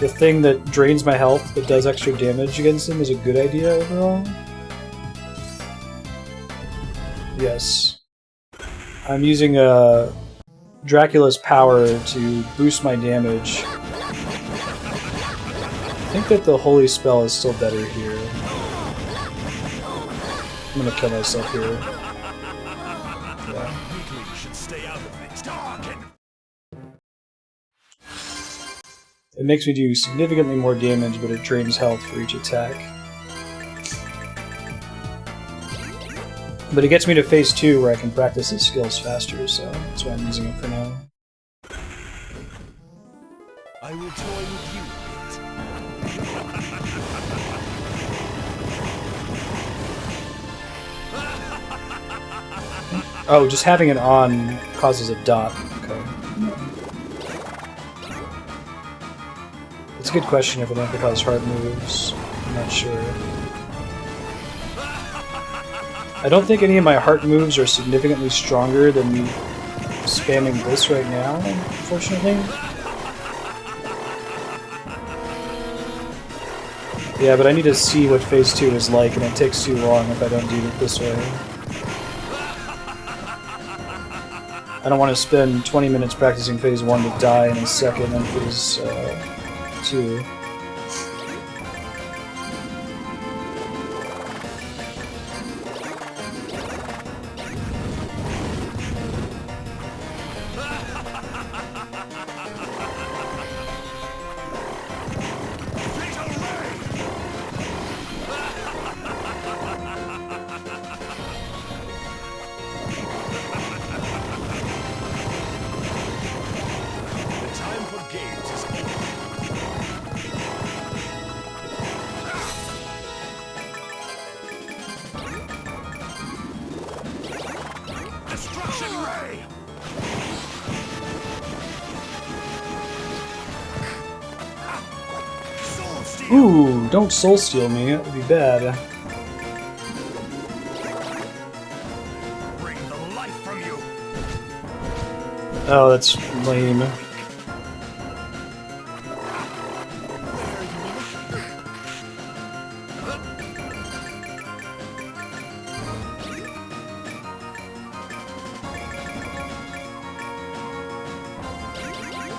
the thing that drains my health but does extra damage against him is a good idea overall. Yes. I'm using Dracula's power to boost my damage. I think that the Holy Spell is still better here. I'm gonna kill myself here. Yeah. It makes me do significantly more damage, but it drains health for each attack. But it gets me to phase 2 where I can practice his skills faster, so that's why I'm using it for now. I will toy with you. Oh, just having it on causes a dot. Okay. It's a good question if it amplifies heart moves. I'm not sure. I don't think any of my heart moves are significantly stronger than me spamming this right now, unfortunately. Yeah, but I need to see what phase 2 is like, and it takes too long if I don't do it this way. I don't want to spend 20 minutes practicing phase 1 to die in a second on phase 2. Ooh, don't soul steal me, that would be bad. Bring the life from you. Oh, that's lame.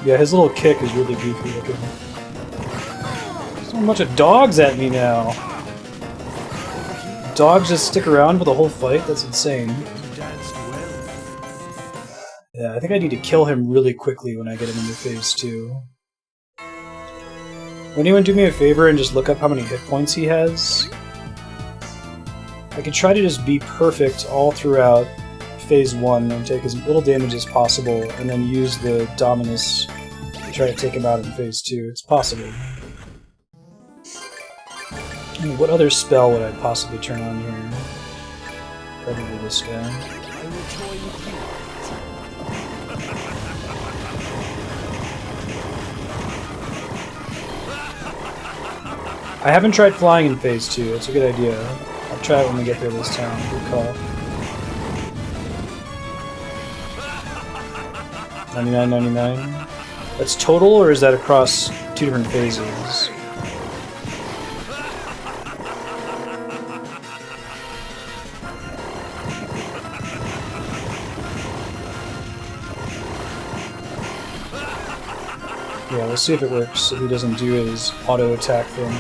Yeah, his little kick is really goofy looking. A bunch of dogs at me now. Dogs just stick around for the whole fight? That's insane. Yeah, I think I need to kill him really quickly when I get him into phase 2. Will anyone do me a favor and just look up how many hit points he has? I could try to just be perfect all throughout phase 1 and take as little damage as possible, and then use the Dominus to try to take him out in phase 2. It's possible. What other spell would I possibly turn on here? Probably this guy. I will toy with you. I haven't tried flying in phase 2. It's a good idea. I'll try it when we get there this time. Good call. 99.99. That's total, or is that across 2 different phases? Yeah, let's see if it works, if he doesn't do his auto attack thing.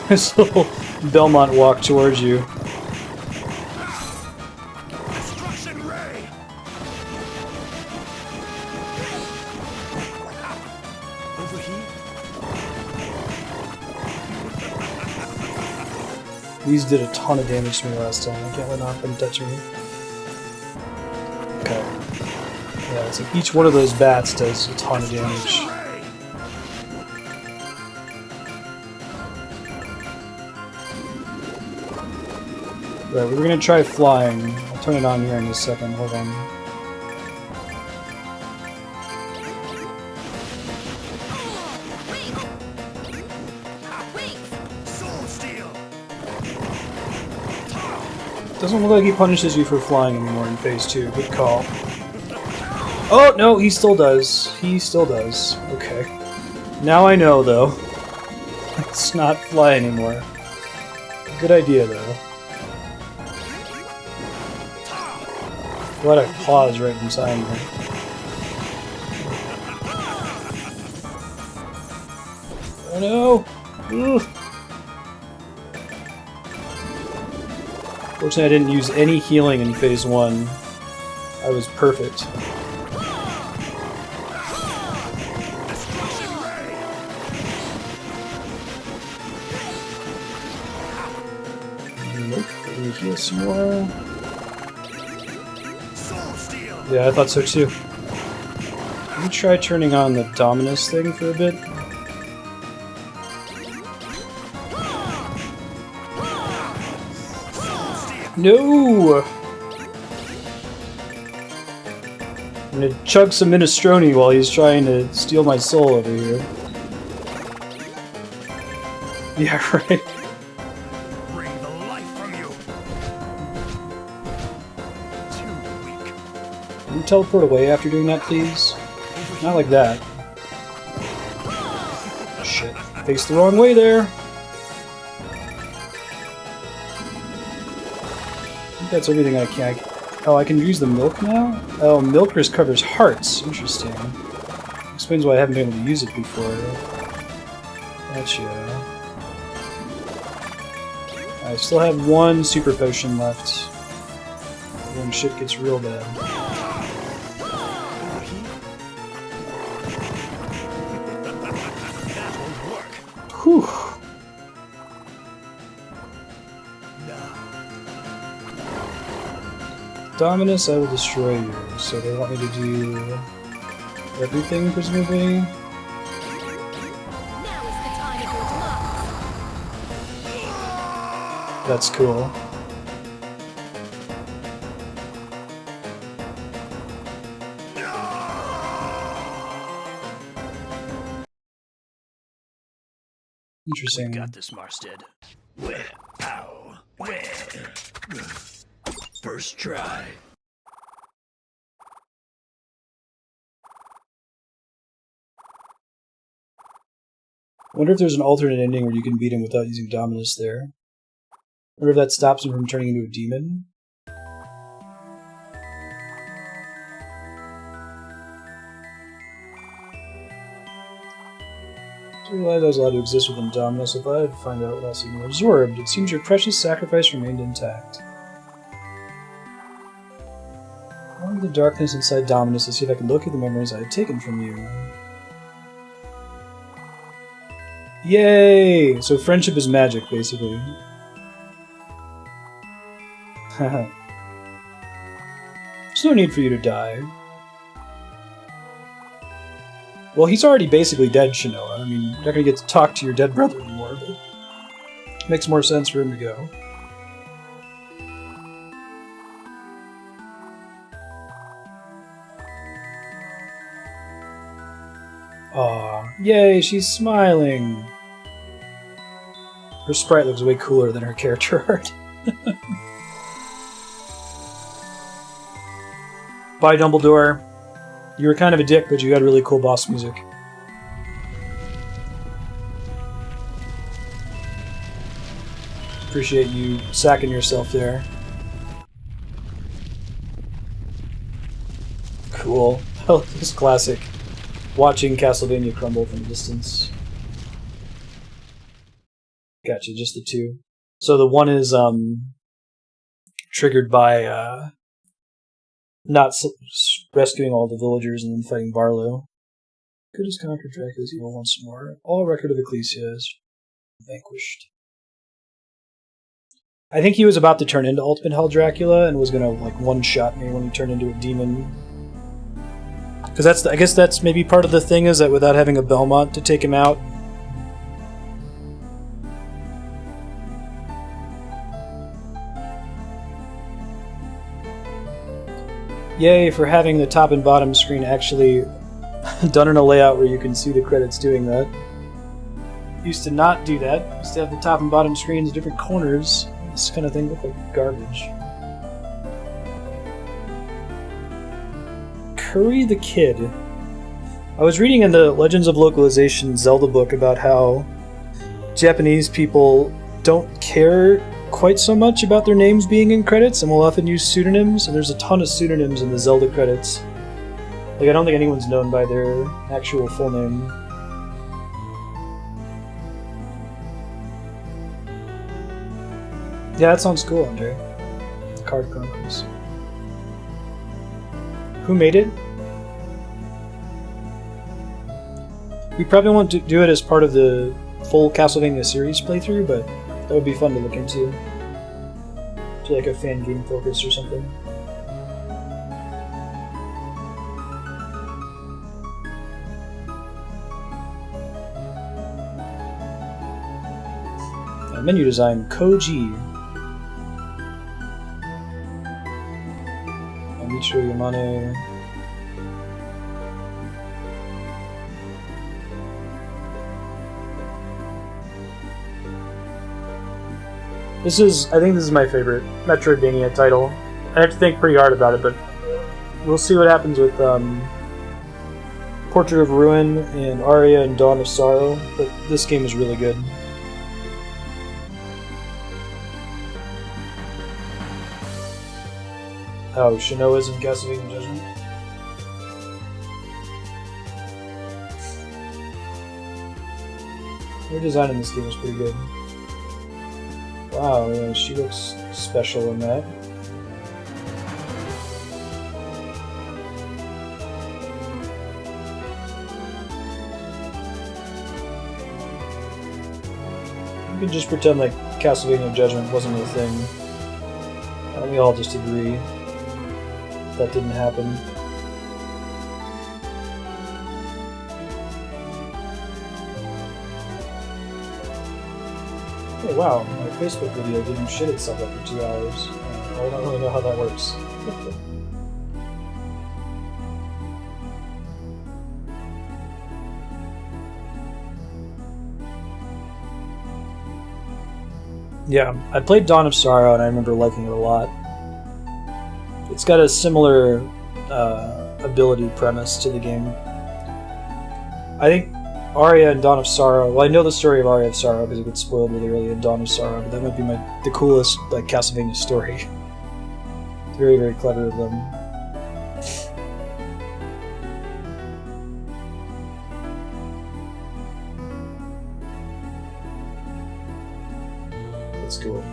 This little Belmont walk towards you. Destruction ray. Overheat. These did a ton of damage to me last time. I can't let them touch me. Okay. Yeah, it's like each one of those bats does a ton of damage. Right, we're gonna try flying. I'll turn it on here in a second. Hold on. Doesn't look like he punishes you for flying anymore in phase 2. Good call. Oh no, he still does. He still does. Okay. Now I know though. Let's not fly anymore. Good idea though. What a pause right inside me. Oh no! Ugh. Fortunately, I didn't use any healing in phase 1. I was perfect. Nope. Let me heal some more. Yeah, I thought so too. Let me try turning on the Dominus thing for a bit. No! I'm gonna chug some minestrone while he's trying to steal my soul over here. Yeah, right. Bring the life from you. Too weak. Can you teleport away after doing that, please? Not like that. Shit. Faced the wrong way there. I think that's everything I can. Oh, I can use the milk now? Oh, milk recovers hearts. Interesting. Explains why I haven't been able to use it before. Gotcha. I still have one super potion left. When shit gets real bad. Whew. Dominus, I will destroy you. So they want me to do everything, presumably? Now is the time of your demise. That's cool. Interesting. Got this, Marstead. Where? How? Where? First try. I wonder if there's an alternate ending where you can beat him without using Dominus there. I wonder if that stops him from turning into a demon. I didn't realize I was allowed to exist within Dominus. I thought I'd find out what else you were absorbed. It seems your precious sacrifice remained intact. I went into the darkness inside Dominus to see if I could locate the memories I had taken from you. Yay! So friendship is magic, basically. Haha. There's no need for you to die. Well, he's already basically dead, Shinoa. I mean, you're not gonna get to talk to your dead brother anymore, but it makes more sense for him to go. Aw, yay, she's smiling! Her sprite looks way cooler than her character art. Bye, Dumbledore. You were kind of a dick, but you had really cool boss music. Appreciate you sacking yourself there. Cool. Oh, this is classic. Watching Castlevania crumble from a distance. Gotcha, just the two. So the one is triggered by not rescuing all the villagers and then fighting Barlow. Good as conquered Dracula's evil once more. All record of Ecclesia is vanquished. I think he was about to turn into Ultimate Hell Dracula and was gonna like one-shot me when he turned into a demon. Because I guess that's maybe part of the thing, is that without having a Belmont to take him out. Yay for having the top and bottom screen actually done in a layout where you can see the credits doing that. Used to not do that. Used to have the top and bottom screens different corners. This kind of thing looked like garbage. Curry the Kid. I was reading in the Legends of Localization Zelda book about how Japanese people don't care quite so much about their names being in credits and will often use pseudonyms, and there's a ton of pseudonyms in the Zelda credits. Like, I don't think anyone's known by their actual full name. Yeah, that sounds cool, Andre. Card Chronicles. Who made it? We probably won't do it as part of the full Castlevania series playthrough, but that would be fun to look into. To like a fan game focus or something. Menu design, Koji. Michio Yamane. I think this is my favorite Metroidvania title. I have to think pretty hard about it, but we'll see what happens with Portrait of Ruin and Aria and Dawn of Sorrow, but this game is really good. Oh, Shinoa's in Castlevania Judgment? Her design in this game is pretty good. Wow, yeah, she looks special in that. You can just pretend like Castlevania Judgment wasn't a thing. Why don't we all just agree? that didn't happen. Hey, wow, my Facebook video didn't shit itself after 2 hours. I don't really know how that works. Yeah, I played Dawn of Sorrow and I remember liking it a lot. It's got a similar ability premise to the game. I think Aria and Dawn of Sorrow, well, I know the story of Aria of Sorrow because it gets spoiled really early in Dawn of Sorrow, but that might be the coolest like Castlevania story. It's very, very clever of them. That's cool.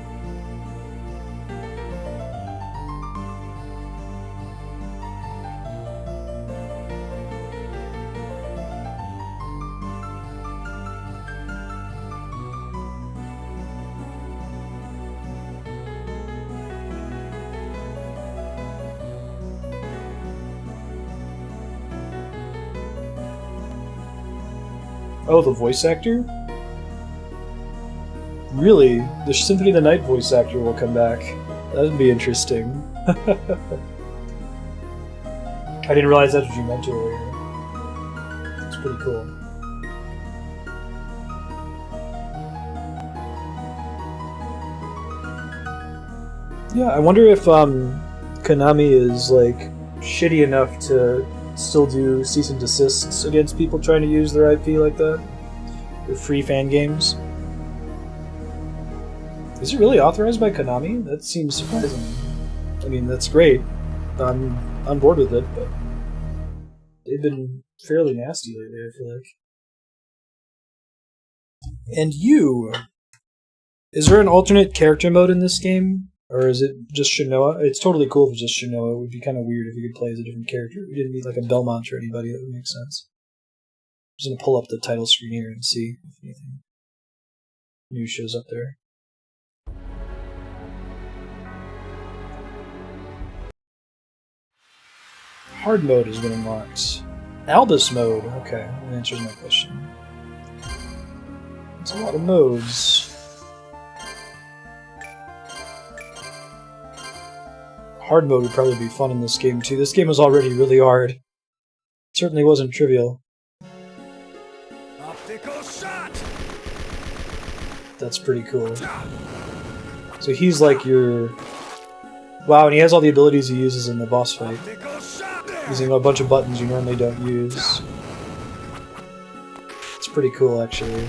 Oh, the voice actor? Really? The Symphony of the Night voice actor will come back. That'd be interesting. I didn't realize that's what you meant earlier. It's pretty cool. Yeah, I wonder if Konami is like shitty enough to still do cease and desists against people trying to use their IP like that with free fan games. Is it really authorized by Konami? That seems surprising. I mean, that's great. I'm on board with it, but they've been fairly nasty lately, I feel like. And you! Is there an alternate character mode in this game? Or is it just Shinoa? It's totally cool if it's just Shinoa. It would be kind of weird if you could play as a different character. We didn't need like a Belmont or anybody. That would make sense. I'm just going to pull up the title screen here and see if anything new shows up there. Hard mode has been unlocked. Albus mode. Okay, that answers my question. There's a lot of modes. Hard mode would probably be fun in this game too. This game was already really hard. It certainly wasn't trivial. Optical shot. That's pretty cool. So he's like your... Wow, and he has all the abilities he uses in the boss fight. Using a bunch of buttons you normally don't use. It's pretty cool, actually.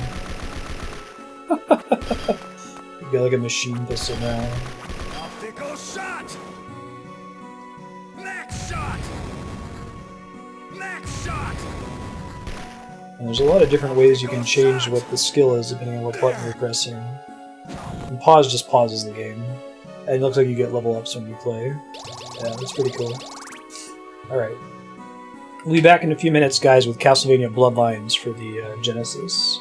You got like a machine pistol now. Optical shot. Next shot. Next shot. And there's a lot of different ways you can change what the skill is depending on what button you're pressing. And pause just pauses the game. And it looks like you get level ups when you play. Yeah, that's pretty cool. Alright. We'll be back in a few minutes, guys, with Castlevania Bloodlines for the Genesis.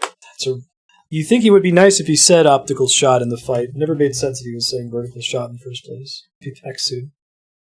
That's a... You think it would be nice if he said optical shot in the fight. It never made sense if he was saying vertical shot in the first place. Be back soon.